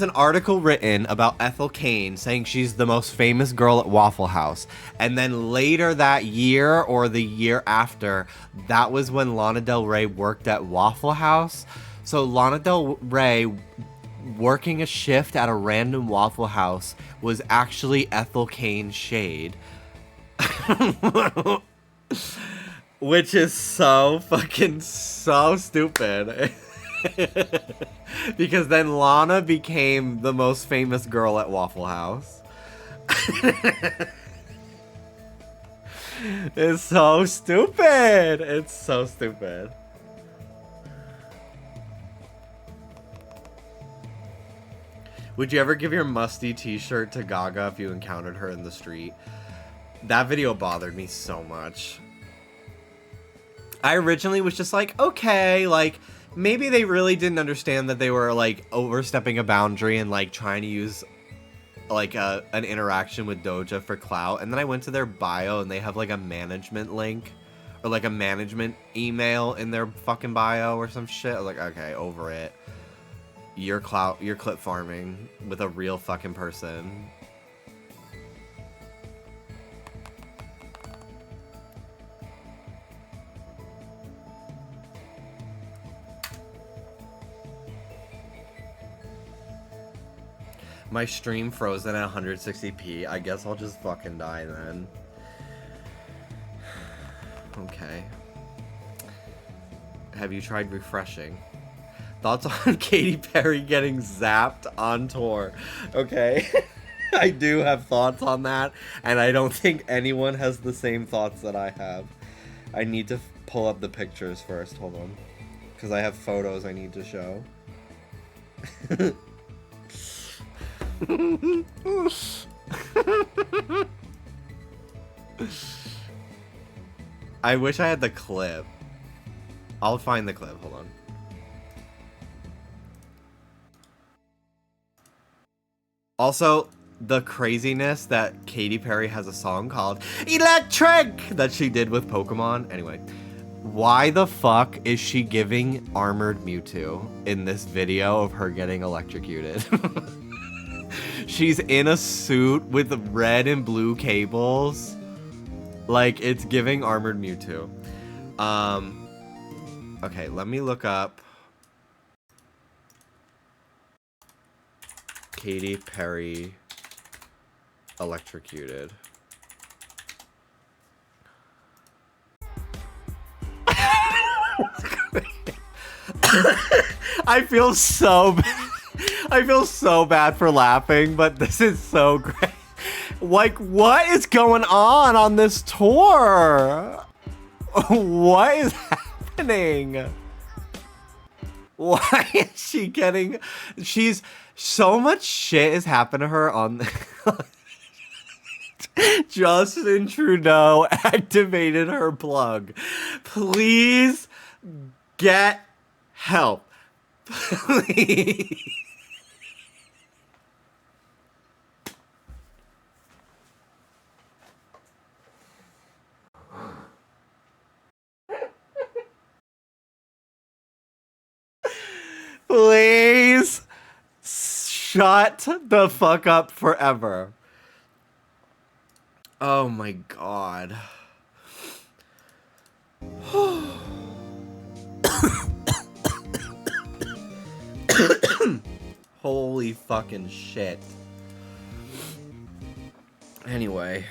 Speaker 1: an article written about Ethel Cain saying she's the most famous girl at Waffle House. And then later that year or the year after, that was when Lana Del Rey worked at Waffle House. So Lana Del Rey working a shift at a random Waffle House was actually Ethel Cain's shade. Which is so fucking so stupid. Because then Lana became the most famous girl at Waffle House. It's so stupid. It's so stupid. Would you ever give your musty t-shirt to Gaga if you encountered her in the street? That video bothered me so much. I originally was just like, okay, like, maybe they really didn't understand that they were, like, overstepping a boundary and, like, trying to use, like, an interaction with Doja for clout. And then I went to their bio and they have, like, a management link or, like, a management email in their fucking bio or some shit. I was like, okay, over it. You're clip farming with a real fucking person. My stream frozen at 160p. I guess I'll just fucking die then. Okay. Have you tried refreshing? Thoughts on Katy Perry getting zapped on tour? Okay. I do have thoughts on that, and I don't think anyone has the same thoughts that I have. I need to pull up the pictures first. Hold on. Because I have photos I need to show. I wish I had the clip. I'll find the clip. Hold on. Also,
Speaker 9: the craziness that Katy Perry has a song called Electric that she did with Pokemon. Anyway, why the fuck is she giving Armored Mewtwo in this video of her getting electrocuted? She's in a suit with red and blue cables. Like, it's giving Armored Mewtwo. Okay, let me look up Katy Perry electrocuted. I feel so bad. I feel so bad for laughing, but this is so great. Like, what is going on this tour? What is happening? Why is she getting... She's... So much shit has happened to her on... Justin Trudeau activated her plug. Please get help. Please. Please shut the fuck up forever. Oh my god. Holy fucking shit. Anyway.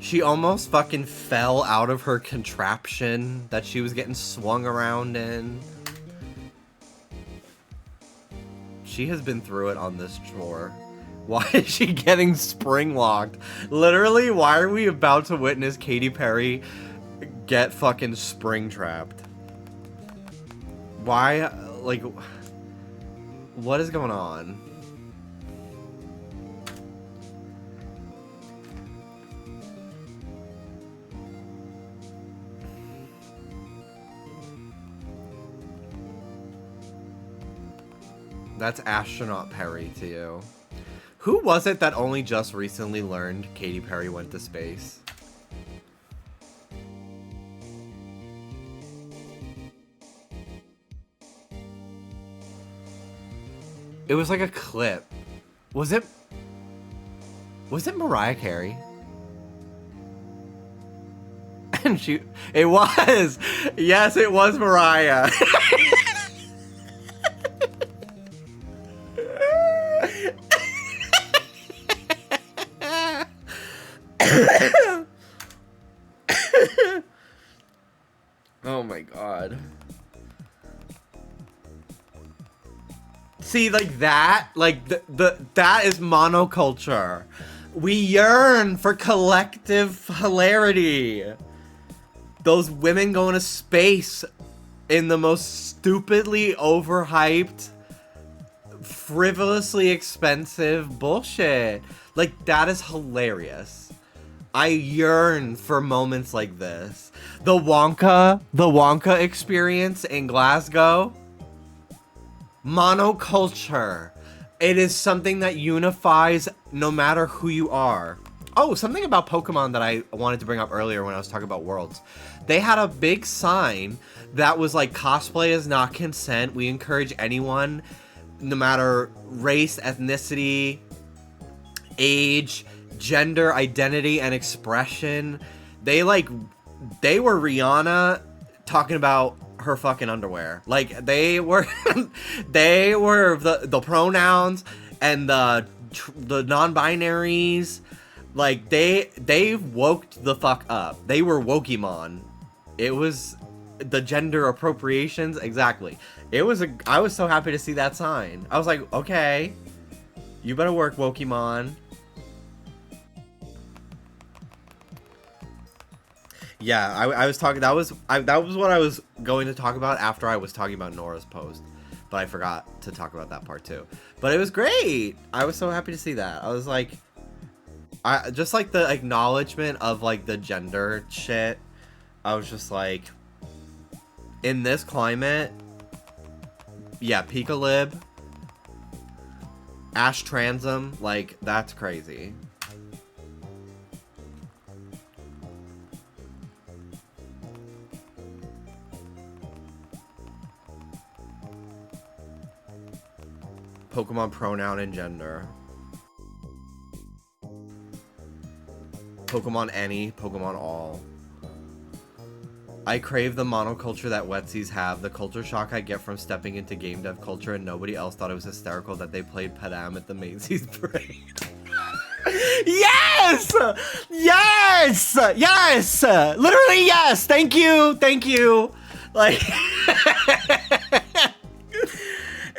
Speaker 9: She almost fucking fell out of her contraption that she was getting swung around in. She has been through it on this tour. Why is she getting spring locked? Literally, why are we about to witness Katy Perry get fucking spring trapped? Why, like, what is going on? That's Astronaut Perry to you. Who was it that only just recently learned Katy Perry went to space? It was like a clip. Was it Mariah Carey? And it was! Yes, it was Mariah. Oh my god. See, like that, like that is monoculture. We yearn for collective hilarity. Those women going to space in the most stupidly overhyped, frivolously expensive bullshit. Like, that is hilarious. I yearn for moments like this. The Wonka experience in Glasgow. Monoculture. It is something that unifies no matter who you are. Oh, something about Pokemon that I wanted to bring up earlier when I was talking about Worlds. They had a big sign that was like, cosplay is not consent. We encourage anyone, no matter race, ethnicity, age, gender, identity, and expression. They were Rihanna talking about her fucking underwear. Like, they were they were the pronouns and the non-binaries. Like, they woke the fuck up. They were Wokemon. It was the gender appropriations, exactly. I was so happy to see that sign. I was like, okay, you better work, Wokemon. Yeah, I was talking. That was what I was going to talk about after I was talking about Nora's post, but I forgot to talk about that part too. But it was great. I was so happy to see that. I was like, I just like the acknowledgement of like the gender shit. I was just like, in this climate, yeah, Pika-Lib
Speaker 1: Ash Transum, like, that's crazy. Pokemon pronoun and gender. Pokemon any, Pokemon all. I crave the monoculture that Wetsies have, the culture shock I get from stepping into game dev culture, and nobody else thought it was hysterical that they played Padam at the Macy's parade. Yes! Yes! Yes! Literally yes! Thank you! Thank you! Like...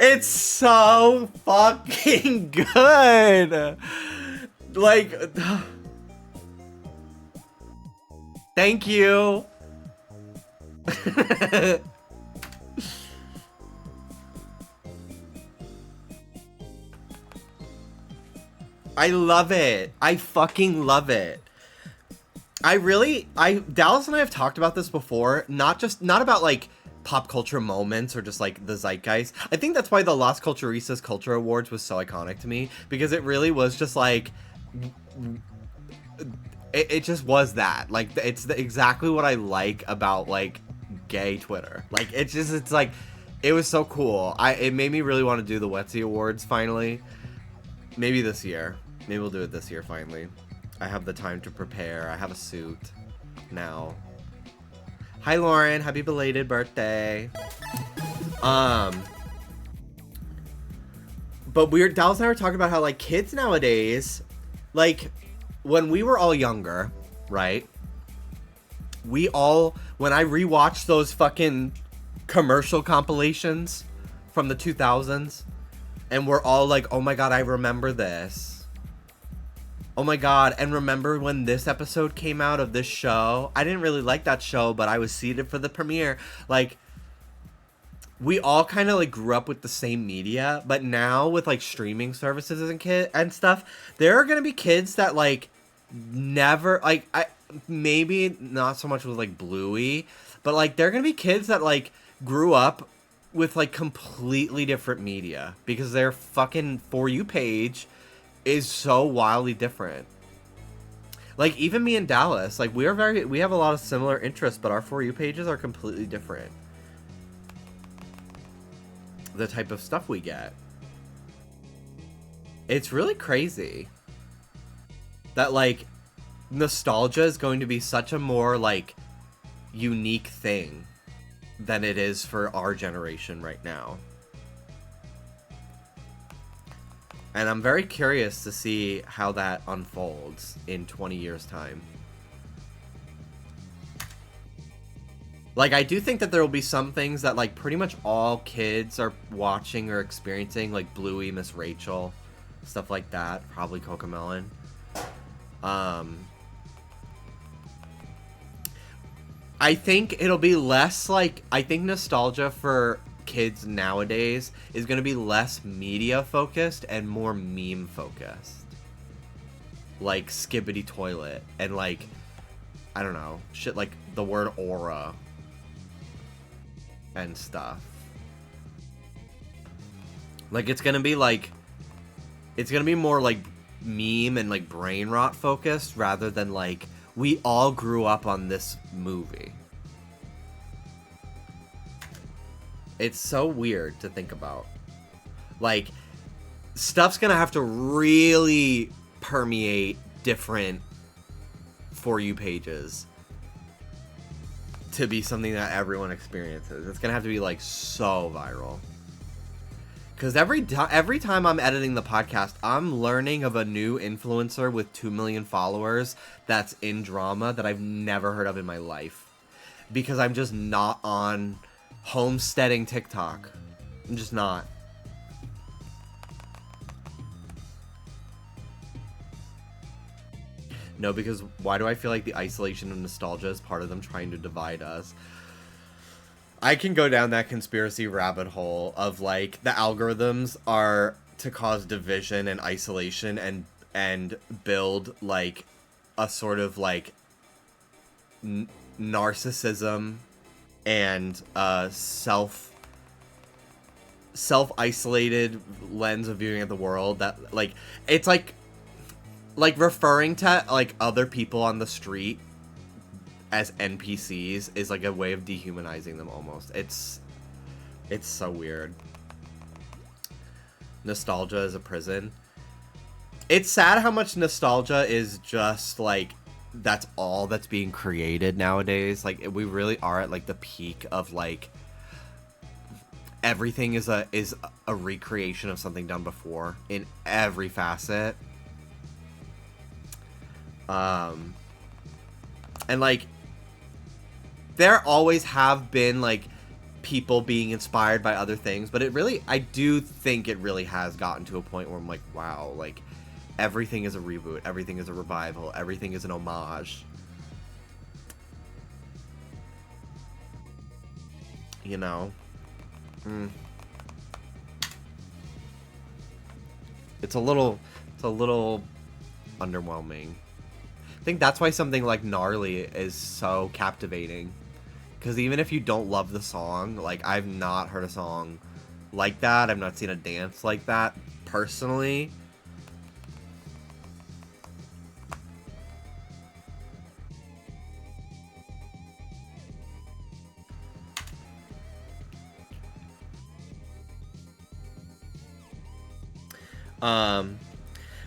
Speaker 1: It's so fucking good! Like... Thank you! I love it. I fucking love it. Dallas and I have talked about this before, not about like pop culture moments or just like the zeitgeist. I think that's why the Las Culturistas Culture Awards was so iconic to me, because it really was just like, it just was that. Like, it's exactly what I like about like gay Twitter. Like, it's like, it was so cool. It made me really want to do the Wetsy Awards finally. Maybe this year. Maybe we'll do it this year finally. I have the time to prepare. I have a suit now. Hi Lauren, happy belated birthday. But Dallas and I were talking about how like kids nowadays, like when we were all younger, right? When I rewatched those fucking commercial compilations from the 2000s, and we're all like, oh my god, I remember this. Oh my god, and remember when this episode came out of this show? I didn't really like that show, but I was seated for the premiere. Like, we all kind of like grew up with the same media, but now with like streaming services and stuff, there are gonna be kids that like never, like, maybe not so much with like Bluey, but like there are gonna be kids that like grew up with like completely different media because their fucking For You page is so wildly different. Like, even me and Dallas, like, we have a lot of similar interests, but our For You pages are completely different. The type of stuff we get. It's really crazy that, like, nostalgia is going to be such a more, like, unique thing than it is for our generation right now. And I'm very curious to see how that unfolds in 20 years' time. Like, I do think that there will be some things that, like, pretty much all kids are watching or experiencing, like Bluey, Miss Rachel, stuff like that. Probably Cocomelon. I think it'll be less, like, I think nostalgia for kids nowadays is going to be less media focused and more meme focused, like Skibbity Toilet and like, I don't know, shit like the word aura and stuff. Like, it's gonna be more like meme and like brain rot focused rather than like we all grew up on this movie. It's so weird to think about. Like, stuff's gonna have to really permeate different For You pages to be something that everyone experiences. It's gonna have to be, like, so viral. Because every time I'm editing the podcast, I'm learning of a new influencer with 2 million followers that's in drama that I've never heard of in my life. Because I'm just not on homesteading TikTok. I'm just not. No, because why do I feel like the isolation of nostalgia is part of them trying to divide us? I can go down that conspiracy rabbit hole of like the algorithms are to cause division and isolation and build like a sort of like narcissism and self self-isolated lens of viewing of the world that, like, it's like referring to, like, other people on the street as NPCs is, like, a way of dehumanizing them almost. It's so weird. Nostalgia is a prison. It's sad how much nostalgia is just, like, that's all that's being created nowadays. Like, we really are at, like, the peak of, like, everything is a recreation of something done before in every facet. And, like, there always have been, like, people being inspired by other things, but I do think it really has gotten to a point where I'm like, wow, like, everything is a reboot, everything is a revival, everything is an homage. You know? It's a little underwhelming. I think that's why something like Gnarly is so captivating. Because even if you don't love the song, like, I've not heard a song like that. I've not seen a dance like that, personally.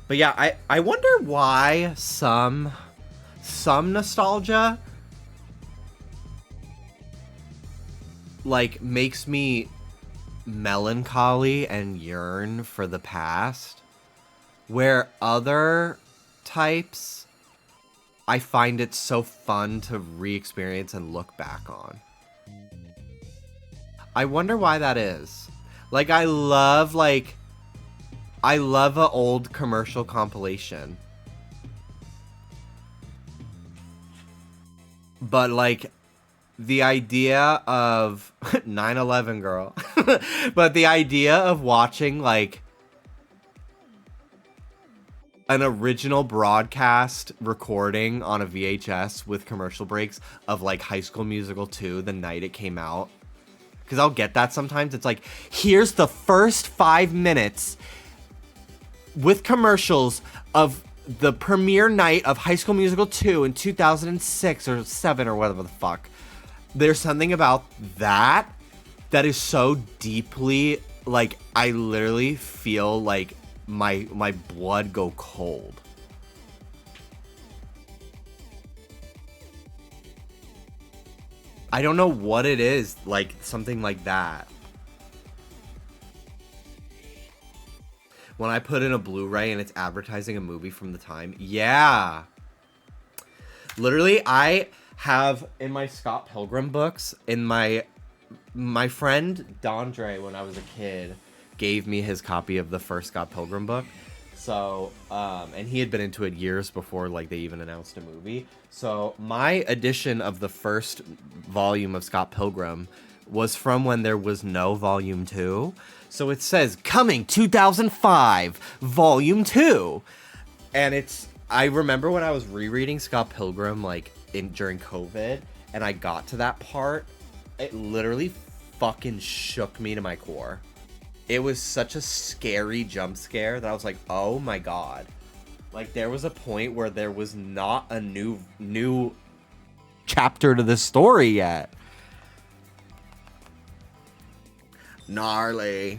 Speaker 1: But yeah, I wonder why some nostalgia, like, makes me melancholy and yearn for the past, where other types, I find it so fun to re-experience and look back on. I wonder why that is. Like, I love a old commercial compilation. But, like, the idea of 9/11 girl. But the idea of watching, like, an original broadcast recording on a VHS with commercial breaks of, like, High School Musical 2 the night it came out. Because I'll get that sometimes. It's like, here's the first 5 minutes with commercials of the premiere night of High School Musical 2 in 2006 or 7 or whatever the fuck. There's something about that is so deeply, like, I literally feel like my blood go cold. I don't know what it is, like, something like that. When I put in a Blu-ray and it's advertising a movie from the time. Yeah. Literally, I have in my Scott Pilgrim books, in my friend Dondre, when I was a kid, gave me his copy of the first Scott Pilgrim book. So, and he had been into it years before, like, they even announced a movie. So my edition of the first volume of Scott Pilgrim was from when there was no volume 2. So it says, coming 2005, volume 2. And I remember when I was rereading Scott Pilgrim, like, during COVID, and I got to that part, it literally fucking shook me to my core. It was such a scary jump scare that I was like, oh my god. Like, there was a point where there was not a new chapter to the story yet. Gnarly.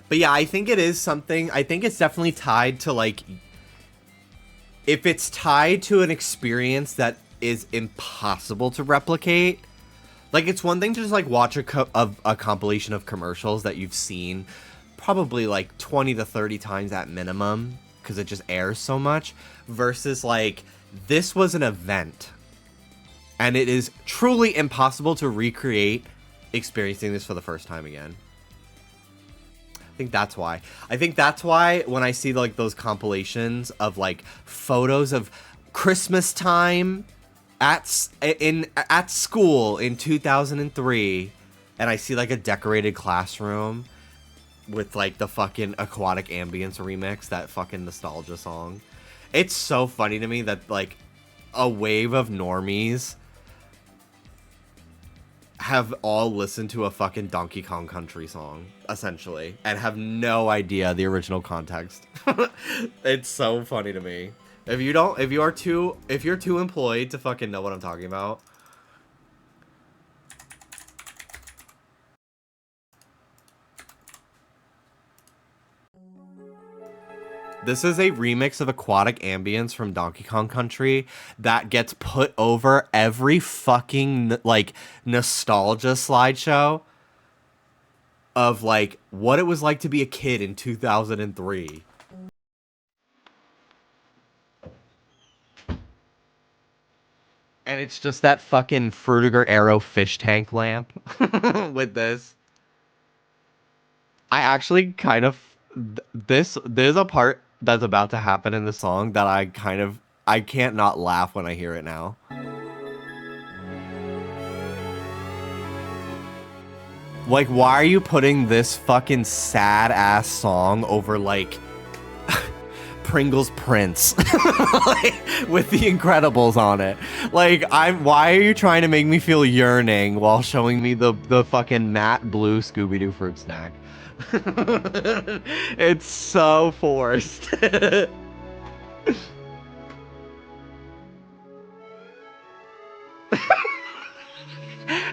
Speaker 1: But yeah, I think it is something, I think it's definitely tied to, like, if it's tied to an experience that is impossible to replicate, like, it's one thing to just, like, watch a compilation of commercials that you've seen probably, like, 20 to 30 times at minimum, because it just airs so much, versus, like, this was an event, and it is truly impossible to recreate experiencing this for the first time again. I think that's why. I think that's why when I see, like, those compilations of, like, photos of Christmas time at school in 2003, and I see, like, a decorated classroom with, like, the fucking Aquatic Ambience remix, that fucking nostalgia song. It's so funny to me that, like, a wave of normies have all listened to a fucking Donkey Kong Country song, essentially, and have no idea the original context. It's so funny to me. If you're too employed to fucking know what I'm talking about. This is a remix of Aquatic Ambience from Donkey Kong Country that gets put over every fucking, like, nostalgia slideshow of, like, what it was like to be a kid in 2003. And it's just that fucking Frutiger Arrow fish tank lamp with this. I actually kind of there's a part that's about to happen in the song that I can't not laugh when I hear it now. Like, why are you putting this fucking sad ass song over, like, Pringle's Prince like, with The Incredibles on it? Like, why are you trying to make me feel yearning while showing me the fucking matte blue Scooby-Doo fruit snack? It's so forced. And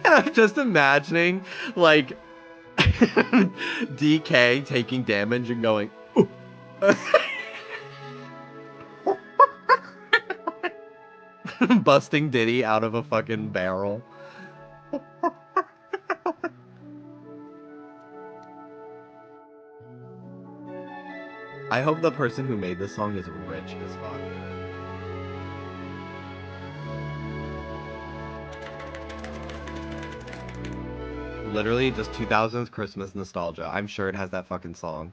Speaker 1: I'm just imagining, like, DK taking damage and going, ooh. Busting Diddy out of a fucking barrel. I hope the person who made this song is rich as fuck. Literally just 2000s Christmas nostalgia. I'm sure it has that fucking song.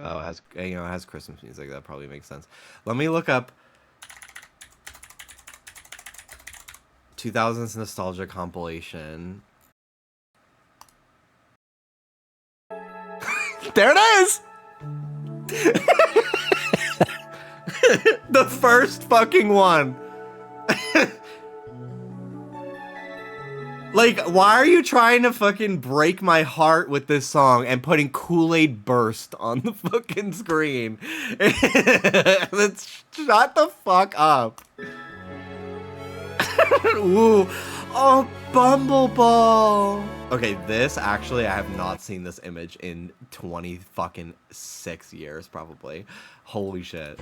Speaker 1: Oh, it has Christmas music. That probably makes sense. Let me look up 2000s nostalgia compilation. There it is! The first fucking one. Like, why are you trying to fucking break my heart with this song and putting Kool-Aid Burst on the fucking screen? Shut the fuck up. Ooh. Oh, Bumbleball. Okay, this actually, I have not seen this image in 20 fucking 6 years, probably. Holy shit.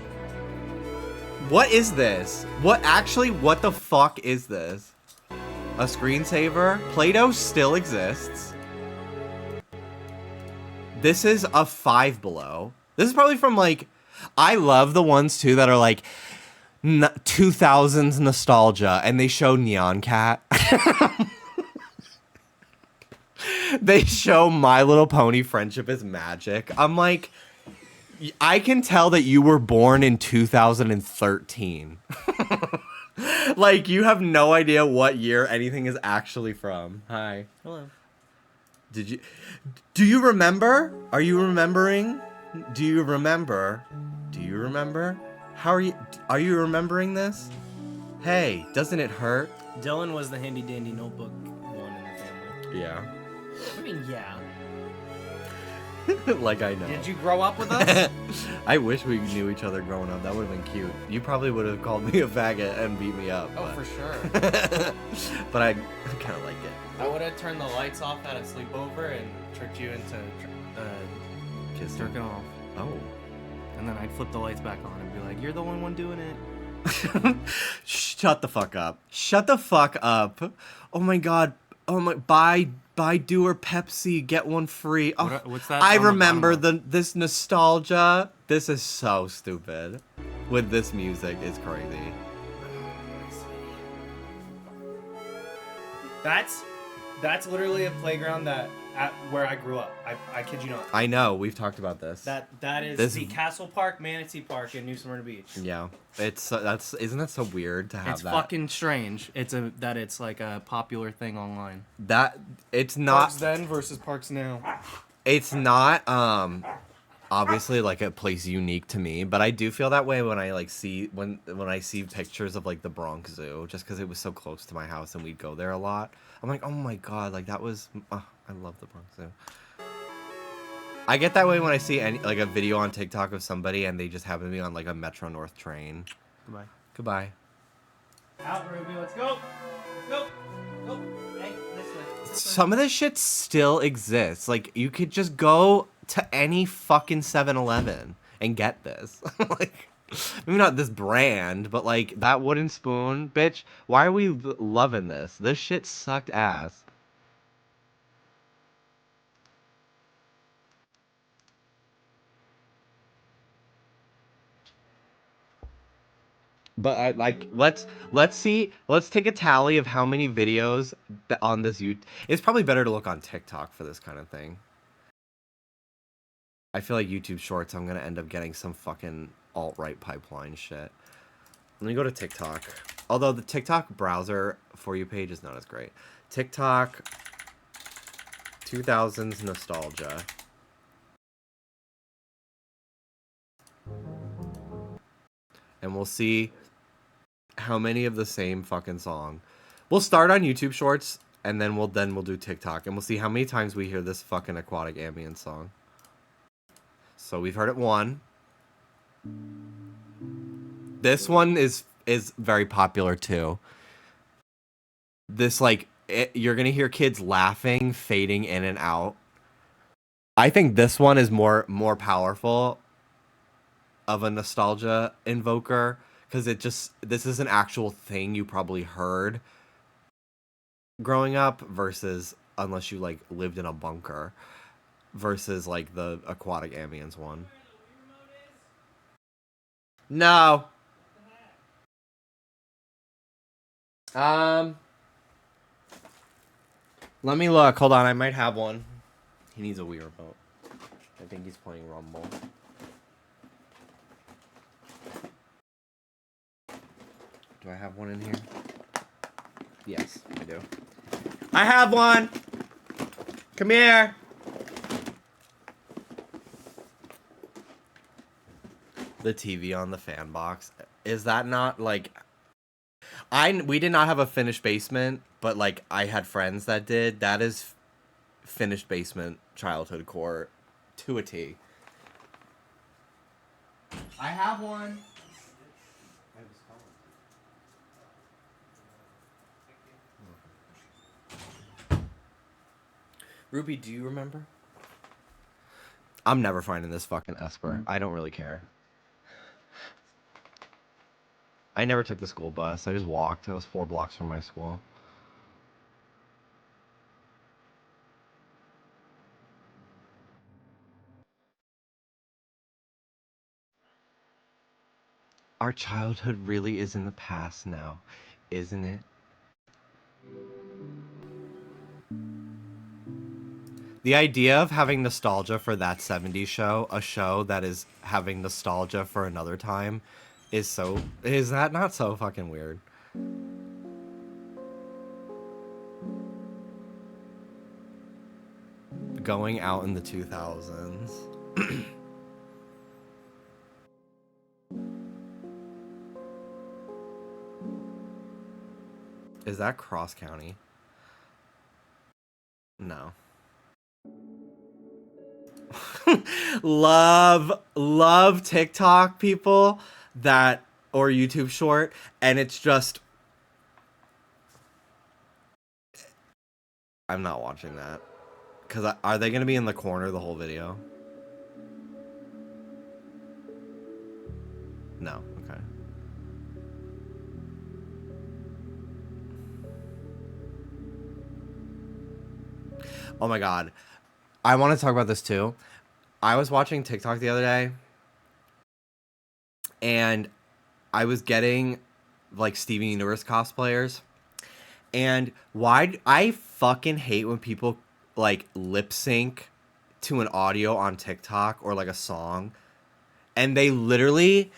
Speaker 1: What is this? What the fuck is this? A screensaver? Play-Doh still exists. This is a 5 Below. This is probably from, like, I love the ones too that are like 2000s nostalgia and they show Neon Cat. They show My Little Pony Friendship is Magic. I'm like, I can tell that you were born in 2013. Like, you have no idea what year anything is actually from. Hi.
Speaker 7: Hello.
Speaker 1: Do you remember? Are you remembering? Do you remember? Do you remember? Are you remembering this? Hey, doesn't it hurt?
Speaker 7: Dylan was the handy dandy notebook one in the family.
Speaker 1: Yeah.
Speaker 7: I mean, yeah.
Speaker 1: Like, I know.
Speaker 7: Did you grow up with us?
Speaker 1: I wish we knew each other growing up. That would have been cute. You probably would have called me a faggot and beat me up.
Speaker 2: Oh, for sure.
Speaker 1: But I kind of like it.
Speaker 2: I would have turned the lights off at a sleepover and tricked you into jerking off.
Speaker 1: Oh.
Speaker 7: And then I'd flip the lights back on and be like, "You're the only one doing it."
Speaker 1: Shut the fuck up. Shut the fuck up. Oh my god. Oh my. Buy Doer Pepsi, get one free. Oh,
Speaker 7: what's that?
Speaker 1: I remember this nostalgia. This is so stupid. With this music, it's crazy.
Speaker 7: That's literally a playground where I grew up. I kid you not.
Speaker 1: I know, we've talked about this.
Speaker 7: That is the Castle Park Manatee Park in New Smyrna Beach.
Speaker 1: Yeah, isn't that so weird to have
Speaker 7: it's
Speaker 1: that?
Speaker 7: It's fucking strange. It's like a popular thing online.
Speaker 1: That it's not
Speaker 7: Parks then versus Parks now.
Speaker 1: It's not obviously like a place unique to me, but I do feel that way when I like see when I see pictures of like the Bronx Zoo, just because it was so close to my house and we'd go there a lot. I'm like, oh my god, like that was I love the Bronx Zoo. I get that way when I see any like a video on TikTok of somebody and they just happen to be on like a Metro North train.
Speaker 2: Goodbye.
Speaker 1: Goodbye.
Speaker 7: Out, Ruby. Let's go. Let's go. Go. Hey, this way.
Speaker 1: Some of this shit still exists. Like you could just go to any fucking 7-Eleven and get this. Like maybe not this brand, but like that wooden spoon, bitch. Why are we loving this? This shit sucked ass. But I like let's see, let's take a tally of how many videos that on this YouTube. It's probably better to look on TikTok for this kind of thing. I feel like YouTube Shorts, I'm gonna end up getting some fucking alt-right pipeline shit. Let me go to TikTok. Although the TikTok browser For You page is not as great. TikTok 2000s nostalgia. And we'll see how many of the same fucking song. We'll start on YouTube Shorts and then we'll do TikTok and we'll see how many times we hear this fucking Aquatic Ambient song. So we've heard it one. This one is very popular too. This like you're gonna hear kids laughing, fading in and out. I think this one is more powerful of a nostalgia invoker because this is an actual thing you probably heard growing up versus unless you like lived in a bunker versus like the Aquatic Ambience one. No. Let me look. Hold on, I might have one. He needs a Wii remote. I think he's playing Rumble. Do I have one in here? Yes, I do. I have one! Come here! The TV on the fan box. Is that not like... we did not have a finished basement, but like I had friends that did. That is finished basement childhood core to a T. I have one. Ruby, do you remember? I'm never finding this fucking Esper. I don't really care. I never took the school bus. I just walked. I was 4 blocks from my school. Our childhood really is in the past now, isn't it? The idea of having nostalgia for that 70s show, a show that is having nostalgia for another time, is that not so fucking weird? Going out in the 2000s. Is that Cross County? No. love TikTok people that or YouTube short and it's just I'm not watching that cuz are they going to be in the corner the whole video? No. Okay. Oh my god. I want to talk about this too. I was watching TikTok the other day and I was getting like Steven Universe cosplayers. And I fucking hate when people like lip sync to an audio on TikTok or like a song and they move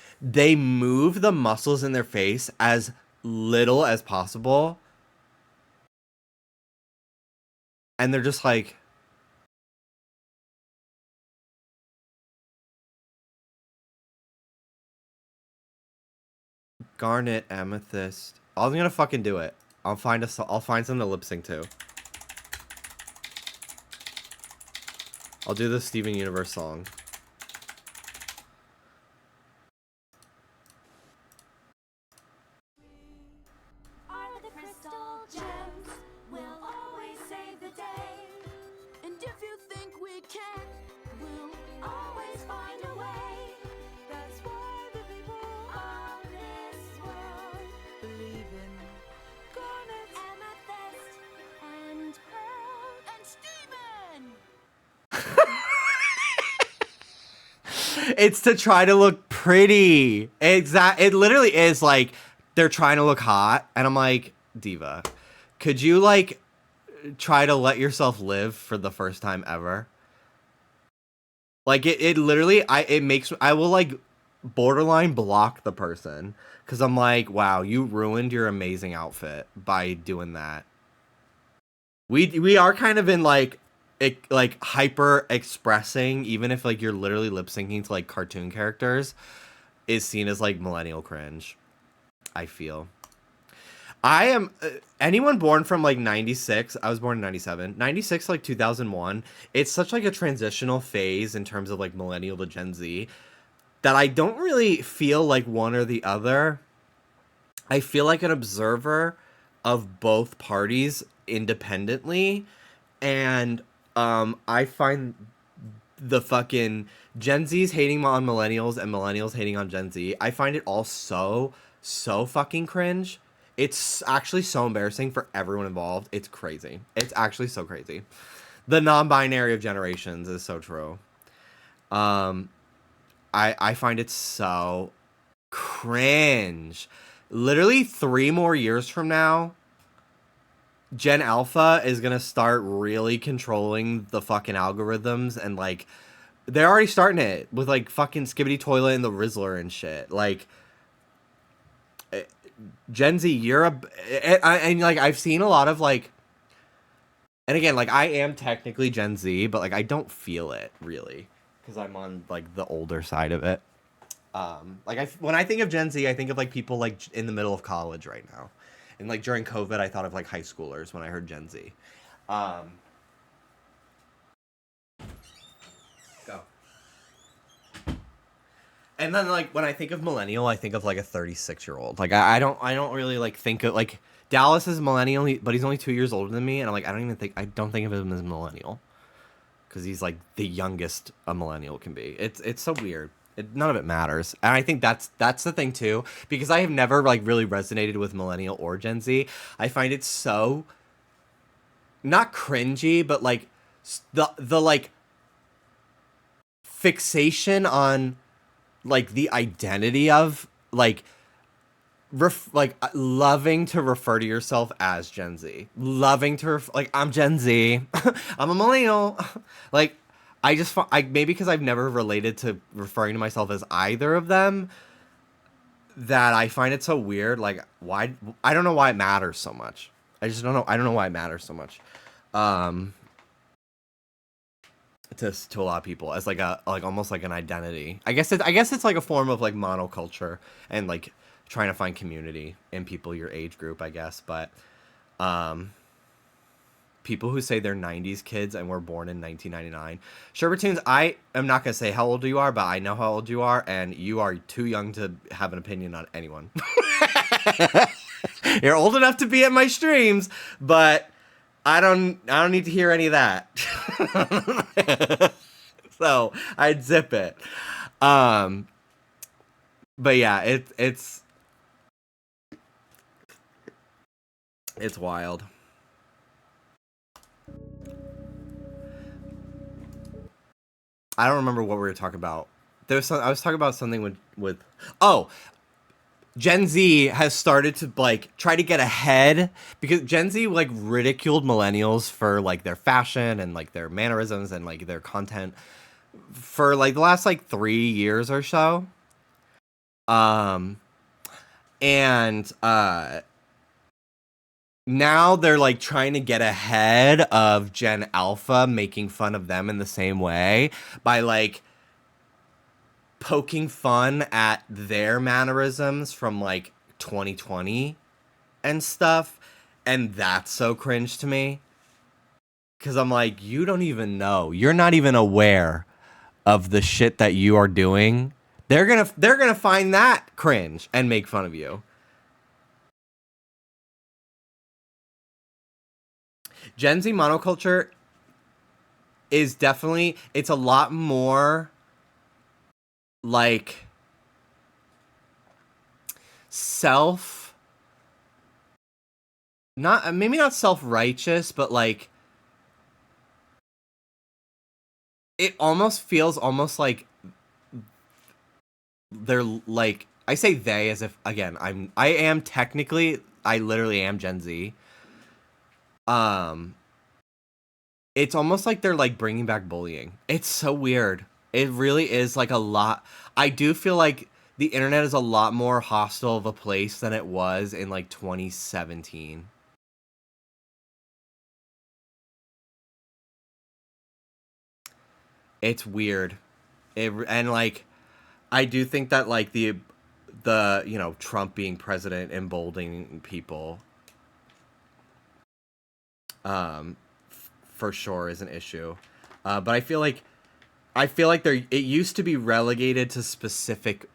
Speaker 1: the muscles in their face as little as possible. And they're just like Garnet, Amethyst. I'm gonna fucking do it. I'll find something to lip sync to. I'll do the Steven Universe song.
Speaker 3: Are the crystal gems will always save the day. And if you think we can, we'll always find a way. That's why the people of this world believe in Garnet, Amethyst, and Pearl, and Steven!
Speaker 1: It's to try to look pretty. It literally is like they're trying to look hot, and I'm like, Diva, could you like try to let yourself live for the first time ever? Like it literally I will like borderline block the person because I'm like, wow, you ruined your amazing outfit by doing that. We are kind of in like hyper expressing, even if like you're literally lip syncing to like cartoon characters, is seen as like millennial cringe. I feel. I am anyone born from like 96. I was born in 97. 96 like 2001. It's such like a transitional phase in terms of like millennial to Gen Z that I don't really feel like one or the other. I feel like an observer of both parties independently, and I find the fucking Gen Z's hating on millennials and millennials hating on Gen Z. I find it all so fucking cringe. It's actually so embarrassing for everyone involved. It's crazy. It's actually so crazy. The non-binary of generations is so true. I find it so cringe. Literally 3 more years from now, Gen Alpha is gonna start really controlling the fucking algorithms, and like they're already starting it with like fucking Skibbity Toilet and the Rizzler and shit. Like Gen Z, and like I've seen a lot of like, and again, like I am technically Gen Z, but like I don't feel it really because I'm on like the older side of it. Like when I think of Gen Z, I think of like people like in the middle of college right now. And like during COVID, I thought of like high schoolers when I heard Gen Z. Go. And then like when I think of millennial, I think of like a 36-year-old. Like I don't really like think of like Dallas is millennial, but he's only 2 years older than me, and I'm like I don't think of him as millennial because he's like the youngest a millennial can be. It's so weird. None of it matters, and I think that's the thing too, because I have never like really resonated with millennial or Gen Z. I find it so not cringy, but like the like fixation on like the identity of like loving to refer to yourself as Gen Z, loving to like I'm Gen Z, I'm a millennial, like. Maybe because I've never related to referring to myself as either of them, that I find it so weird. Like, why? I don't know why it matters so much. I just don't know. I don't know why it matters so much. To a lot of people as like almost like an identity. I guess it's like a form of like monoculture and like trying to find community in people your age group, I guess. But people who say they're 90s kids and were born in 1999. Sherbatoons, I am not going to say how old you are, but I know how old you are, and you are too young to have an opinion on anyone. You're old enough to be at my streams, but I don't need to hear any of that. So I'd zip it. But yeah, it's wild. I don't remember what we were talking about. I was talking about something with Gen Z has started to like try to get ahead because Gen Z like ridiculed millennials for like their fashion and like their mannerisms and like their content for like the last like 3 years or so. Now they're like trying to get ahead of Gen Alpha, making fun of them in the same way by like poking fun at their mannerisms from like 2020 and stuff, and that's so cringe to me. Because I'm like, you don't even know. You're not even aware of the shit that you are doing. They're gonna find that cringe and make fun of you. Gen Z monoculture is definitely, it's a lot more like maybe not self-righteous, but like it almost feels almost like they're like, I say they as if, again, I am technically, I literally am Gen Z. It's almost like they're like bringing back bullying. It's so weird. It really is like a lot. I do feel like the internet is a lot more hostile of a place than it was in like 2017. It's weird. And like, I do think that like the you know, Trump being president emboldening people for sure is an issue. But I feel like it used to be relegated to specific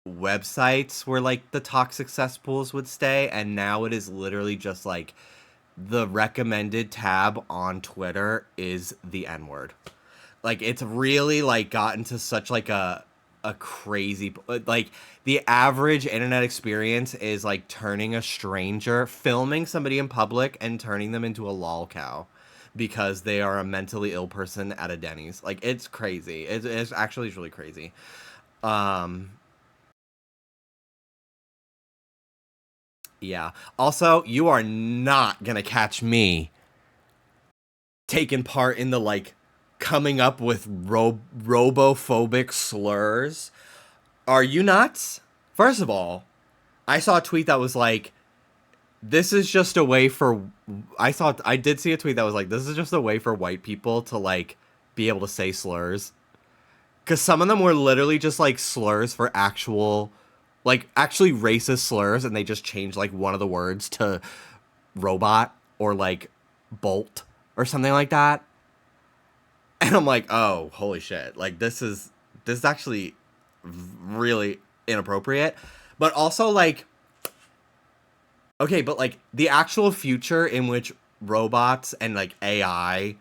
Speaker 1: websites where like the toxic cesspools would stay, and now it is literally just like the recommended tab on Twitter is the N-word. Like, it's really like gotten to such like a crazy, like the average internet experience is like turning a stranger, filming somebody in public and turning them into a lol cow because they are a mentally ill person at a Denny's. Like, it's crazy. It's actually really crazy. Yeah. Also, you are not gonna catch me taking part in the like coming up with robophobic slurs. Are you nuts? First of all, I saw a tweet that was like, this is just a way for, I did see a tweet that was like, this is just a way for white people to like be able to say slurs. Because some of them were literally just like slurs for actual, like actually racist slurs, and they just changed like one of the words to robot or like bolt or something like that. And I'm like, oh, holy shit. Like, this is actually really inappropriate. But also, like, okay, but, like, the actual future in which robots and, like, AI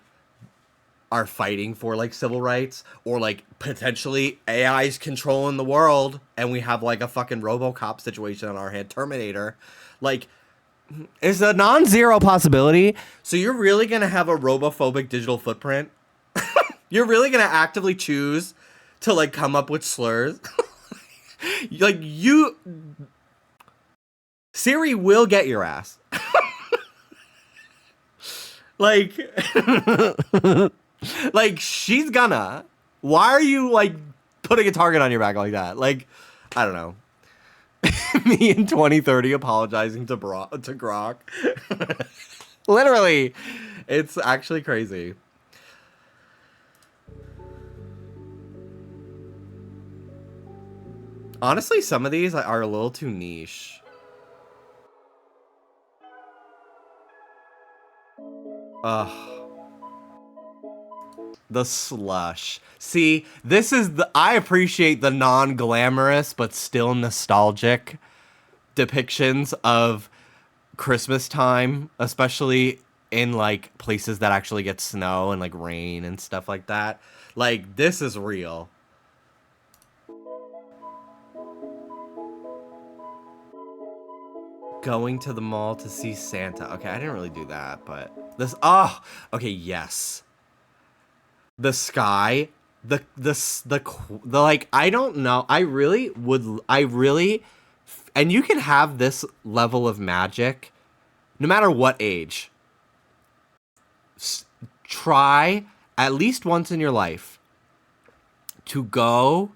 Speaker 1: are fighting for, like, civil rights, or, like, potentially AI's controlling the world, and we have, like, a fucking RoboCop situation on our hand, Terminator, like, is a non-zero possibility. So you're really gonna have a robophobic digital footprint? You're really gonna actively choose to like come up with slurs? Like, you, Siri will get your ass. Like, like she's gonna. Why are you like putting a target on your back like that? Like, I don't know. Me in 2030 apologizing to Grok. Literally, it's actually crazy. Honestly, some of these are a little too niche. Ugh. The slush. See, this is I appreciate the non-glamorous but still nostalgic depictions of Christmas time, especially in like places that actually get snow and like rain and stuff like that. Like, this is real. Going to the mall to see Santa. Okay, I didn't really do that, but this, oh, okay, yes. The sky, the like, I don't know. I really, and you can have this level of magic no matter what age. Try at least once in your life to go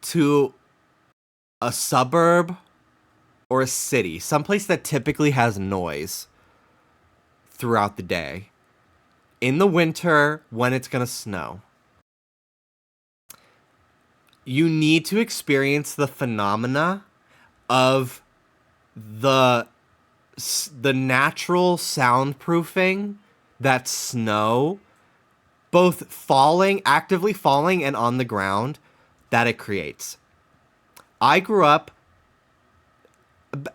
Speaker 1: to a suburb or a city, someplace that typically has noise throughout the day, in the winter when it's gonna snow. You need to experience the phenomena
Speaker 9: of the natural soundproofing that snow, both actively falling and on the ground, that it creates. I grew up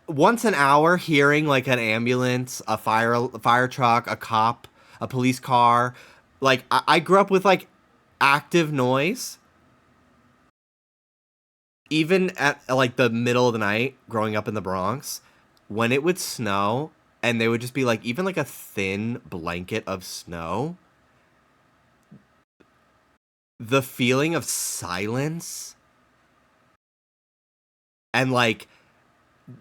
Speaker 9: once an hour hearing like an ambulance, a fire truck, a cop, a police car. Like I grew up with like active noise. Even at like the middle of the night, growing up in the Bronx, when it would snow and there would just be like even like a thin blanket of snow, the feeling of silence and like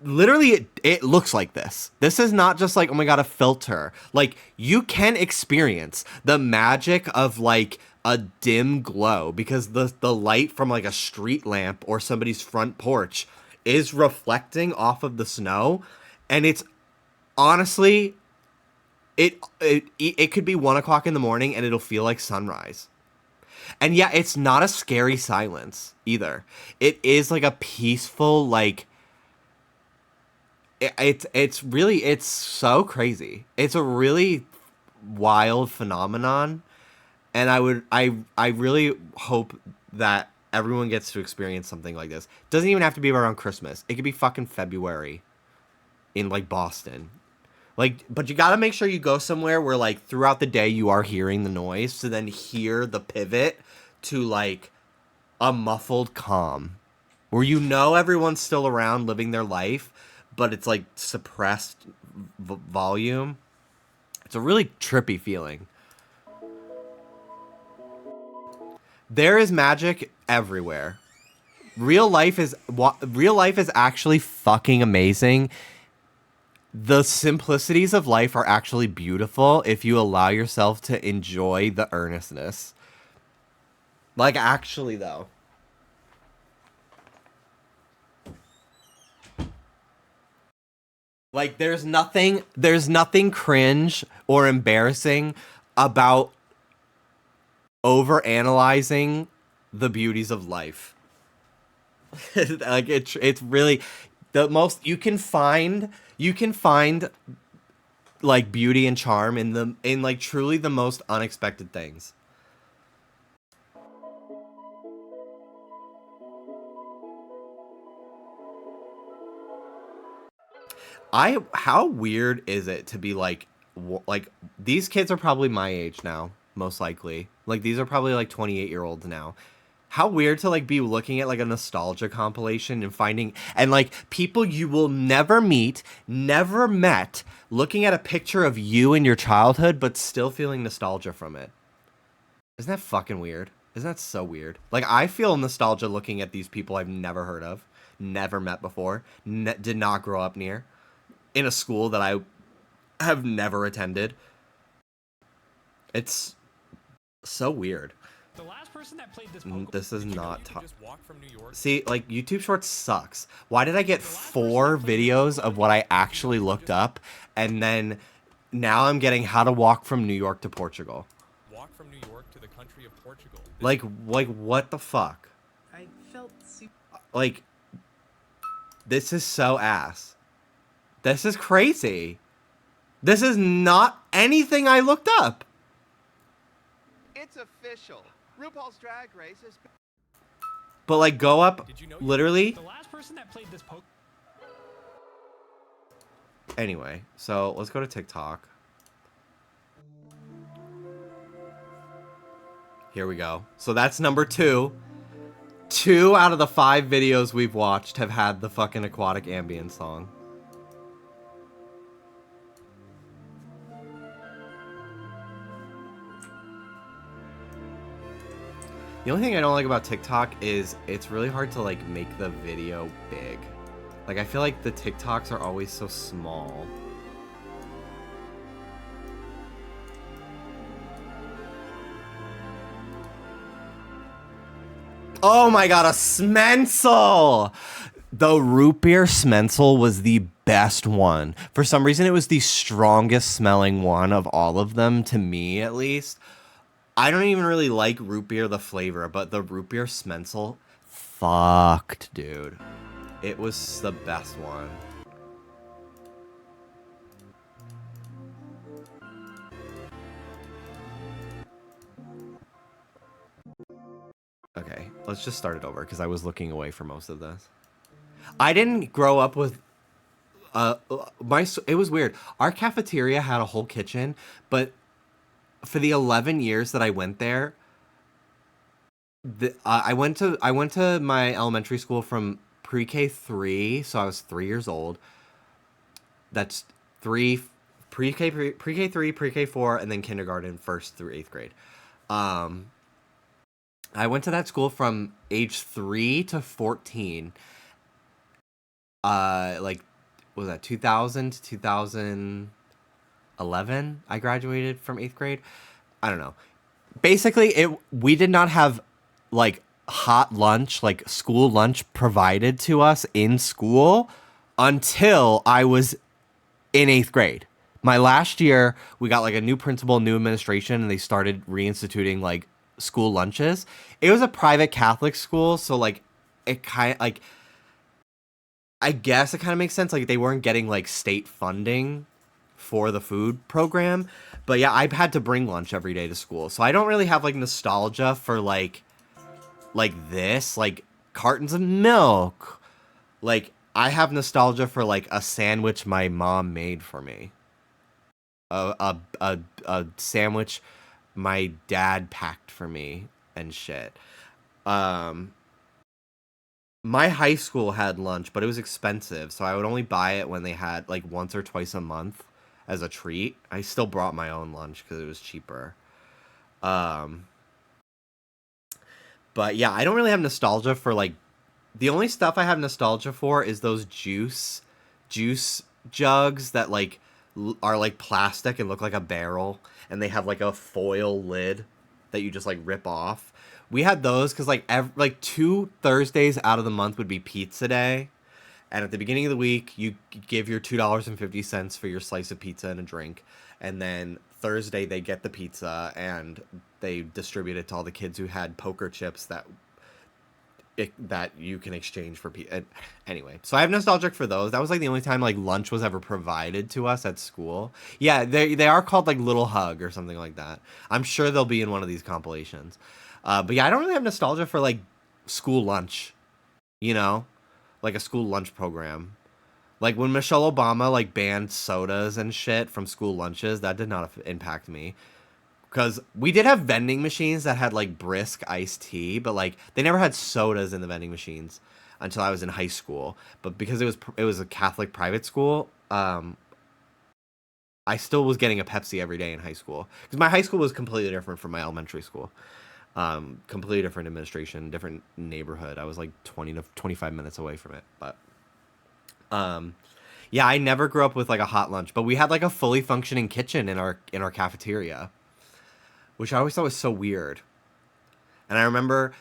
Speaker 9: literally it looks like this. This is not just like, oh my god, a filter. Like you can experience the magic of like a dim glow because the light from like a street lamp or somebody's front porch is reflecting off of the snow, and it's honestly it could be 1 o'clock in the morning and it'll feel like sunrise. And yeah, it's not a scary silence either. It is like a peaceful, like it's really, it's so crazy. It's a really wild phenomenon, and I really hope that everyone gets to experience something like this. Doesn't even have to be around Christmas. It could be fucking February in like Boston. Like, but you gotta make sure you go somewhere where like throughout the day you are hearing the noise to then hear the pivot to like a muffled calm where you know everyone's still around living their life, but it's like suppressed volume. It's a really trippy feeling. There is magic everywhere. Real life is actually fucking amazing. The simplicities of life are actually beautiful if you allow yourself to enjoy the earnestness. Like actually though. Like there's nothing cringe or embarrassing about overanalyzing the beauties of life. Like it's really the most you can find like beauty and charm in like truly the most unexpected things. How weird is it to be like these kids are probably my age now, most likely. Like these are probably like 28-year-olds now. How weird to like be looking at like a nostalgia compilation and finding and like people you will never meet, never met, looking at a picture of you in your childhood but still feeling nostalgia from it. Isn't that fucking weird? Isn't that so weird? Like I feel nostalgia looking at these people I've never heard of, never met before, did not grow up near, in a school that I have never attended. It's so weird.
Speaker 5: The last person that played this
Speaker 9: This is not see, like YouTube Shorts sucks. Why did I get 4 videos of what I actually looked up, and then now I'm getting how to walk from New York to Portugal?
Speaker 5: Walk from New York to the country of Portugal.
Speaker 9: Like what the fuck?
Speaker 4: I felt
Speaker 9: Like this is so ass. This is crazy. This is not anything I looked up.
Speaker 11: It's official. RuPaul's Drag Race is...
Speaker 9: But like go up literally.
Speaker 5: The last person that played this
Speaker 9: Anyway, so let's go to TikTok. Here we go. So that's number 2. 2 out of the 5 videos we've watched have had the fucking aquatic ambient song. The only thing I don't like about TikTok is it's really hard to like make the video big. Like I feel like the TikToks are always so small. Oh my god, a Smensel! The root beer Smensel was the best one. For some reason, it was the strongest smelling one of all of them, to me at least. I don't even really like root beer, the flavor, but the root beer Smensel, fucked, dude.
Speaker 1: It was the best one. Okay, let's just start it over because I was looking away for most of this. I didn't grow up with it was weird. Our cafeteria had a whole kitchen, but for the 11 years that I went there, I went to my elementary school from pre-K 3, so I was 3 years old. That's pre-K 3, pre-K 4, and then kindergarten, 1st through 8th grade. I went to that school from age 3 to 14. Like, what was that 2000 to 2011? I graduated from 8th grade. I don't know. Basically, we did not have like hot lunch, like school lunch provided to us in school until I was in 8th grade. My last year, we got like a new principal, new administration, and they started reinstituting like school lunches. It was a private Catholic school, so like it kind of like, I guess it kind of makes sense. Like they weren't getting like state funding for the food program, but yeah, I've had to bring lunch every day to school, so I don't really have like nostalgia for like this, like cartons of milk. Like I have nostalgia for like a sandwich my mom made for me, a sandwich my dad packed for me and shit. My high school had lunch, but it was expensive, so I would only buy it when they had like once or twice a month as a treat. I still brought my own lunch because it was cheaper. But yeah, I don't really have nostalgia for like, the only stuff I have nostalgia for is those juice jugs that like are like plastic and look like a barrel, and they have like a foil lid that you just like rip off. We had those because like 2 Thursdays out of the month would be pizza day, and at the beginning of the week you give your $2.50 for your slice of pizza and a drink, and then Thursday they get the pizza and they distribute it to all the kids who had poker chips that you can exchange for pizza. Anyway, so I have nostalgic for those. That was like the only time like lunch was ever provided to us at school. Yeah, they are called like Little Hug or something like that. I'm sure they'll be in one of these compilations. But yeah, I don't really have nostalgia for like school lunch, you know, like a school lunch program. Like when Michelle Obama like banned sodas and shit from school lunches, that did not impact me. Because we did have vending machines that had like brisk iced tea, but like they never had sodas in the vending machines until I was in high school. But because it was a Catholic private school, I still was getting a Pepsi every day in high school. Because my high school was completely different from my elementary school. Completely different administration, different neighborhood. I was like 20 to 25 minutes away from it. But yeah, I never grew up with like a hot lunch, but we had like a fully functioning kitchen in our cafeteria, which I always thought was so weird. And I remember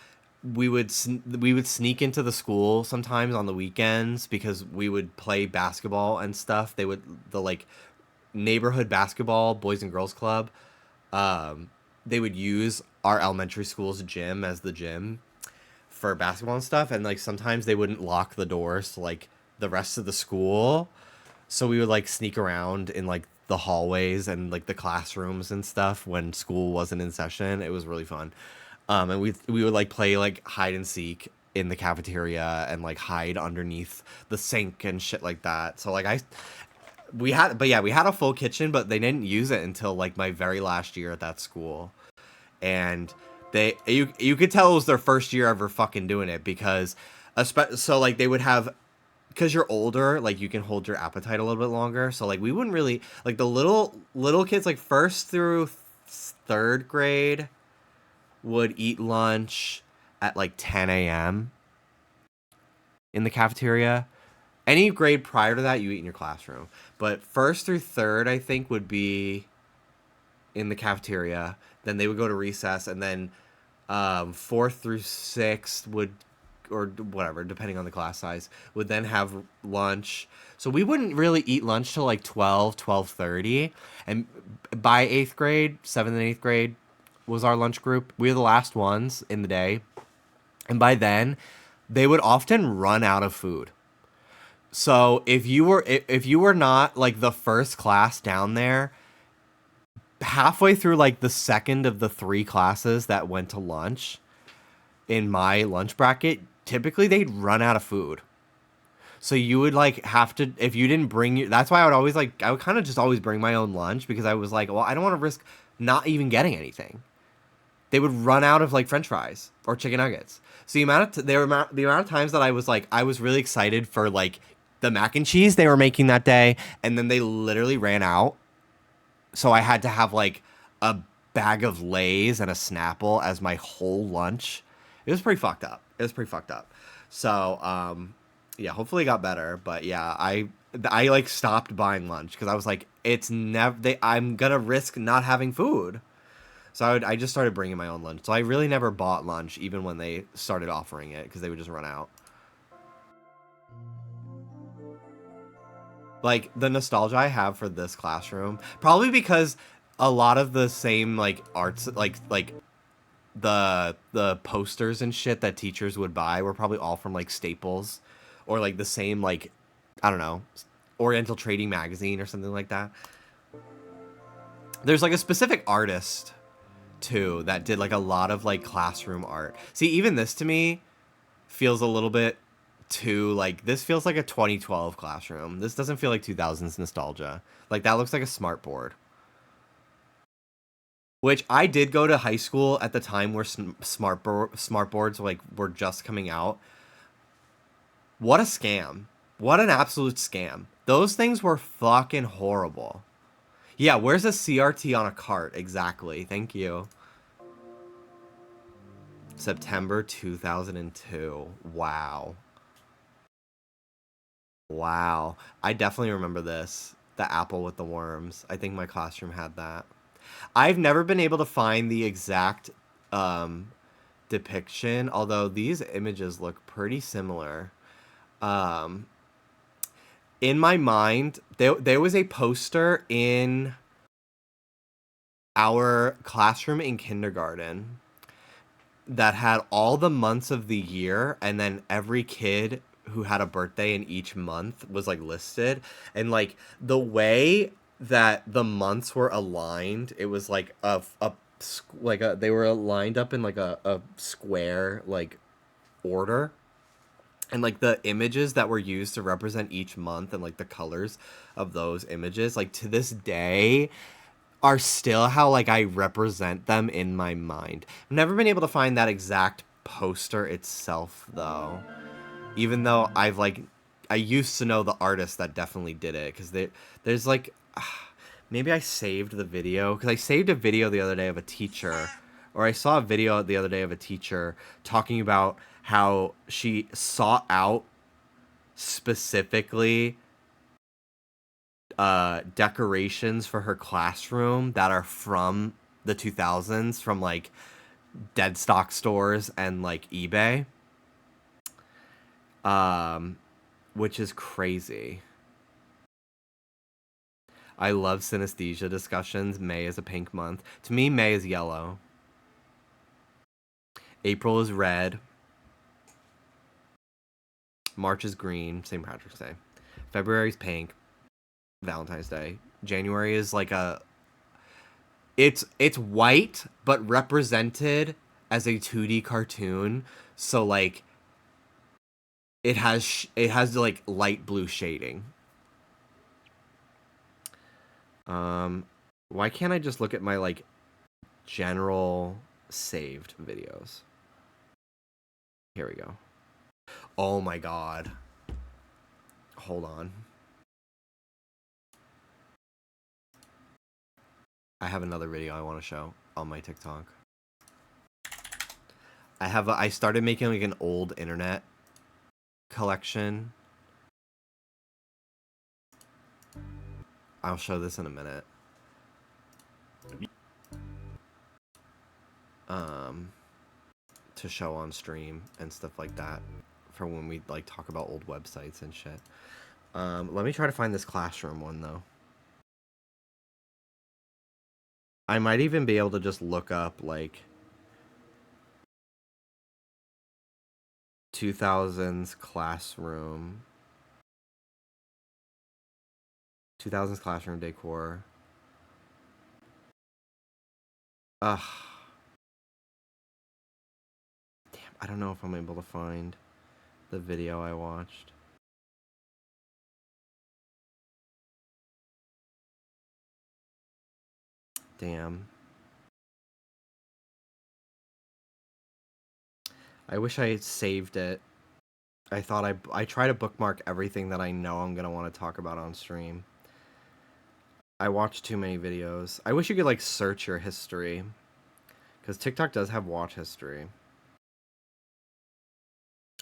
Speaker 1: we would sneak into the school sometimes on the weekends because we would play basketball and stuff. The like neighborhood basketball, boys and girls club, they would use our elementary school's gym as the gym for basketball and stuff. And like sometimes they wouldn't lock the doors to like the rest of the school, so we would like sneak around in like the hallways and like the classrooms and stuff when school wasn't in session. It was really fun. And we would like play like hide and seek in the cafeteria and like hide underneath the sink and shit like that. So like we had a full kitchen, but they didn't use it until like my very last year at that school. And you could tell it was their first year ever fucking doing it, because so like they would have, because you're older, like you can hold your appetite a little bit longer. So like we wouldn't really like the little kids like 1st through 3rd grade would eat lunch at like 10 a.m. in the cafeteria. Any grade prior to that, you eat in your classroom. But 1st through 3rd, I think, would be in the cafeteria. Then they would go to recess, and then 4th through 6th would, or whatever, depending on the class size, would then have lunch. So we wouldn't really eat lunch till like 12:30. And by 8th grade, 7th and 8th grade was our lunch group. We were the last ones in the day. And by then, they would often run out of food.
Speaker 9: So if you were not like the first class down there, halfway through like the second of the 3 classes that went to lunch in my lunch bracket, typically they'd run out of food. So you would like have to, if you didn't bring your, that's why I would kind of just always bring my own lunch, because I was like, well, I don't want to risk not even getting anything. They would run out of like French fries or chicken nuggets. So the amount of times that I was really excited for like the mac and cheese they were making that day, and then they literally ran out. So I had to have like a bag of Lay's and a Snapple as my whole lunch. It was pretty fucked up. So, yeah, hopefully it got better. But yeah, I like stopped buying lunch because I was like, I'm gonna risk not having food. So I just started bringing my own lunch. So I really never bought lunch, even when they started offering it, because they would just run out. Like, the nostalgia I have for this classroom, probably because a lot of the same, like, arts, like the posters and shit that teachers would buy were probably all from, like, Staples, or, like, the same, like, I don't know, Oriental Trading Magazine or something like that. There's, like, a specific artist, too, that did, like, a lot of, like, classroom art. See, even this, to me, feels a little bit too, like, this feels like a 2012 classroom. This doesn't feel like 2000s nostalgia. Like, that looks like a smart board. Which, I did go to high school at the time where smart boards, like, were just coming out. What a scam. What an absolute scam. Those things were fucking horrible. Yeah, where's a CRT on a cart? Exactly. Thank you. September 2002. Wow. Wow. I definitely remember this. The apple with the worms. I think my classroom had that. I've never been able to find the exact depiction, although these images look pretty similar. In my mind, there was a poster in our classroom in kindergarten that had all the months of the year, and then every kid who had a birthday in each month was like listed, and like the way that the months were aligned, it was like they were lined up in like a square like order, and like the images that were used to represent each month and like the colors of those images, like to this day, are still how like I represent them in my mind. I've never been able to find that exact poster itself though, even though I used to know the artist that definitely did it, because there's like maybe I saved the video, because I saved a video the other day of a teacher, or I saw a video the other day of a teacher talking about how she sought out specifically decorations for her classroom that are from the 2000s, from like dead stock stores and like eBay, which is crazy. I love synesthesia discussions. May is a pink month. To me, May is yellow. April is red. March is green. St. Patrick's Day. February is pink. Valentine's Day. January is like it's white but represented as a 2D cartoon, so like it has like light blue shading. Why can't I just look at my like general saved videos? Here we go. Oh my god. Hold on. I have another video I want to show on my TikTok. I started making like an old internet collection. I'll show this in a minute. To show on stream and stuff like that, for when we like talk about old websites and shit. Let me try to find this classroom one though. I might even be able to just look up like 2000s classroom
Speaker 1: 2000s classroom decor. Ugh. Damn, I don't know if I'm able to find the video I watched. Damn. I wish I had saved it. I thought I try to bookmark everything that I know I'm gonna want to talk about on stream. I watched too many videos. I wish you could like search your history, because TikTok does have watch history.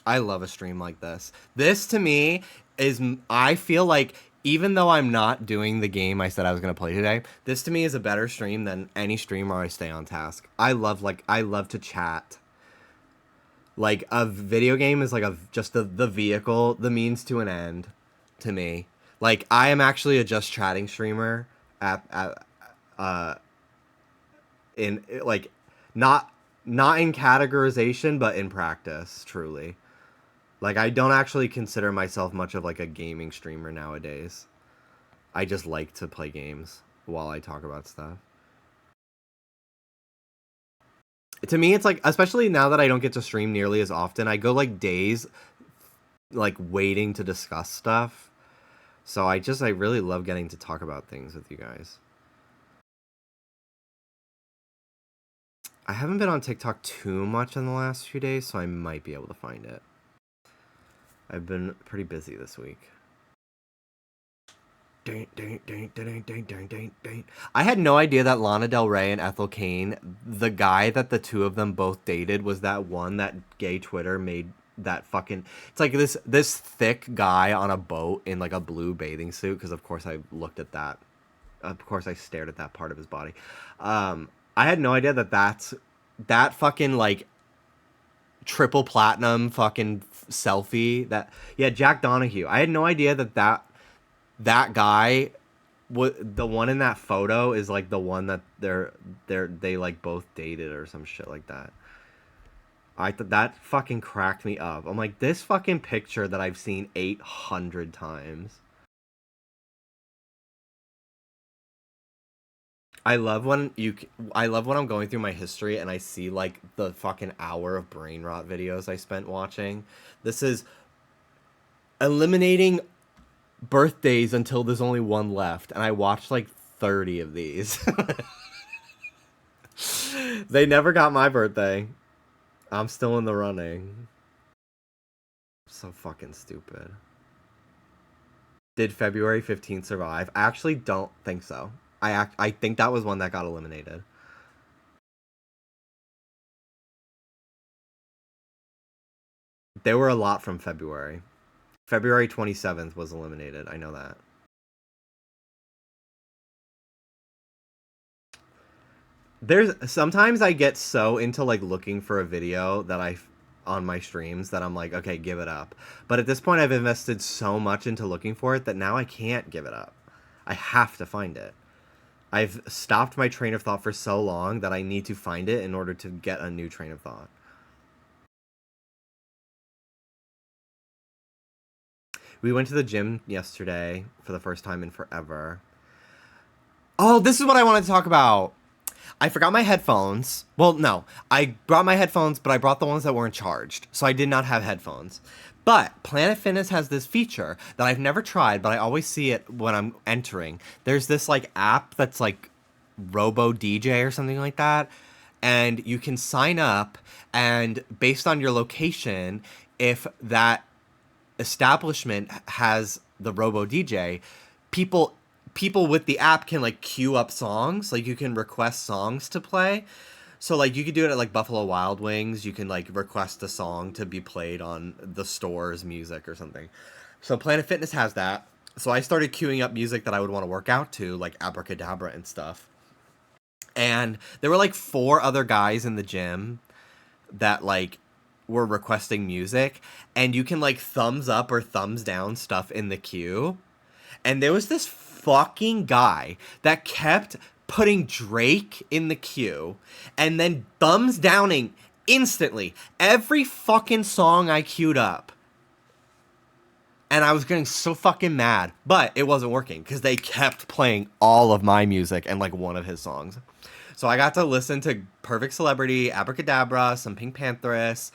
Speaker 1: I love a stream like this. This to me is, I feel like even though I'm not doing the game I said I was gonna play today, this to me is a better stream than any stream where I stay on task. I love to chat. Like, a video game is like just the vehicle, the means to an end, to me. Like, I am actually a just chatting streamer in like, not in categorization, but in practice, truly. Like, I don't actually consider myself much of like a gaming streamer nowadays. I just like to play games while I talk about stuff. To me, it's like, especially now that I don't get to stream nearly as often, I go like days like waiting to discuss stuff. So I really love getting to talk about things with you guys. I haven't been on TikTok too much in the last few days, so I might be able to find it. I've been pretty busy this week. I had no idea that Lana Del Rey and Ethel Cain, the guy that the two of them both dated, was that one that gay Twitter made that fucking... It's like this thick guy on a boat in like a blue bathing suit, because of course I looked at that. Of course I stared at that part of his body. I had no idea that fucking like triple platinum fucking selfie that... Yeah, Jack Donahue. I had no idea that guy, the one in that photo, is like the one that they like both dated or some shit like that. I thought that fucking cracked me up. I'm like, this fucking picture that I've seen 800 times. I love when I'm going through my history and I see like the fucking hour of brain rot videos I spent watching. This is eliminating birthdays until there's only one left, and I watched like 30 of these. They never got my birthday. I'm still in the running. So fucking stupid. Did February 15th survive? I actually don't think so. I think that was one that got eliminated. There were a lot from February. February 27th was eliminated. I know that. Sometimes I get so into like looking for a video that on my streams that I'm like, okay, give it up. But at this point I've invested so much into looking for it that now I can't give it up. I have to find it. I've stopped my train of thought for so long that I need to find it in order to get a new train of thought. We went to the gym yesterday for the first time in forever. Oh, this is what I wanted to talk about. I forgot my headphones. Well, no. I brought my headphones, but I brought the ones that weren't charged. So I did not have headphones. But Planet Fitness has this feature that I've never tried, but I always see it when I'm entering. There's this like app that's like Robo DJ or something like that. And you can sign up, and based on your location, if that establishment has the Robo DJ, people with the app can like queue up songs. Like, you can request songs to play. So like you could do it at like Buffalo Wild Wings. You can like request a song to be played on the store's music or something. So Planet Fitness has that. So I started queuing up music that I would want to work out to, like Abracadabra and stuff. And there were like 4 other guys in the gym that like were requesting music, and you can like thumbs up or thumbs down stuff in the queue. And there was this fucking guy that kept putting Drake in the queue and then thumbs downing instantly every fucking song I queued up.
Speaker 9: And I was getting so fucking mad, but it wasn't working because they kept playing all of my music and like one of his songs. So I got to listen to Perfect Celebrity, Abracadabra, some Pink Pantheress.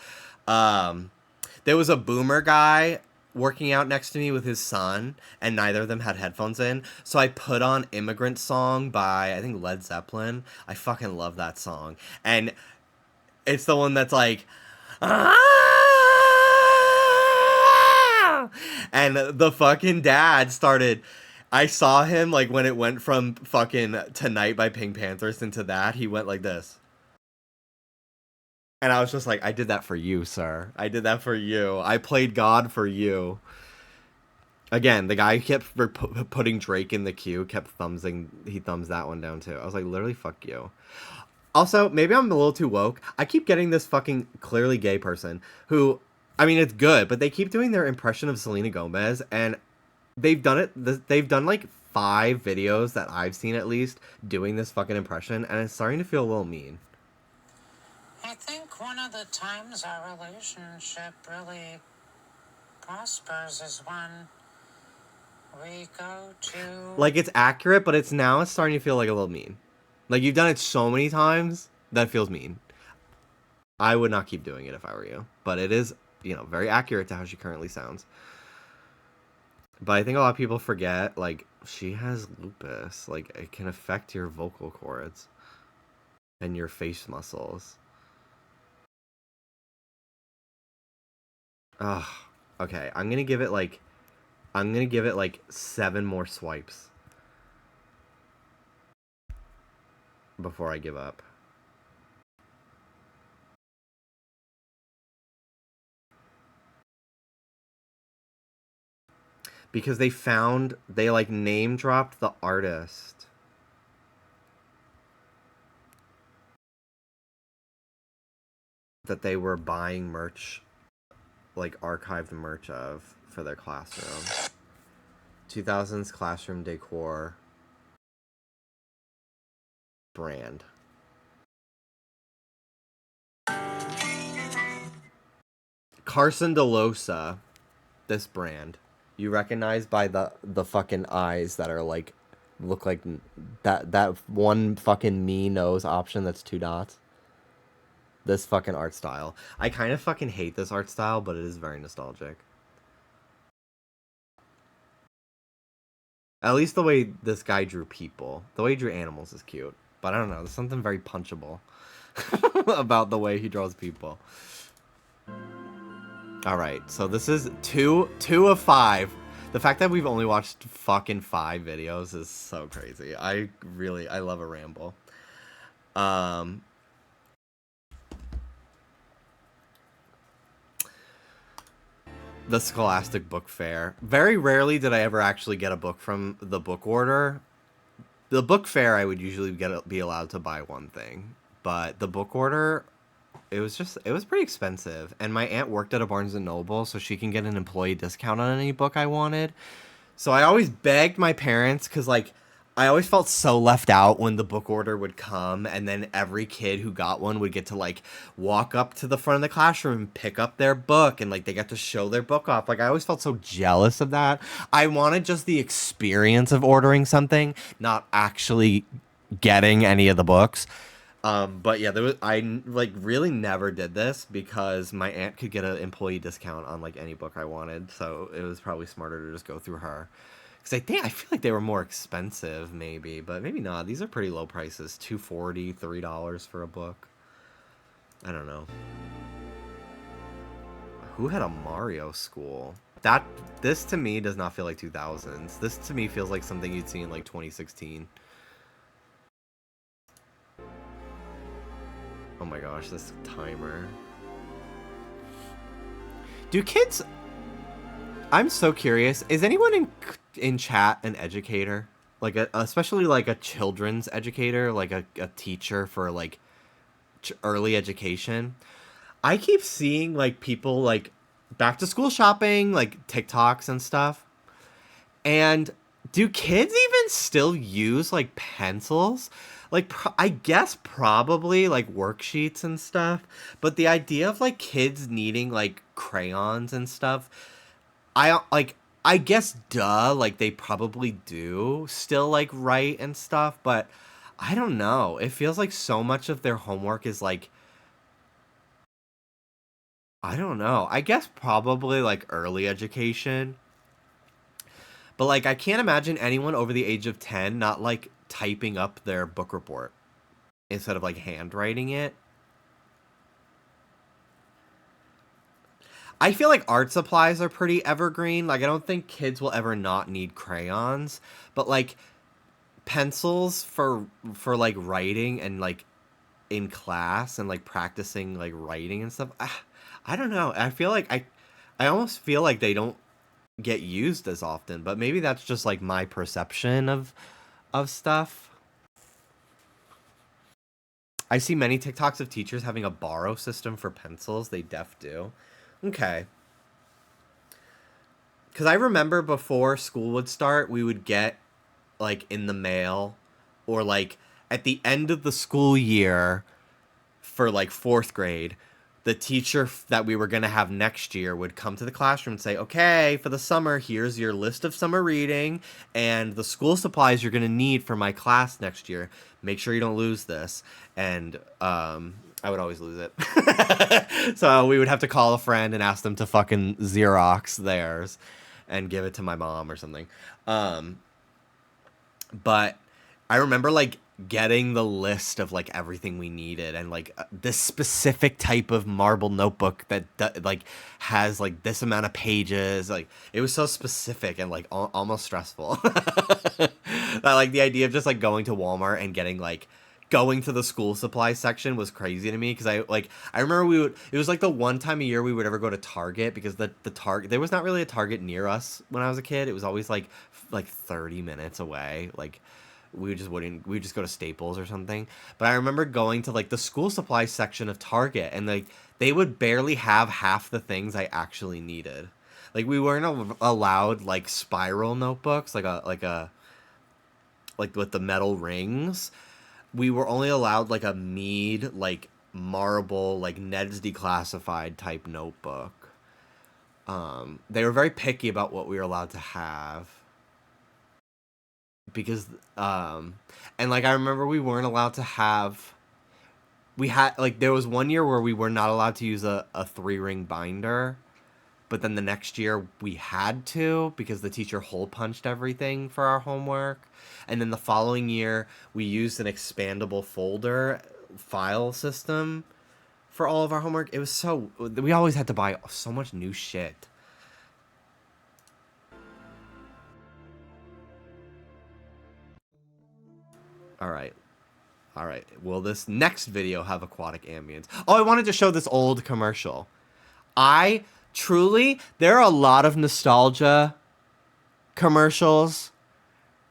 Speaker 9: There was a boomer guy working out next to me with his son, and neither of them had headphones in. So I put on Immigrant Song by, I think, Led Zeppelin. I fucking love that song. And it's the one that's like... And the fucking dad started... I saw him, like, when it went from fucking Tonight by Pink Panthers into that, he went like this. And I was just like, I did that for you, sir. I did that for you. I played God for you. Again, the guy who kept putting Drake in the queue kept he thumbs that one down too. I was like, literally, fuck you. Also, maybe I'm a little too woke. I keep getting this fucking clearly gay person who... I mean, it's good, but they keep doing their impression of Selena Gomez, and they've done it. They've done like 5 videos that I've seen at least doing this fucking impression, and it's starting to feel a little mean.
Speaker 12: I think one of the times our relationship really prospers is when we go to...
Speaker 9: Like, it's accurate, but it's starting to feel like a little mean. Like, you've done it so many times that feels mean. I would not keep doing it if I were you, but it is, you know, very accurate to how she currently sounds. But I think a lot of people forget, like, she has lupus. Like, it can affect your vocal cords and your face muscles. Ugh. Okay, I'm gonna give it like 7 more swipes before I give up. Because they like name dropped the artist. That they were buying merch, like archived merch of for their classroom. 2000s classroom decor brand. Carson DeLosa, this brand. You recognize by the fucking eyes that are like, look like that one fucking me nose option that's 2 dots. This fucking art style. I kind of fucking hate this art style, but it is very nostalgic. At least the way this guy drew people. The way he drew animals is cute. But I don't know, there's something very punchable about the way he draws people. Alright, so this is two of 5. The fact that we've only watched fucking 5 videos is so crazy. I love a ramble. The Scholastic Book Fair. Very rarely did I ever actually get a book from the book order. The book fair, I would usually be allowed to buy one thing. But the book order, it was pretty expensive. And my aunt worked at a Barnes & Noble, so she can get an employee discount on any book I wanted. So I always begged my parents, because, like, I always felt so left out when the book order would come, and then every kid who got one would get to, like, walk up to the front of the classroom and pick up their book, and, like, they got to show their book off. Like, I always felt so jealous of that. I wanted just the experience of ordering something, not actually getting any of the books. But yeah, I like really never did this because my aunt could get an employee discount on like any book I wanted, so it was probably smarter to just go through her. Because I feel like they were more expensive, maybe, but maybe not. These are pretty low prices, $2.40, $3 for a book. I don't know. Who had a Mario school? This to me does not feel like 2000s. This to me feels like something you'd see in like 2016. Oh my gosh, this timer. Do kids... I'm so curious. Is anyone in chat an educator? Like, especially like a children's educator? Like a teacher for like early education? I keep seeing like people like back to school shopping, like TikToks and stuff. And do kids even still use like pencils? Like, I guess probably, like, worksheets and stuff. But the idea of, like, kids needing, like, crayons and stuff,
Speaker 1: I guess, duh, like, they probably do still, like, write and stuff, but I don't know. It feels like so much of their homework is, like, I don't know. I guess probably, like, early education. But, like, I can't imagine anyone over the age of 10 not, like, typing up their book report instead of, like, handwriting it. I feel like art supplies are pretty evergreen. Like, I don't think kids will ever not need crayons. But, like, pencils for like, writing and, like, in class and, like, practicing, like, writing and stuff. I don't know. I feel like I almost feel like they don't get used as often, but maybe that's just like my perception of stuff. I see many TikToks of teachers having a borrow system for pencils. They def do. Okay. Because I remember before school would start, we would get, like, in the mail or, like, at the end of the school year for, like, 4th grade, the teacher that we were going to have next year would come to the classroom and say, okay, for the summer, here's your list of summer reading and the school supplies you're going to need for my class next year. Make sure you don't lose this. And I would always lose it. So we would have to call a friend and ask them to fucking Xerox theirs and give it to my mom or something. But I remember, like, getting the list of, like, everything we needed and, like, this specific type of marble notebook that like has, like, this amount of pages. Like, it was so specific and, like, almost stressful. That, like, the idea of just, like, going to Walmart and getting, like, going to the school supply section was crazy to me because I remember it was like the one time a year we would ever go to Target because the Target, there was not really a Target near us when I was a kid. It was always like 30 minutes away. Like, we just go to Staples or something. But I remember going to, like, the school supply section of Target and, like, they would barely have half the things I actually needed. Like, we weren't allowed, like, spiral notebooks, like with the metal rings. We were only allowed, like, a Mead, like, marble, like, Ned's Declassified type notebook. They were very picky about what we were allowed to have. Because, and, like, I remember we weren't allowed to have, there was one year where we were not allowed to use a 3-ring binder. But then the next year we had to because the teacher hole punched everything for our homework. And then the following year we used an expandable folder file system for all of our homework. It was we always had to buy so much new shit. All right. Will this next video have aquatic ambience? Oh, I wanted to show this old commercial. Truly, there are a lot of nostalgia commercials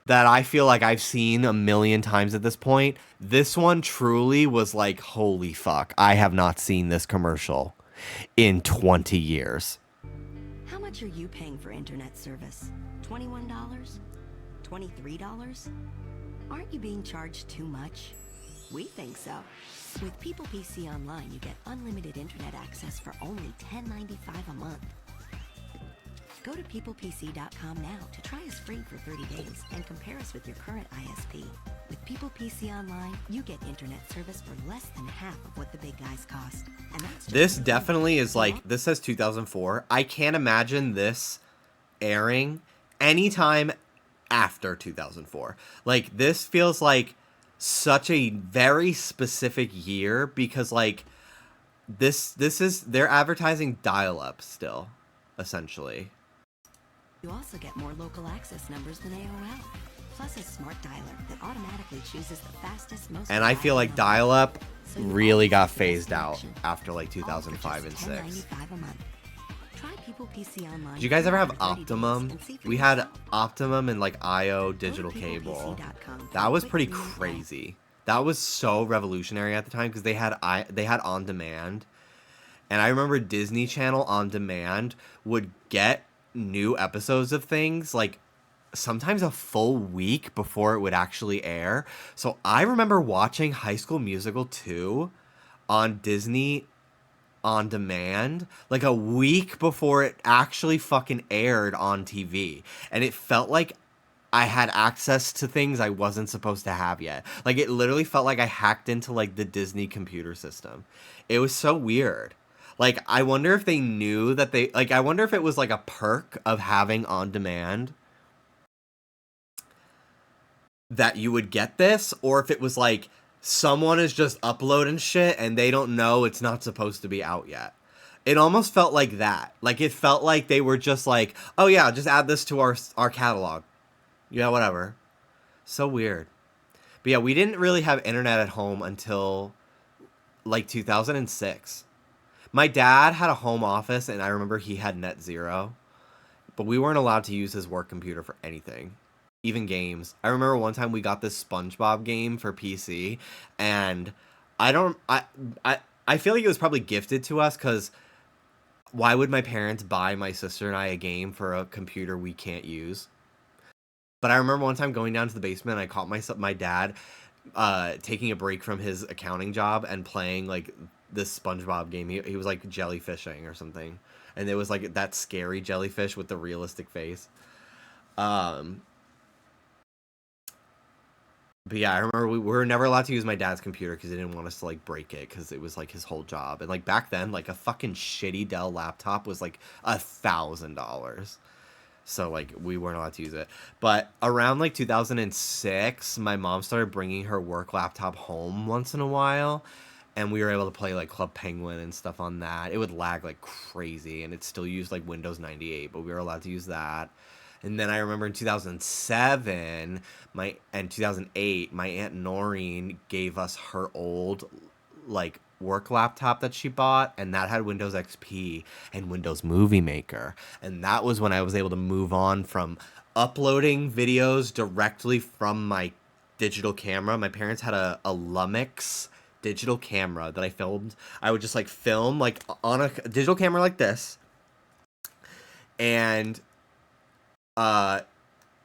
Speaker 1: that I feel like I've seen a million times at this point. This one truly was like, holy fuck, I have not seen this commercial in 20 years.
Speaker 13: How much are you paying for internet service? $21? $23? Aren't you being charged too much? We think so. With People PC Online, you get unlimited internet access for only $10.95 a month. Go to peoplepc.com now to try us free for 30 days and compare us with your current ISP. With People PC Online, you get internet service for less than half of what the big guys cost. And that's
Speaker 1: this definitely is like, this says 2004. I can't imagine this airing anytime after 2004. Like, this feels like such a very specific year because, like, this is, they're advertising dial-up still, essentially.
Speaker 13: You also get more local access numbers than AOL, plus a smart dialer that automatically chooses the fastest, most.
Speaker 1: And I feel like dial-up really got phased out after, like, 2005 and 6. Did you guys ever have Optimum? We had Optimum and, like, IO digital cable. That was pretty crazy. That was so revolutionary at the time because they had on demand. And I remember Disney Channel on demand would get new episodes of things like sometimes a full week before it would actually air. So I remember watching High School Musical 2 on Disney on demand like a week before it actually fucking aired on TV. And it felt like I had access to things I wasn't supposed to have yet. Like, it literally felt like I hacked into, like, the Disney computer system. It was so weird. Like, I wonder if they knew that they... Like, I wonder if it was, like, a perk of having on demand that you would get this, or if it was, like, someone is just uploading shit and they don't know it's not supposed to be out yet. It almost felt like that. Like, it felt like they were just like, oh, yeah, just add this to our catalog. Yeah, whatever. So weird. But yeah, we didn't really have internet at home until like 2006. My dad had a home office and I remember he had net zero, but we weren't allowed to use his work computer for anything, even games. I remember one time we got this SpongeBob game for PC and I feel like it was probably gifted to us because why would my parents buy my sister and I a game for a computer we can't use? But I remember one time going down to the basement, and I caught my dad taking a break from his accounting job and playing like this SpongeBob game. He was like jellyfishing or something, and it was like that scary jellyfish with the realistic face. But yeah, I remember we were never allowed to use my dad's computer because he didn't want us to like break it because it was like his whole job. And like back then, like a fucking shitty Dell laptop was like $1,000. So, like, we weren't allowed to use it. But around, like, 2006, my mom started bringing her work laptop home once in a while. And we were able to play, like, Club Penguin and stuff on that. It would lag like crazy. And it still used, like, Windows 98. But we were allowed to use that. And then I remember in 2007 and 2008, my Aunt Noreen gave us her old, like, work laptop that she bought, and that had Windows XP and Windows Movie Maker. And that was when I was able to move on from uploading videos directly from my digital camera. My parents had a Lumix digital camera that I filmed. I would just like film like on a digital camera like this, and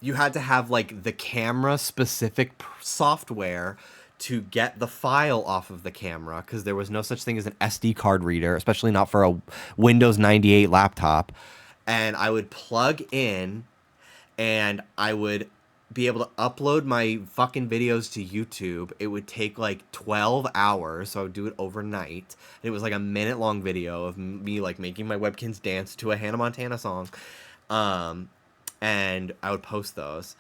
Speaker 1: you had to have like the camera specific software to get the file off of the camera because there was no such thing as an SD card reader, especially not for a Windows 98 laptop. And I would plug in and I would be able to upload my fucking videos to YouTube. It would take like 12 hours, so I would do it overnight. And it was like a minute-long video of me like making my webkins dance to a Hannah Montana song. And I would post those.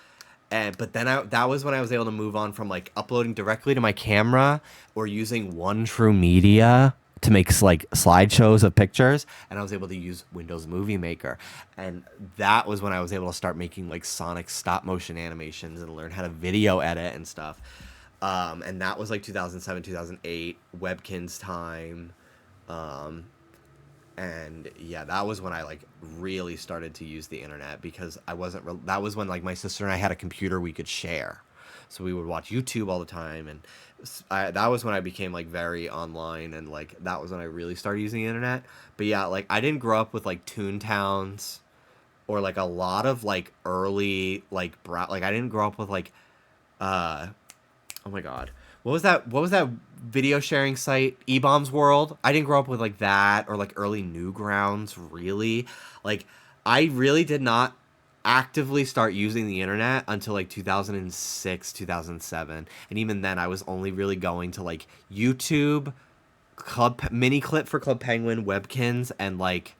Speaker 1: But then that was when I was able to move on from like uploading directly to my camera or using One True Media to make like slideshows of pictures, and I was able to use Windows Movie Maker. And that was when I was able to start making like Sonic stop motion animations and learn how to video edit and stuff. And that was like 2007, 2008, Webkins time. And yeah, that was when I like really started to use the internet because that was when like my sister and I had a computer we could share. So we would watch YouTube all the time, and that was when I became like very online, and like that was when I really started using the internet. But yeah, like I didn't grow up with like Toontowns or like a lot of like early like like I didn't grow up with like oh my god. What was that video sharing site? eBaum's World? I didn't grow up with like that or like early Newgrounds, really. Like I really did not actively start using the internet until like 2006, 2007. And even then I was only really going to like YouTube, mini clip for Club Penguin, Webkins, and like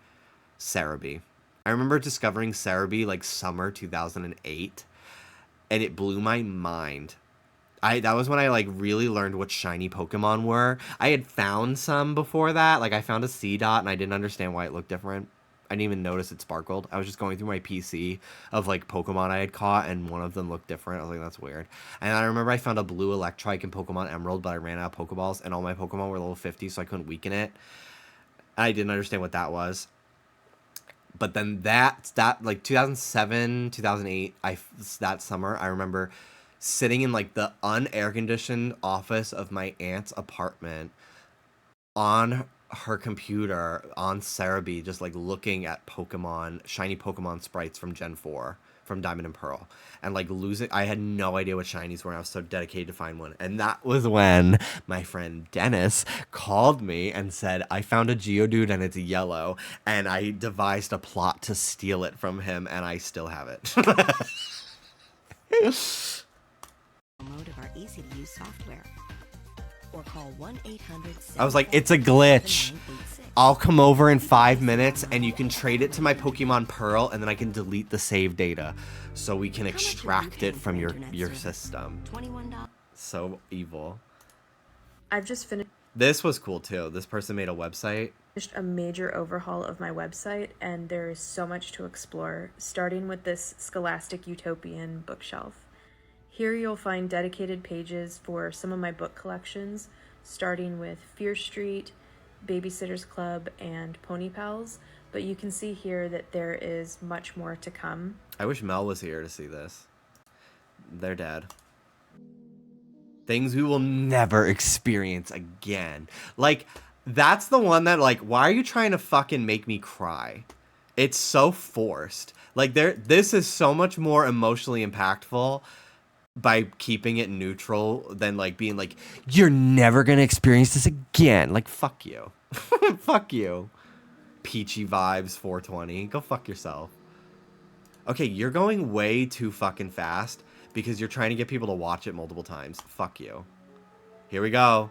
Speaker 1: Cerebi. I remember discovering Cerebi like summer 2008, and it blew my mind. That was when I like really learned what shiny Pokemon were. I had found some before that. Like I found a Seedot and I didn't understand why it looked different. I didn't even notice it sparkled. I was just going through my PC of like Pokemon I had caught, and one of them looked different. I was like, that's weird. And I remember I found a blue Electrike in Pokemon Emerald, but I ran out of Pokeballs, and all my Pokemon were level 50, so I couldn't weaken it. I didn't understand what that was. But then that like 2007, 2008, that summer, I remember sitting in like the unair conditioned office of my aunt's apartment on her computer on Cerebi, just like looking at shiny Pokemon sprites from Gen 4 from Diamond and Pearl. And like losing, I had no idea what shinies were. And I was so dedicated to find one. And that was when my friend Dennis called me and said, I found a Geodude and it's yellow. And I devised a plot to steal it from him. And I still have it.
Speaker 13: Mode of our easy-to-use software. Or call 1-800.
Speaker 1: I was like, it's a glitch. I'll come over in 5 minutes and you can trade it to my Pokemon Pearl and then I can delete the save data so we can extract it from your system.
Speaker 13: $21.
Speaker 1: So evil.
Speaker 14: I've just finished
Speaker 1: This was cool too. This person made a website.
Speaker 14: a major overhaul of my website, and there is so much to explore, starting with this Scholastic Utopian bookshelf. Here you'll find dedicated pages for some of my book collections, starting with Fear Street, Babysitter's Club, and Pony Pals, but you can see here that there is much more to come.
Speaker 1: I wish Mel was here to see this. They're dead. Things we will never experience again. Like, that's the one that, like, why are you trying to fucking make me cry? It's so forced. Like, this is so much more emotionally impactful by keeping it neutral than, like, being like, you're never gonna experience this again. Like, fuck you. Fuck you. Peachy vibes 420. Go fuck yourself. Okay, you're going way too fucking fast because you're trying to get people to watch it multiple times. Fuck you. Here we go.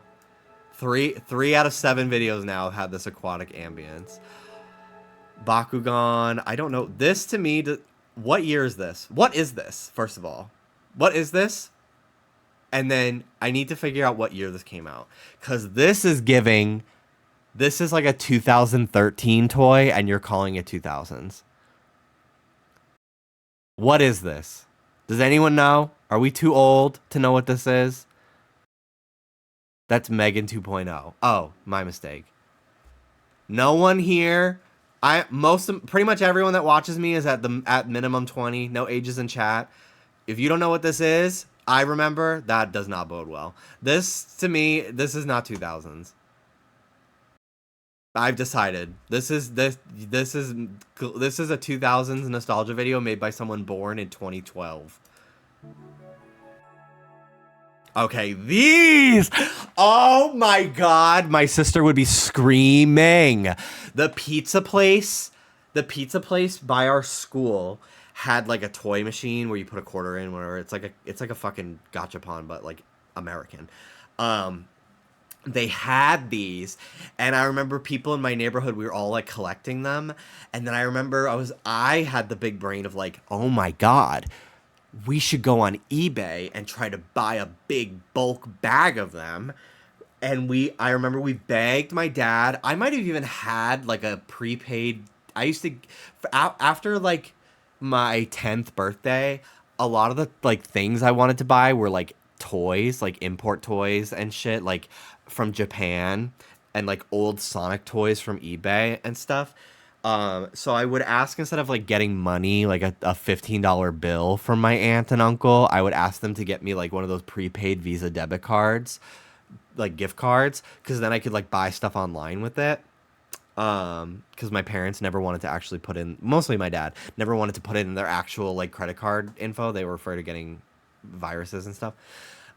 Speaker 1: Three out of 7 videos now have had this aquatic ambience. Bakugan. I don't know. This to me, what year is this? What is this, first of all? What is this? And then I need to figure out what year this came out. Because this is giving... This is like a 2013 toy, and you're calling it 2000s. What is this? Does anyone know? Are we too old to know what this is? That's Megan 2.0. Oh, my mistake. No one here. Pretty much everyone that watches me is at minimum 20. No ages in chat. If you don't know what this is, I remember that does not bode well. This to me, this is not 2000s. I've decided this is a 2000s nostalgia video made by someone born in 2012. Okay, these! Oh my god, my sister would be screaming. The pizza place by our school had like a toy machine where you put a quarter in, whatever. It's like a fucking gachapon, but like American. They had these, and I remember people in my neighborhood, we were all like collecting them. And then I remember I had the big brain of like, oh my god, we should go on eBay and try to buy a big bulk bag of them. And I remember we begged my dad. I might have even had like a prepaid. I used to, after like my 10th birthday, a lot of the like things I wanted to buy were like toys, like import toys and shit, like from Japan, and like old Sonic toys from eBay and stuff. So I would ask, instead of like getting money, like a $15 bill from my aunt and uncle, I would ask them to get me like one of those prepaid Visa debit cards, like gift cards, because then I could like buy stuff online with it. Because my parents never wanted to actually put in, mostly my dad, never wanted to put in their actual like credit card info. They were afraid of getting viruses and stuff.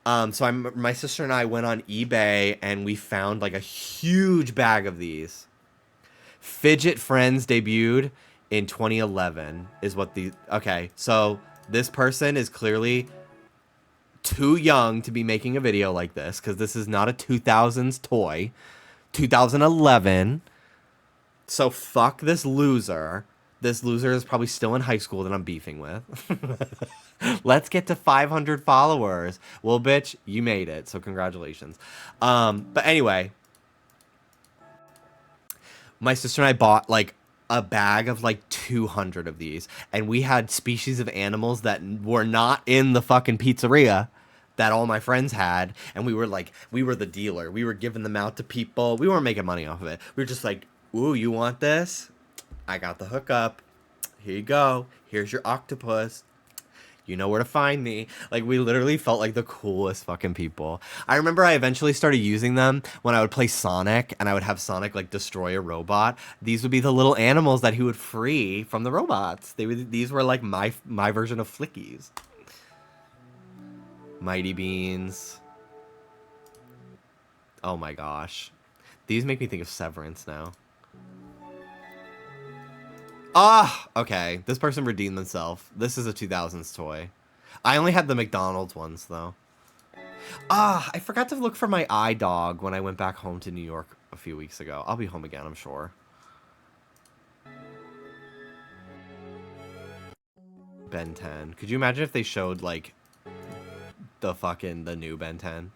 Speaker 1: So my sister and I went on eBay and we found like a huge bag of these. Fidget Friends debuted in 2011 is what okay, so this person is clearly too young to be making a video like this, because this is not a 2000s toy. 2011. So fuck this loser. This loser is probably still in high school that I'm beefing with. Let's get to 500 followers. Well, bitch, you made it, so congratulations. But anyway, my sister and I bought like a bag of like 200 of these, and we had species of animals that were not in the fucking pizzeria that all my friends had, and we were the dealer. We were giving them out to people. We weren't making money off of it. We were just like, ooh, you want this? I got the hookup. Here you go. Here's your octopus.
Speaker 9: You know where to find me. Like, we literally felt like the coolest fucking people. I remember I eventually started using them when I would play Sonic, and I would have Sonic, like, destroy a robot. These would be the little animals that he would free from the robots. These were, like, my version of Flickies. Mighty Beans. Oh my gosh. These make me think of Severance now. Ah, okay. This person redeemed themselves. This is a 2000s toy. I only had the McDonald's ones, though. Ah, I forgot to look for my iDog when I went back home to New York a few weeks ago. I'll be home again, I'm sure. Ben 10. Could you imagine if they showed, like, the new Ben 10?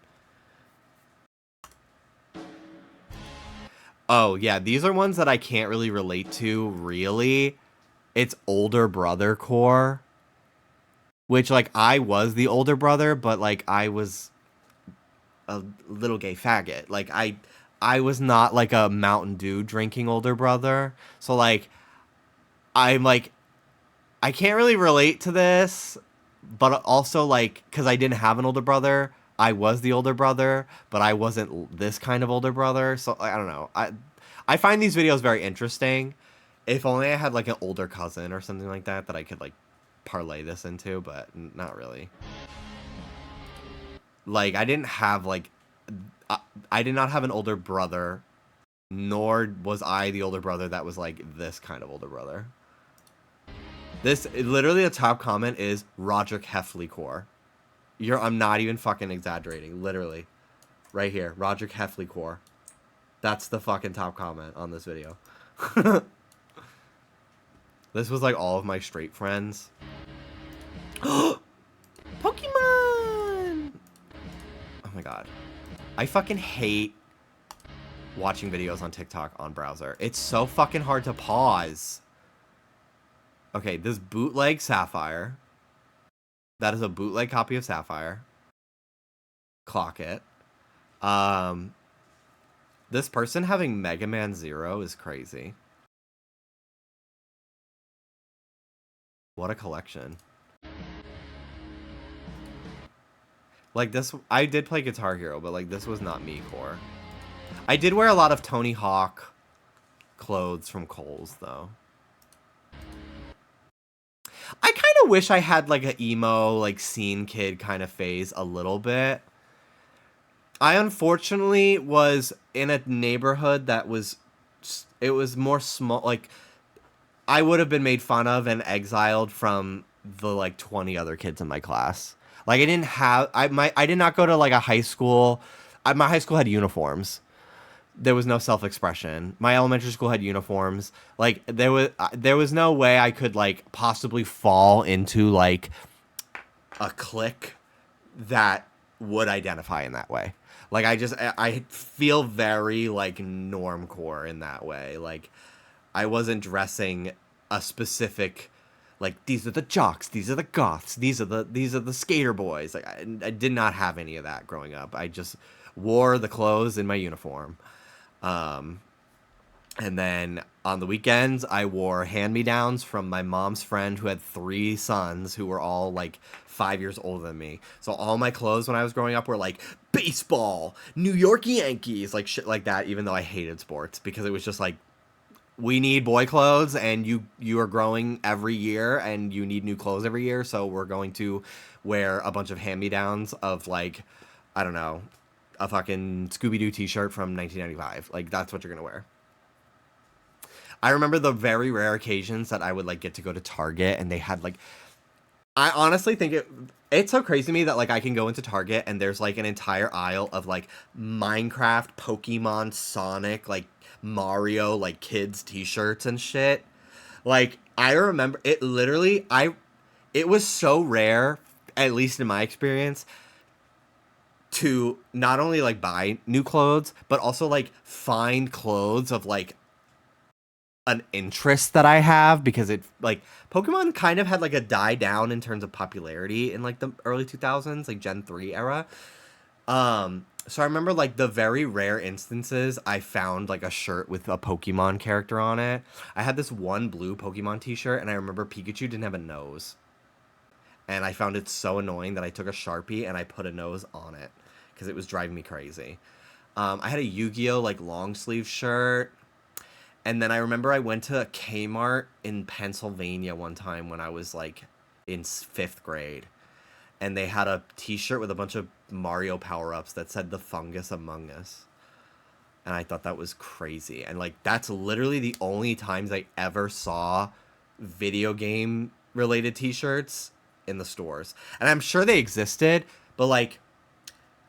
Speaker 9: Oh, yeah, these are ones that I can't really relate to, really. It's older brother core. Which, like, I was the older brother, but, like, I was a little gay faggot. Like, I was not, like, a Mountain Dew drinking older brother. So, like, I'm, like, I can't really relate to this, but also, like, because I didn't have an older brother, I was the older brother, but I wasn't this kind of older brother. So, I don't know. I find these videos very interesting. If only I had, like, an older cousin or something like that I could, like, parlay this into, but not really. Like, I didn't have, like, I did not have an older brother, nor was I the older brother that was, like, this kind of older brother. This, literally, the top comment is Roderick Heffley core. I'm not even fucking exaggerating, literally. Right here, Roderick Heffley core. That's the fucking top comment on this video. This was, like, all of my straight friends. Pokemon! Oh my god. I fucking hate watching videos on TikTok on browser. It's so fucking hard to pause. Okay, this bootleg Sapphire. That is a bootleg copy of Sapphire. Clock it. This person having Mega Man Zero is crazy. What a collection. Like, this, I did play Guitar Hero, but, like, this was not me core. I did wear a lot of Tony Hawk clothes from Kohl's, though. I kind of wish I had, like, an emo, like, scene kid kind of phase a little bit. I, unfortunately, was in a neighborhood that was, it was more small, like, I would have been made fun of and exiled from the, like, 20 other kids in my class. Like, I didn't have, I did not go to, like, a high school. My high school had uniforms. There was no self-expression. My elementary school had uniforms. Like, there was no way I could, like, possibly fall into, like, a clique that would identify in that way. Like, I feel very, like, normcore in that way. Like, I wasn't dressing a specific, like, these are the jocks, these are the goths, these are the skater boys. Like, I did not have any of that growing up. I just wore the clothes in my uniform. And then on the weekends, I wore hand-me-downs from my mom's friend who had 3 sons who were all, like, 5 years older than me. So all my clothes when I was growing up were, like, baseball, New York Yankees, like, shit like that, even though I hated sports, because it was just, like, we need boy clothes, and you are growing every year, and you need new clothes every year, so we're going to wear a bunch of hand-me-downs of, like, I don't know, a fucking Scooby-Doo t-shirt from 1995. Like, that's what you're gonna wear. I remember the very rare occasions that I would, like, get to go to Target, and they had, like, I honestly think it's so crazy to me that, like, I can go into Target, and there's, like, an entire aisle of, like, Minecraft, Pokemon, Sonic, like, Mario, like, kids t-shirts and shit. Like, I remember it literally, it was so rare, at least in my experience, to not only, like, buy new clothes, but also, like, find clothes of, like, an interest that I have, because it, like, Pokemon kind of had, like, a die down in terms of popularity in, like, the early 2000s, like, Gen 3 era. So I remember, like, the very rare instances I found, like, a shirt with a Pokemon character on it. I had this one blue Pokemon t-shirt, and I remember Pikachu didn't have a nose.
Speaker 1: And I found it so annoying that I took a Sharpie and I put a nose on it because it was driving me crazy. I had a Yu-Gi-Oh! Like long sleeve shirt. And then I remember I went to Kmart in Pennsylvania one time when I was like in 5th grade. And they had a t-shirt with a bunch of Mario power-ups that said "The Fungus Among Us." And I thought that was crazy. And like that's literally the only times I ever saw video game related t-shirts in the stores. And I'm sure they existed, but like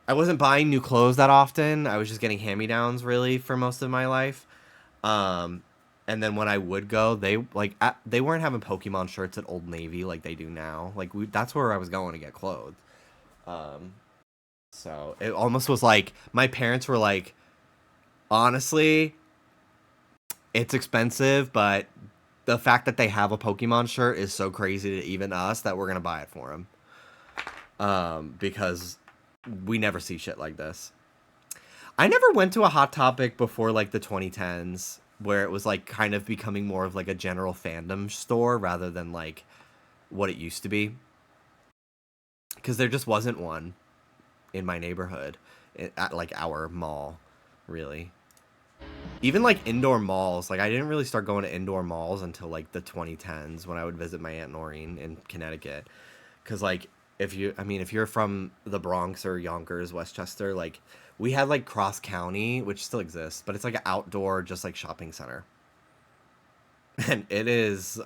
Speaker 1: I wasn't buying new clothes that often. I was just getting hand-me-downs really for most of my life. And then when I would go, they they weren't having Pokemon shirts at Old Navy like they do now. Like that's where I was going to get clothes. So it almost was like my parents were like, honestly, it's expensive, but the fact that they have a Pokemon shirt is so crazy to even us that we're gonna buy it for them. Because we never see shit like this. I never went to a Hot Topic before like the 2010s where it was like kind of becoming more of like a general fandom store rather than like what it used to be. Because there just wasn't one in my neighborhood at like our mall, really. Even like indoor malls, like I didn't really start going to indoor malls until like the 2010s when I would visit my Aunt Noreen in Connecticut. Because like if you're from the Bronx or Yonkers, Westchester, like we had like Cross County, which still exists, but it's like an outdoor just like shopping center. And it is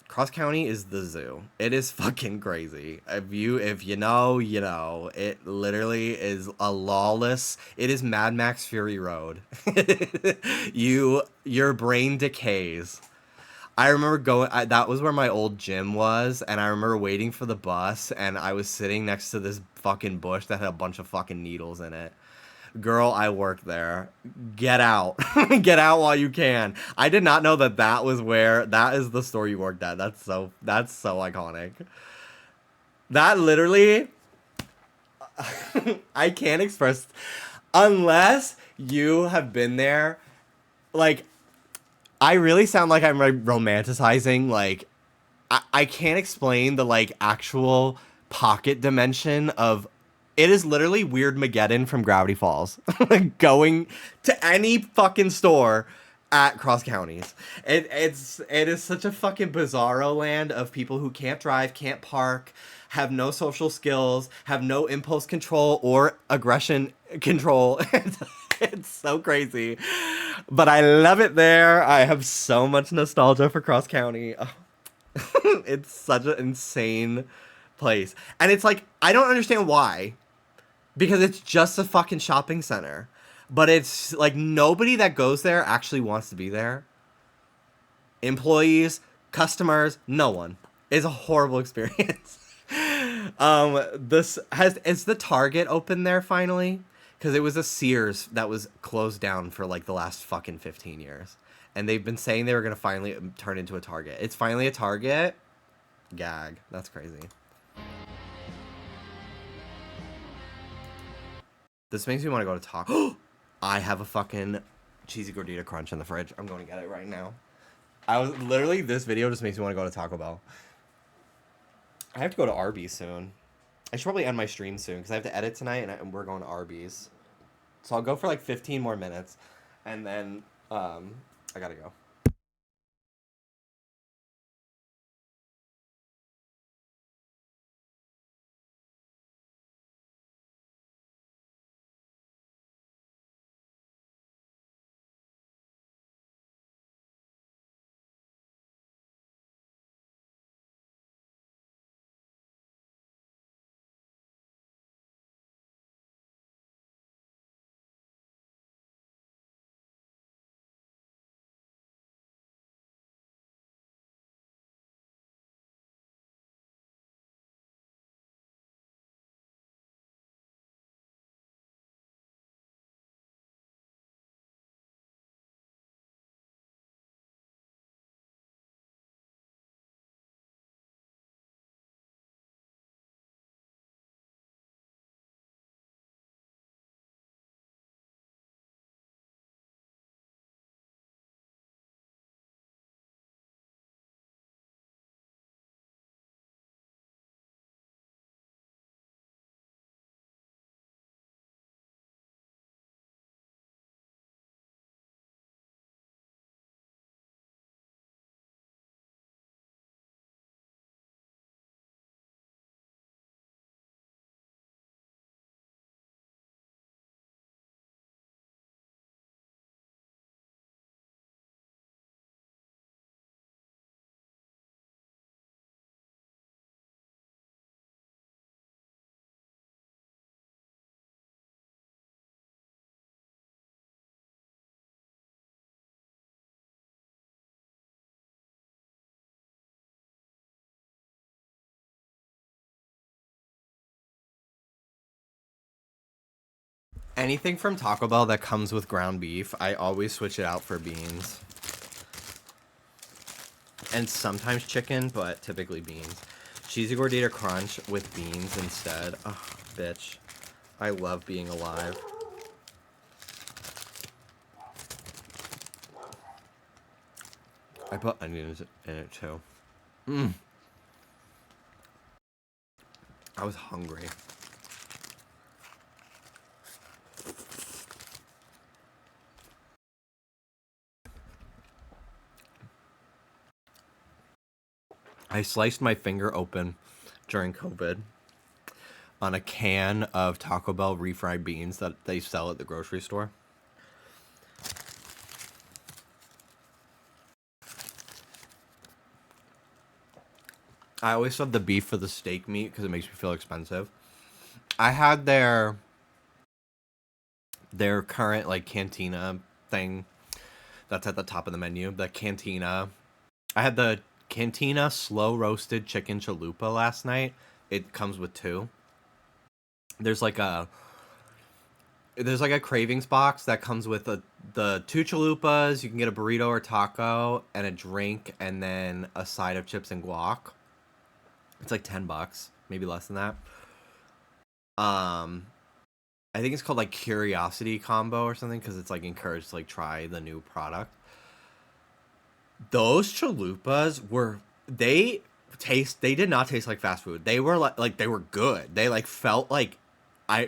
Speaker 1: Cross County is the zoo. It is fucking crazy. If you know, you know. It literally is a lawless. It is Mad Max Fury Road. Your brain decays. I remember that was where my old gym was, and I remember waiting for the bus, and I was sitting next to this fucking bush that had a bunch of fucking needles in it. Girl, I worked there. Get out. Get out while you can. I did not know that that is the store you worked at. That's so iconic. That literally, I can't express, unless you have been there, like, I really sound like I'm like romanticizing, like, I can't explain the, like, actual pocket dimension of, it is literally Weird Mageddon from Gravity Falls. Going to any fucking store at Cross Counties. It is such a fucking bizarro land of people who can't drive, can't park, have no social skills, have no impulse control or aggression control. It's so crazy. But I love it there. I have so much nostalgia for Cross County. Oh. It's such an insane place. And it's like, I don't understand why. Because it's just a fucking shopping center. But it's like nobody that goes there actually wants to be there. Employees, customers, no one. It's a horrible experience. Is the Target open there finally? Because it was a Sears that was closed down for like the last fucking 15 years. And they've been saying they were going to finally turn into a Target. It's finally a Target. Gag. That's crazy. This makes me want to go to Taco. I have a fucking cheesy gordita crunch in the fridge. I'm going to get it right now. This video just makes me want to go to Taco Bell. I have to go to Arby's soon. I should probably end my stream soon because I have to edit tonight and we're going to Arby's. So I'll go for like 15 more minutes and then I gotta go. Anything from Taco Bell that comes with ground beef, I always switch it out for beans. And sometimes chicken, but typically beans. Cheesy Gordita Crunch with beans instead. Oh, bitch. I love being alive. I put onions in it too. Mmm. I was hungry. I sliced my finger open during COVID on a can of Taco Bell refried beans that they sell at the grocery store. I always sub the beef for the steak meat because it makes me feel expensive. I had their current like cantina thing that's at the top of the menu. The cantina. I had the cantina slow roasted chicken chalupa last night. It comes with 2. There's like a cravings box that comes with the 2 chalupas. You can get a burrito or taco and a drink and then a side of chips and guac. It's like $10, maybe less than that. I think it's called like Curiosity Combo or something because it's like encouraged to like try the new product. Those chalupas they did not taste like fast food. They were like they were good. They like felt like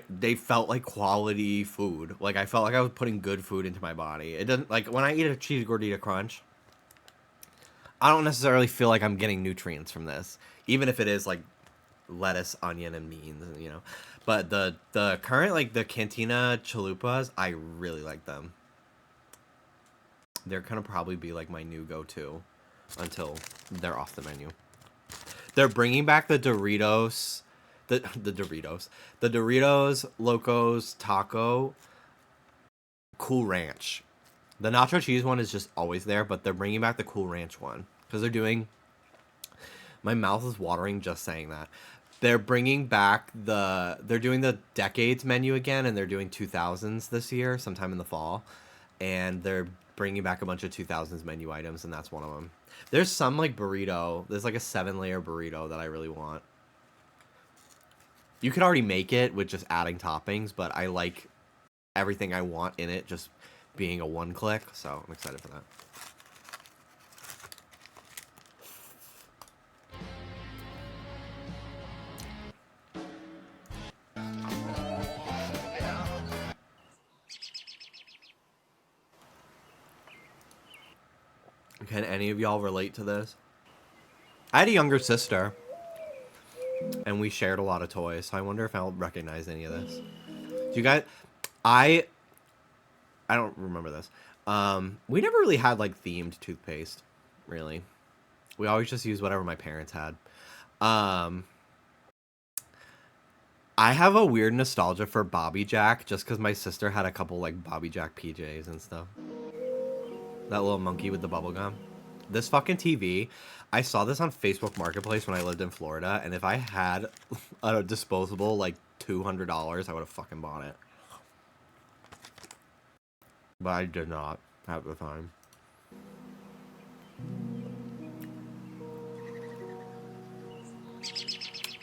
Speaker 1: they felt like quality food. Like I felt like I was putting good food into my body. It doesn't like when I eat a cheese gordita crunch, I don't necessarily feel like I'm getting nutrients from this, even if it is like lettuce, onion, and beans, you know. But the current like the Cantina chalupas, I really like them. They're gonna probably be like my new go-to until they're off the menu. They're bringing back the Doritos, the Doritos Locos Taco Cool Ranch. The nacho cheese one is just always there, but they're bringing back the Cool Ranch one because they're doing. My mouth is watering just saying that. They're bringing back they're doing the decades menu again, and they're doing 2000s this year, sometime in the fall, and they're bringing back a bunch of 2000s menu items, and that's one of them. There's some like burrito. There's like a 7-layer burrito that I really want. You could already make it with just adding toppings, but I like everything I want in it just being a one-click, so I'm excited for that. Can any of y'all relate to this? I had a younger sister, and we shared a lot of toys, so I wonder if I'll recognize any of this. Do you guys... I don't remember this. We never really had, like, themed toothpaste, really. We always just used whatever my parents had. I have a weird nostalgia for Bobby Jack, just because my sister had a couple, like, Bobby Jack PJs and stuff. That little monkey with the bubble gum. This fucking TV, I saw this on Facebook Marketplace when I lived in Florida, and if I had a disposable, like, $200, I would have fucking bought it. But I did not at the time.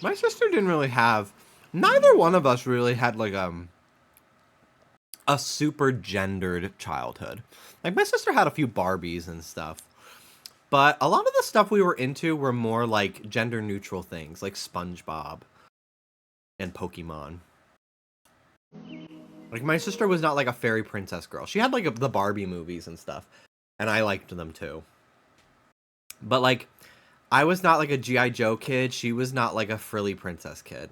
Speaker 1: My sister didn't really have... Neither one of us really had, like, a super gendered childhood. Like, my sister had a few Barbies and stuff. But a lot of the stuff we were into were more, like, gender-neutral things. Like SpongeBob. And Pokémon. Like, my sister was not, like, a fairy princess girl. She had, like, the Barbie movies and stuff. And I liked them, too. But, like, I was not, like, a G.I. Joe kid. She was not, like, a frilly princess kid.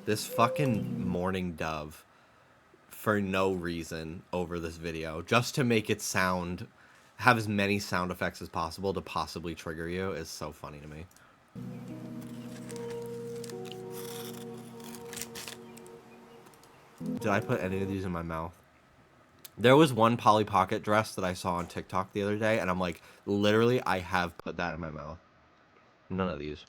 Speaker 1: This fucking mourning dove for no reason over this video, just to make it sound, have as many sound effects as possible to possibly trigger you, is so funny to me. Did I put any of these in my mouth? There was one Polly Pocket dress that I saw on TikTok the other day, and I'm like, literally, I have put that in my mouth. None of these.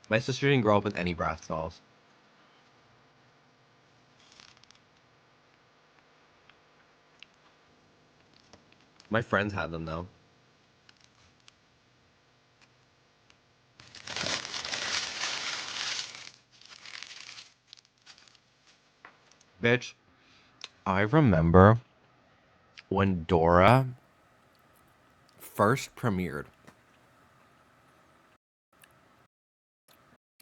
Speaker 9: My sister didn't grow up with any Bratz dolls. My friends had them though. Bitch, I remember when Dora first premiered.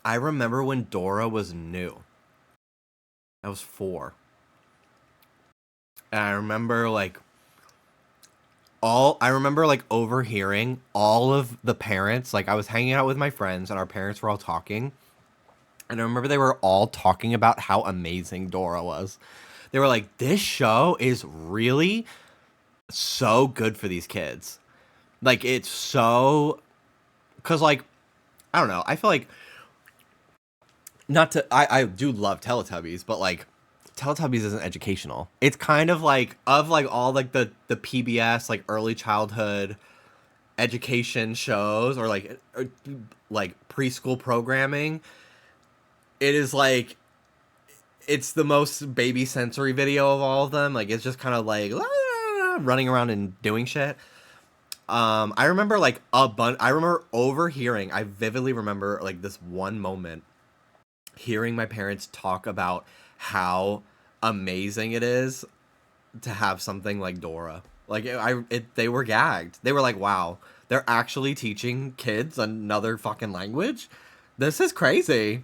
Speaker 9: I remember when Dora was new. I was 4. And I remember overhearing all of the parents. Like I was hanging out with my friends and our parents were all talking. And I remember they were all talking about how amazing Dora was. They were like, this show is really so good for these kids. Like it's so, cause like, I don't know. I feel like I do love Teletubbies, but like Teletubbies isn't educational. It's kind of like all like the PBS like early childhood education shows or like preschool programming. It is like it's the most baby sensory video of all of them. Like it's just kind of like running around and doing shit. I remember I remember overhearing. I vividly remember like this one moment hearing my parents talk about how amazing it is to have something like Dora. Like they were gagged. They were like, "Wow, they're actually teaching kids another fucking language. This is crazy."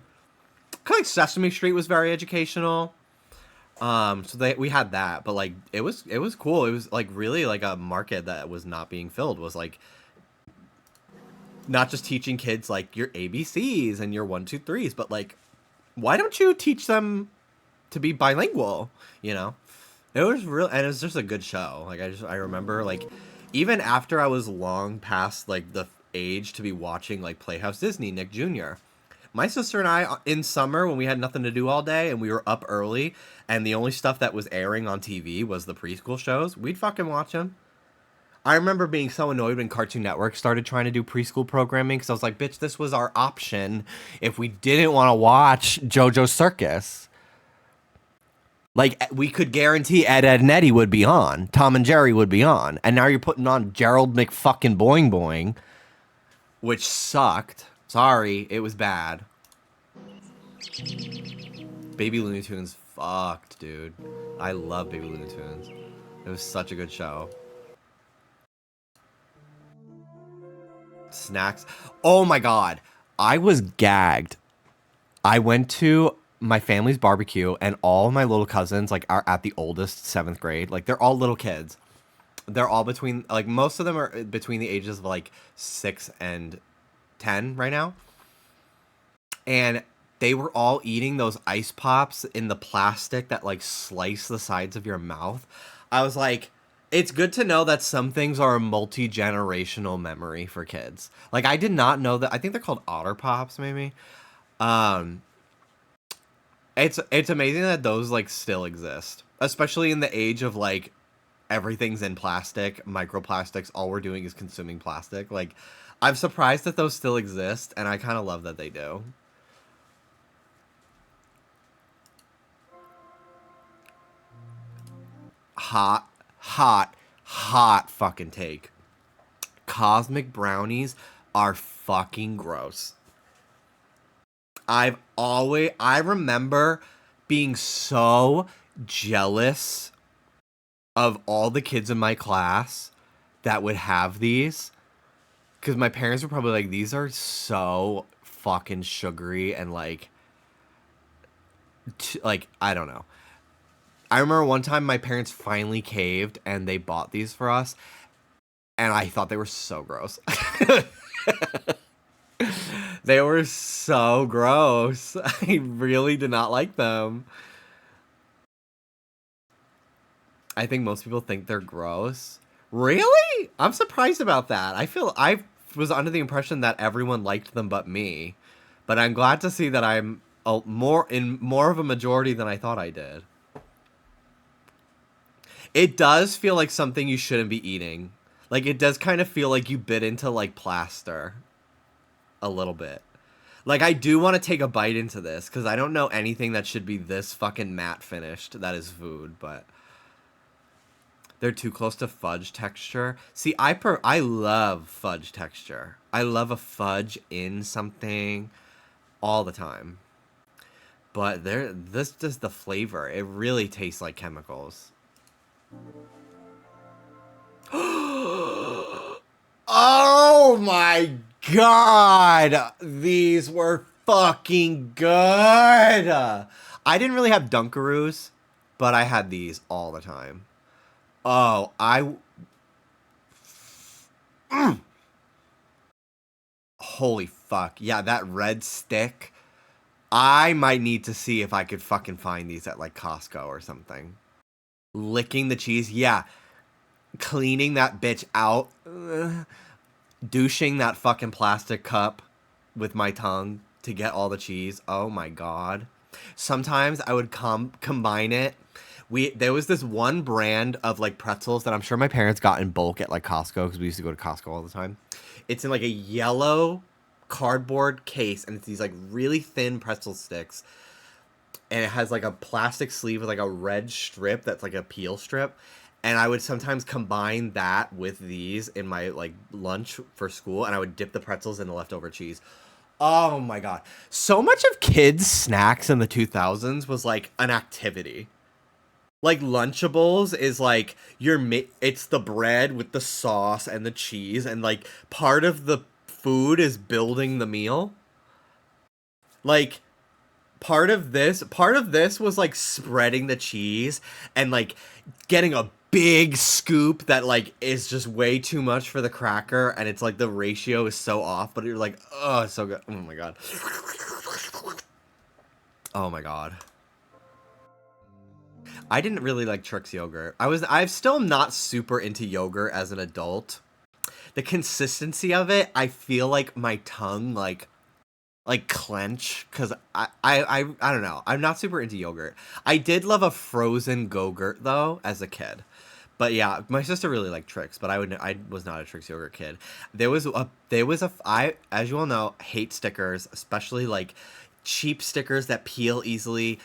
Speaker 9: Kind of like Sesame Street was very educational. So we had that, but like it was cool. It was like really like a market that was not being filled. Was like not just teaching kids like your ABCs and your 1, 2, 3s, but like why don't you teach them to be bilingual? You know, it was real, and it was just a good show. Like I remember like even after I was long past like the age to be watching like Playhouse Disney, Nick Jr. My sister and I, in summer, when we had nothing to do all day and we were up early and the only stuff that was airing on TV was the preschool shows, we'd fucking watch them. I remember being so annoyed when Cartoon Network started trying to do preschool programming because I was like, bitch, this was our option if we didn't want to watch JoJo's Circus. Like, we could guarantee Ed, Edd, and Eddy would be on. Tom and Jerry would be on. And now you're putting on Gerald McFucking Boing Boing, which sucked. Sorry, it was bad. Baby Looney Tunes fucked, dude. I love Baby Looney Tunes. It was such a good show. Snacks. Oh my god. I was gagged. I went to my family's barbecue and all of my little cousins like are at the oldest 7th grade. Like they're all little kids. They're all between like most of them are between the ages of like 6 and 10 right now. And they were all eating those ice pops in the plastic that like slice the sides of your mouth. I was like, it's good to know that some things are a multi-generational memory for kids. Like I did not know that. I think they're called Otter Pops maybe. It's amazing that those like still exist, especially in the age of like everything's in plastic, microplastics, all we're doing is consuming plastic. Like I'm surprised that those still exist and I kind of love that they do. Hot fucking take. Cosmic brownies are fucking gross. I remember being so jealous of all the kids in my class that would have these. Because my parents were probably like, these are so fucking sugary and like, I don't know. I remember one time my parents finally caved and they bought these for us. And I thought they were so gross. They were so gross. I really did not like them. I think most people think they're gross. Really? I'm surprised about that. I was under the impression that everyone liked them but me. But I'm glad to see that I'm more of a majority than I thought I did. It does feel like something you shouldn't be eating. Like, it does kind of feel like you bit into, like, plaster. A little bit.
Speaker 1: Like, I do want to take a bite into this, because I don't know anything that should be this fucking matte finished that is food, but they're too close to fudge texture. See, I love fudge texture. I love a fudge in something all the time. But this just the flavor. It really tastes like chemicals. Oh my god! These were fucking good! I didn't really have Dunkaroos, but I had these all the time. Oh, Holy fuck. Yeah, that red stick. I might need to see if I could fucking find these at, like, Costco or something. Licking the cheese. Yeah. Cleaning that bitch out. Douching that fucking plastic cup with my tongue to get all the cheese. Oh my god. Sometimes I would combine it. There was this one brand of like pretzels that I'm sure my parents got in bulk at like Costco, because we used to go to Costco all the time. It's in like a yellow cardboard case, and it's these like really thin pretzel sticks, and it has like a plastic sleeve with like a red strip that's like a peel strip. And I would sometimes combine that with these in my like lunch for school, and I would dip the pretzels in the leftover cheese. Oh my god. So much of kids' snacks in the 2000s was like an activity. Like Lunchables is like it's the bread with the sauce and the cheese, and like part of the food is building the meal. Like part of this was like spreading the cheese and like getting a big scoop that like is just way too much for the cracker, and it's like the ratio is so off, but you're like, oh, it's so good. Oh my god. Oh my god. I didn't really like Trix yogurt. I'm still not super into yogurt as an adult. The consistency of it, I feel like my tongue like clench, because I don't know. I'm not super into yogurt. I did love a frozen Go-Gurt though as a kid. But yeah, my sister really liked Trix, but I was not a Trix yogurt kid. I, as you all know, hate stickers, especially like cheap stickers that peel easily.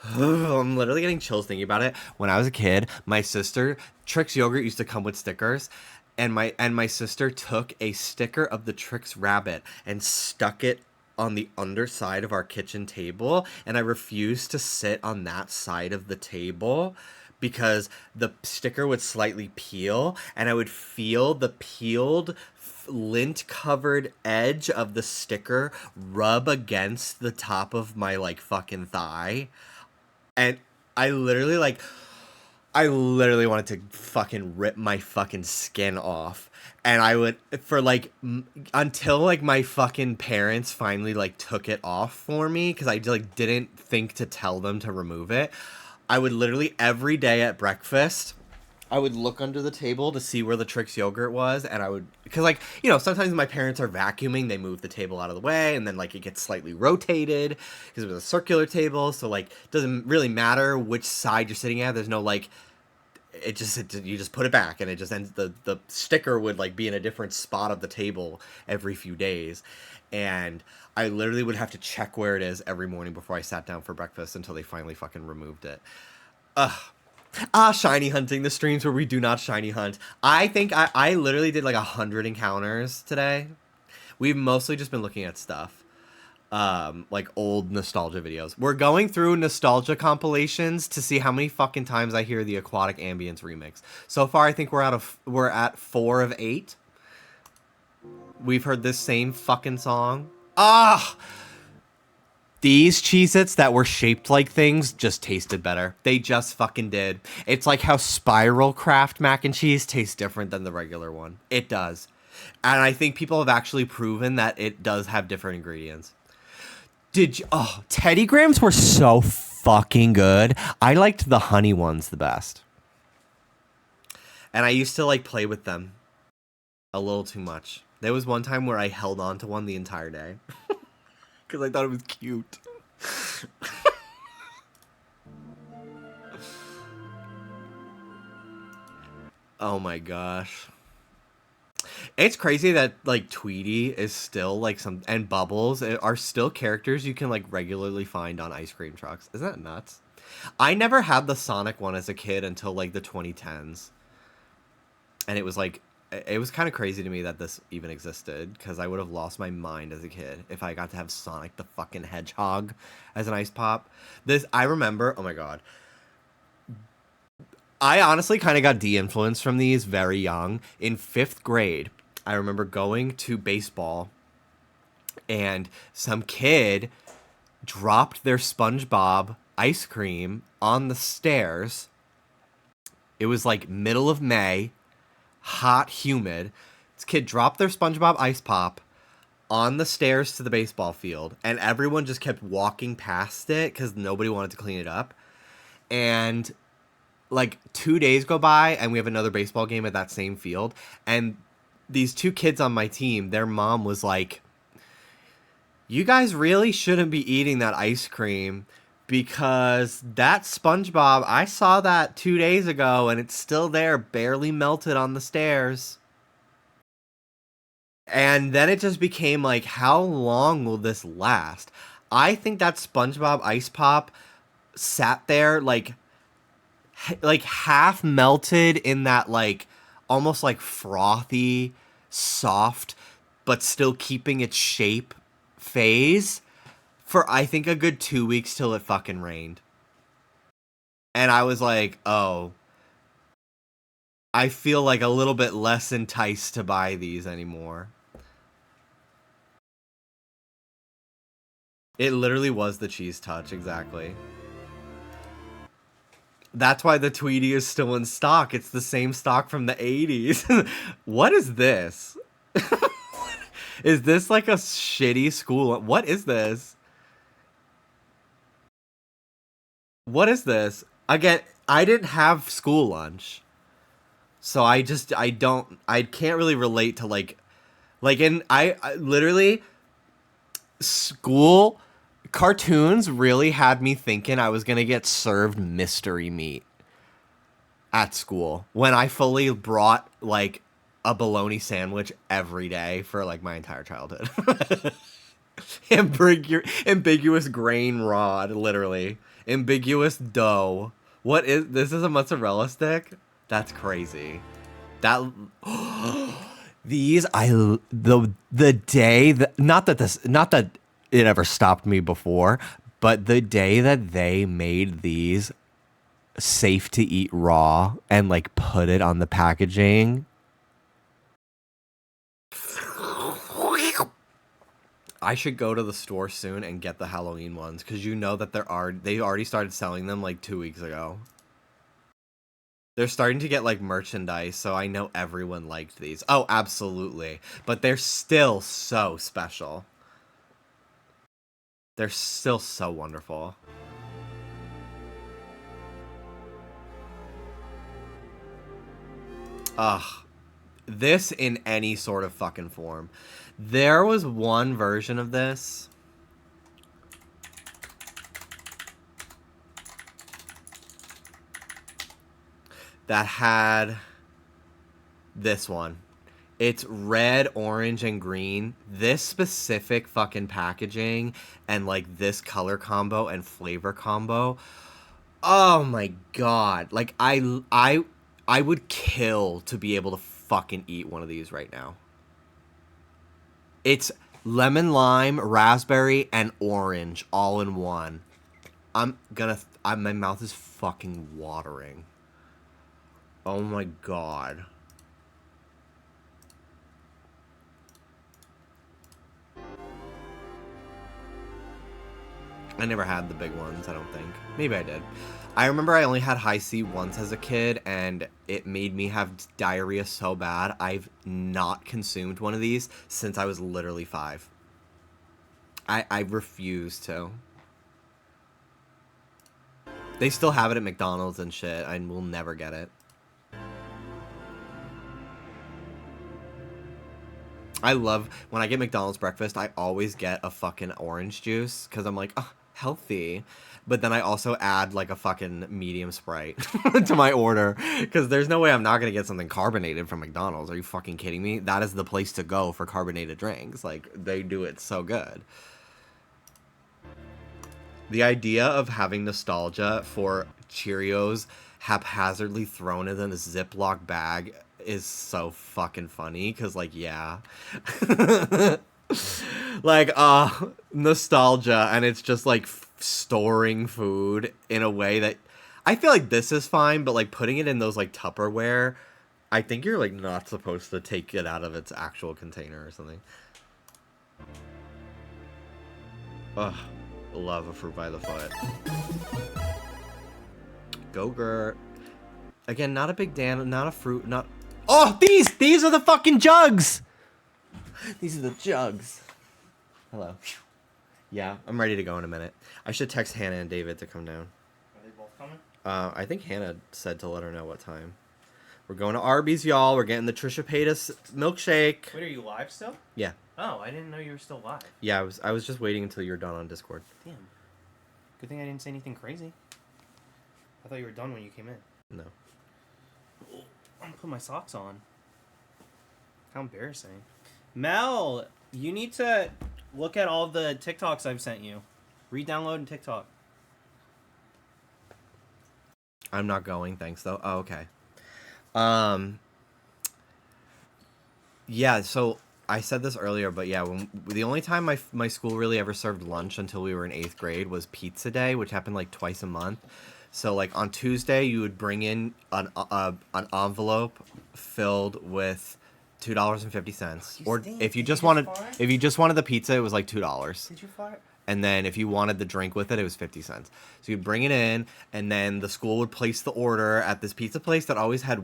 Speaker 1: I'm literally getting chills thinking about it. When I was a kid, my sister, Trix yogurt used to come with stickers, and my sister took a sticker of the Trix rabbit and stuck it on the underside of our kitchen table, and I refused to sit on that side of the table because the sticker would slightly peel, and I would feel the peeled lint covered edge of the sticker rub against the top of my like fucking thigh. And I literally wanted to fucking rip my fucking skin off. And I would, for like, until like my fucking parents finally like took it off for me, because I like didn't think to tell them to remove it. I would literally every day at breakfast, I would look under the table to see where the Trix yogurt was, and I would, because like, you know, sometimes my parents are vacuuming, they move the table out of the way, and then like it gets slightly rotated, because it was a circular table, so like, it doesn't really matter which side you're sitting at, there's no like, you just put it back, and it just ends, the sticker would like be in a different spot of the table every few days, and I literally would have to check where it is every morning before I sat down for breakfast until they finally fucking removed it. Ugh. Shiny hunting, the streams where we do not shiny hunt. I think I literally did like 100 encounters today. We've mostly just been looking at stuff. Like old nostalgia videos. We're going through nostalgia compilations to see how many fucking times I hear the Aquatic Ambience remix. So far, I think we're at 4 of 8. We've heard this same fucking song. These Cheez-Its that were shaped like things just tasted better. They just fucking did. It's like how Spiral Craft mac and cheese tastes different than the regular one. It does. And I think people have actually proven that it does have different ingredients. Teddy Grahams were so fucking good. I liked the honey ones the best. And I used to like play with them a little too much. There was one time where I held on to one the entire day. Because I thought it was cute. Oh my gosh. It's crazy that like Tweety is still like and Bubbles are still characters you can like regularly find on ice cream trucks. Isn't that nuts? I never had the Sonic one as a kid until like the 2010s. And it was like it was kind of crazy to me that this even existed because I would have lost my mind as a kid if I got to have Sonic the fucking Hedgehog as an ice pop. This I remember, oh my god. I honestly kind of got de-influenced from these very young. In 5th grade, I remember going to baseball and some kid dropped their SpongeBob ice cream on the stairs. It was like middle of May, hot, humid. This kid dropped their SpongeBob ice pop on the stairs to the baseball field, and everyone just kept walking past it because nobody wanted to clean it up. And like 2 days go by and we have another baseball game at that same field, and these 2 kids on my team, their mom was like, you guys really shouldn't be eating that ice cream because that SpongeBob, I saw that 2 days ago and it's still there, barely melted on the stairs. And then it just became like, how long will this last? I think that SpongeBob ice pop sat there like half melted in that like almost like frothy, soft, but still keeping its shape phase for I think a good 2 weeks till it fucking rained. And I was like, oh, I feel like a little bit less enticed to buy these anymore. It literally was the cheese touch, exactly. That's why the Tweety is still in stock. It's the same stock from the 80s. What is this? Is this like a shitty school? What is this? What is this? Again, I didn't have school lunch. So I can't really relate to like I literally school cartoons really had me thinking I was going to get served mystery meat at school when I fully brought like a bologna sandwich every day for like my entire childhood. Ambiguous grain rod, literally. Ambiguous dough. What is this? Is a mozzarella stick? That's crazy. That these the day that not that it ever stopped me before, but the day that they made these safe to eat raw and like put it on the packaging, I should go to the store soon and get the Halloween ones because you know that they already started selling them like 2 weeks ago. They're starting to get like merchandise, so I know everyone liked these. Oh, absolutely. But they're still so special. They're still so wonderful. Ugh. This in any sort of fucking form. There was one version of this that had this one. It's red, orange, and green. This specific fucking packaging and like this color combo and flavor combo. Oh my god. Like I would kill to be able to fucking eat one of these right now. It's lemon, lime, raspberry, and orange all in one. My mouth is fucking watering. Oh my god. I never had the big ones, I don't think. Maybe I did. I remember I only had high C once as a kid, and it made me have diarrhea so bad. I've not consumed one of these since I was literally 5. I refuse to. They still have it at McDonald's and shit. I will never get it. I love, when I get McDonald's breakfast, I always get a fucking orange juice, because I'm like, oh,
Speaker 9: healthy. But then I also add like a fucking medium Sprite to my order because there's no way I'm not gonna get something carbonated from McDonald's. Are you fucking kidding me? That is the place to go for carbonated drinks. Like, they do it so good. The idea of having nostalgia for Cheerios haphazardly thrown in a Ziploc bag is so fucking funny because, like, yeah. Like, nostalgia, and it's just like storing food in a way that I feel like this is fine, but like putting it in those like Tupperware, I think you're like not supposed to take it out of its actual container or something. Ugh, love a fruit by the foot. Go Gert. Again, not a big Dan, not a fruit, not. Oh, these are the fucking jugs. These are the jugs. Hello. Yeah, I'm ready to go in a minute. I should text Hannah and David to come down.
Speaker 7: Are they both coming?
Speaker 9: I think Hannah said to let her know what time. We're going to Arby's, y'all. We're getting the Trisha Paytas milkshake.
Speaker 7: Wait, are you live still?
Speaker 9: Yeah.
Speaker 7: Oh, I didn't know you were still live.
Speaker 9: Yeah, I was just waiting until you were done on Discord.
Speaker 7: Damn. Good thing I didn't say anything crazy. I thought you were done when you came in.
Speaker 9: No.
Speaker 7: I'm gonna put my socks on. How embarrassing. Mel, you need to look at all the TikToks I've sent you. Re-download and TikTok.
Speaker 9: I'm not going, thanks though. Oh, okay. Yeah, so I said this earlier, but yeah, the only time my school really ever served lunch until we were in 8th grade was pizza day, which happened like twice a month. So like on Tuesday, you would bring in an envelope filled with $2.50, or if you just wanted the pizza, it was like $2.
Speaker 7: Did you fart?
Speaker 9: And then if you wanted the drink with it, it was 50 cents. So you'd bring it in, and then the school would place the order at this pizza place that always had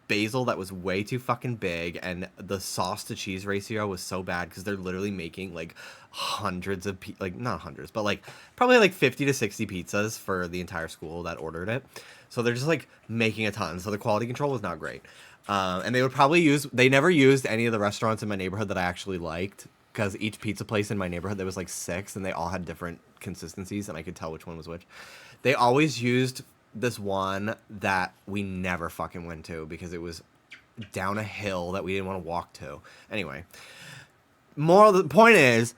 Speaker 9: basil that was way too fucking big, and the sauce to cheese ratio was so bad because they're literally making like hundreds of not hundreds, but like probably like 50 to 60 pizzas for the entire school that ordered it. So they're just like making a ton. So the quality control was not great. And they would probably they never used any of the restaurants in my neighborhood that I actually liked, because each pizza place in my neighborhood, there was like 6, and they all had different consistencies, and I could tell which one was which. They always used this one that we never fucking went to because it was down a hill that we didn't want to walk to. Anyway, moral of the point is,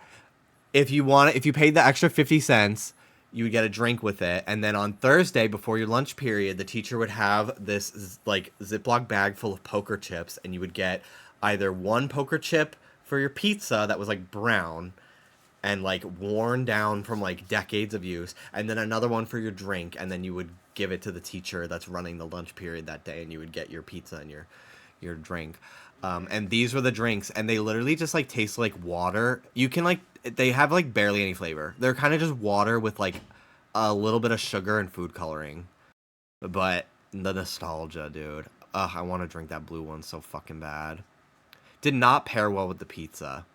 Speaker 9: if you paid the extra 50 cents, you would get a drink with it, and then on Thursday before your lunch period, the teacher would have this like Ziploc bag full of poker chips, and you would get either one poker chip for your pizza that was like brown and like worn down from like decades of use, and then another one for your drink, and then you would give it to the teacher that's running the lunch period that day, and you would get your pizza and your drink. And these were the drinks, and they literally just like taste like water. You can like, they have like barely any flavor. They're kind of just water with like a little bit of sugar and food coloring. But the nostalgia, dude. Ugh, I want to drink that blue one so fucking bad. Did not pair well with the pizza.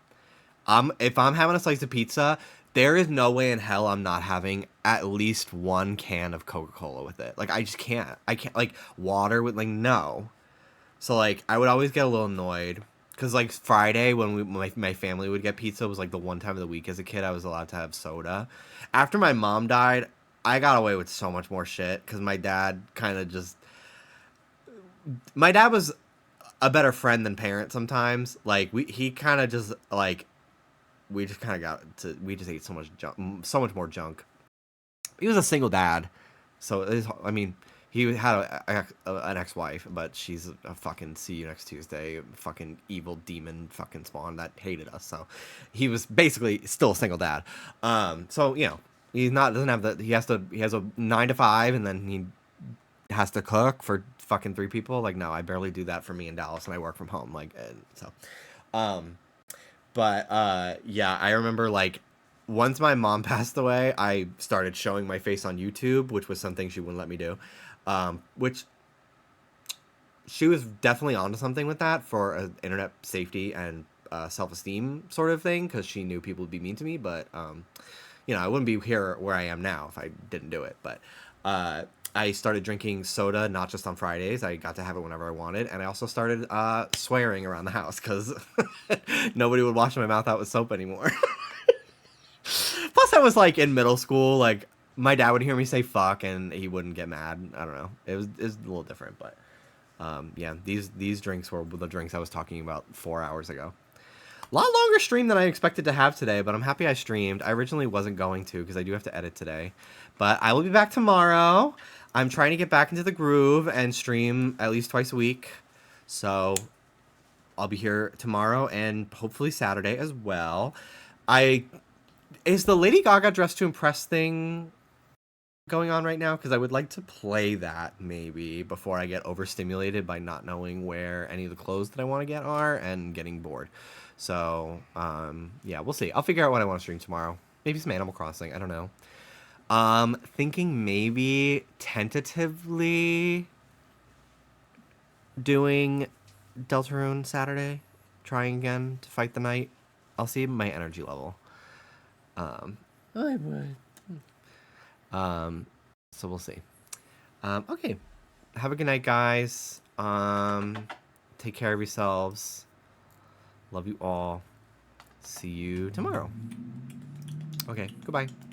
Speaker 9: If I'm having a slice of pizza, there is no way in hell I'm not having at least one can of Coca-Cola with it. Like, I just can't. I can't, like, water with, like, no. So, like, I would always get a little annoyed. Because, like, Friday, when my family would get pizza, was, like, the one time of the week as a kid I was allowed to have soda. After my mom died, I got away with so much more shit. Because my dad kind of just... My dad was a better friend than parent sometimes. Like, he kind of just, like... We just kind of we just ate so much junk, so much more junk. He was a single dad. So, I mean... He had an ex-wife, but she's a fucking see you next Tuesday, fucking evil demon fucking spawn that hated us. So he was basically still a single dad. So, you know, he has a 9 to 5, and then he has to cook for fucking 3 people. Like, no, I barely do that for me in Dallas, and I work from home. Like, so, yeah, I remember, like, once my mom passed away, I started showing my face on YouTube, which was something she wouldn't let me do. Which she was definitely onto something with that for an internet safety and self-esteem sort of thing, because she knew people would be mean to me. But you know, I wouldn't be here where I am now if I didn't do it. But I started drinking soda not just on Fridays. I got to have it whenever I wanted, and I also started swearing around the house because nobody would wash my mouth out with soap anymore. Plus, Unless I was like in middle school, like my dad would hear me say fuck and he wouldn't get mad. I don't know. It was a little different, but yeah, these drinks were the drinks I was talking about 4 hours ago. A lot longer stream than I expected to have today, but I'm happy I streamed. I originally wasn't going to because I do have to edit today. But I will be back tomorrow. I'm trying to get back into the groove and stream at least twice a week. So I'll be here tomorrow and hopefully Saturday as well. Is the Lady Gaga Dress to Impress thing going on right now? Because I would like to play that maybe before I get overstimulated by not knowing where any of the clothes that I want to get are and getting bored. So, yeah, we'll see. I'll figure out what I want to stream tomorrow. Maybe some Animal Crossing. I don't know. Thinking tentatively doing Deltarune Saturday. Trying again to fight the night. I'll see my energy level. So we'll see. Okay. Have a good night, guys. Take care of yourselves. Love you all. See you tomorrow. Okay, goodbye.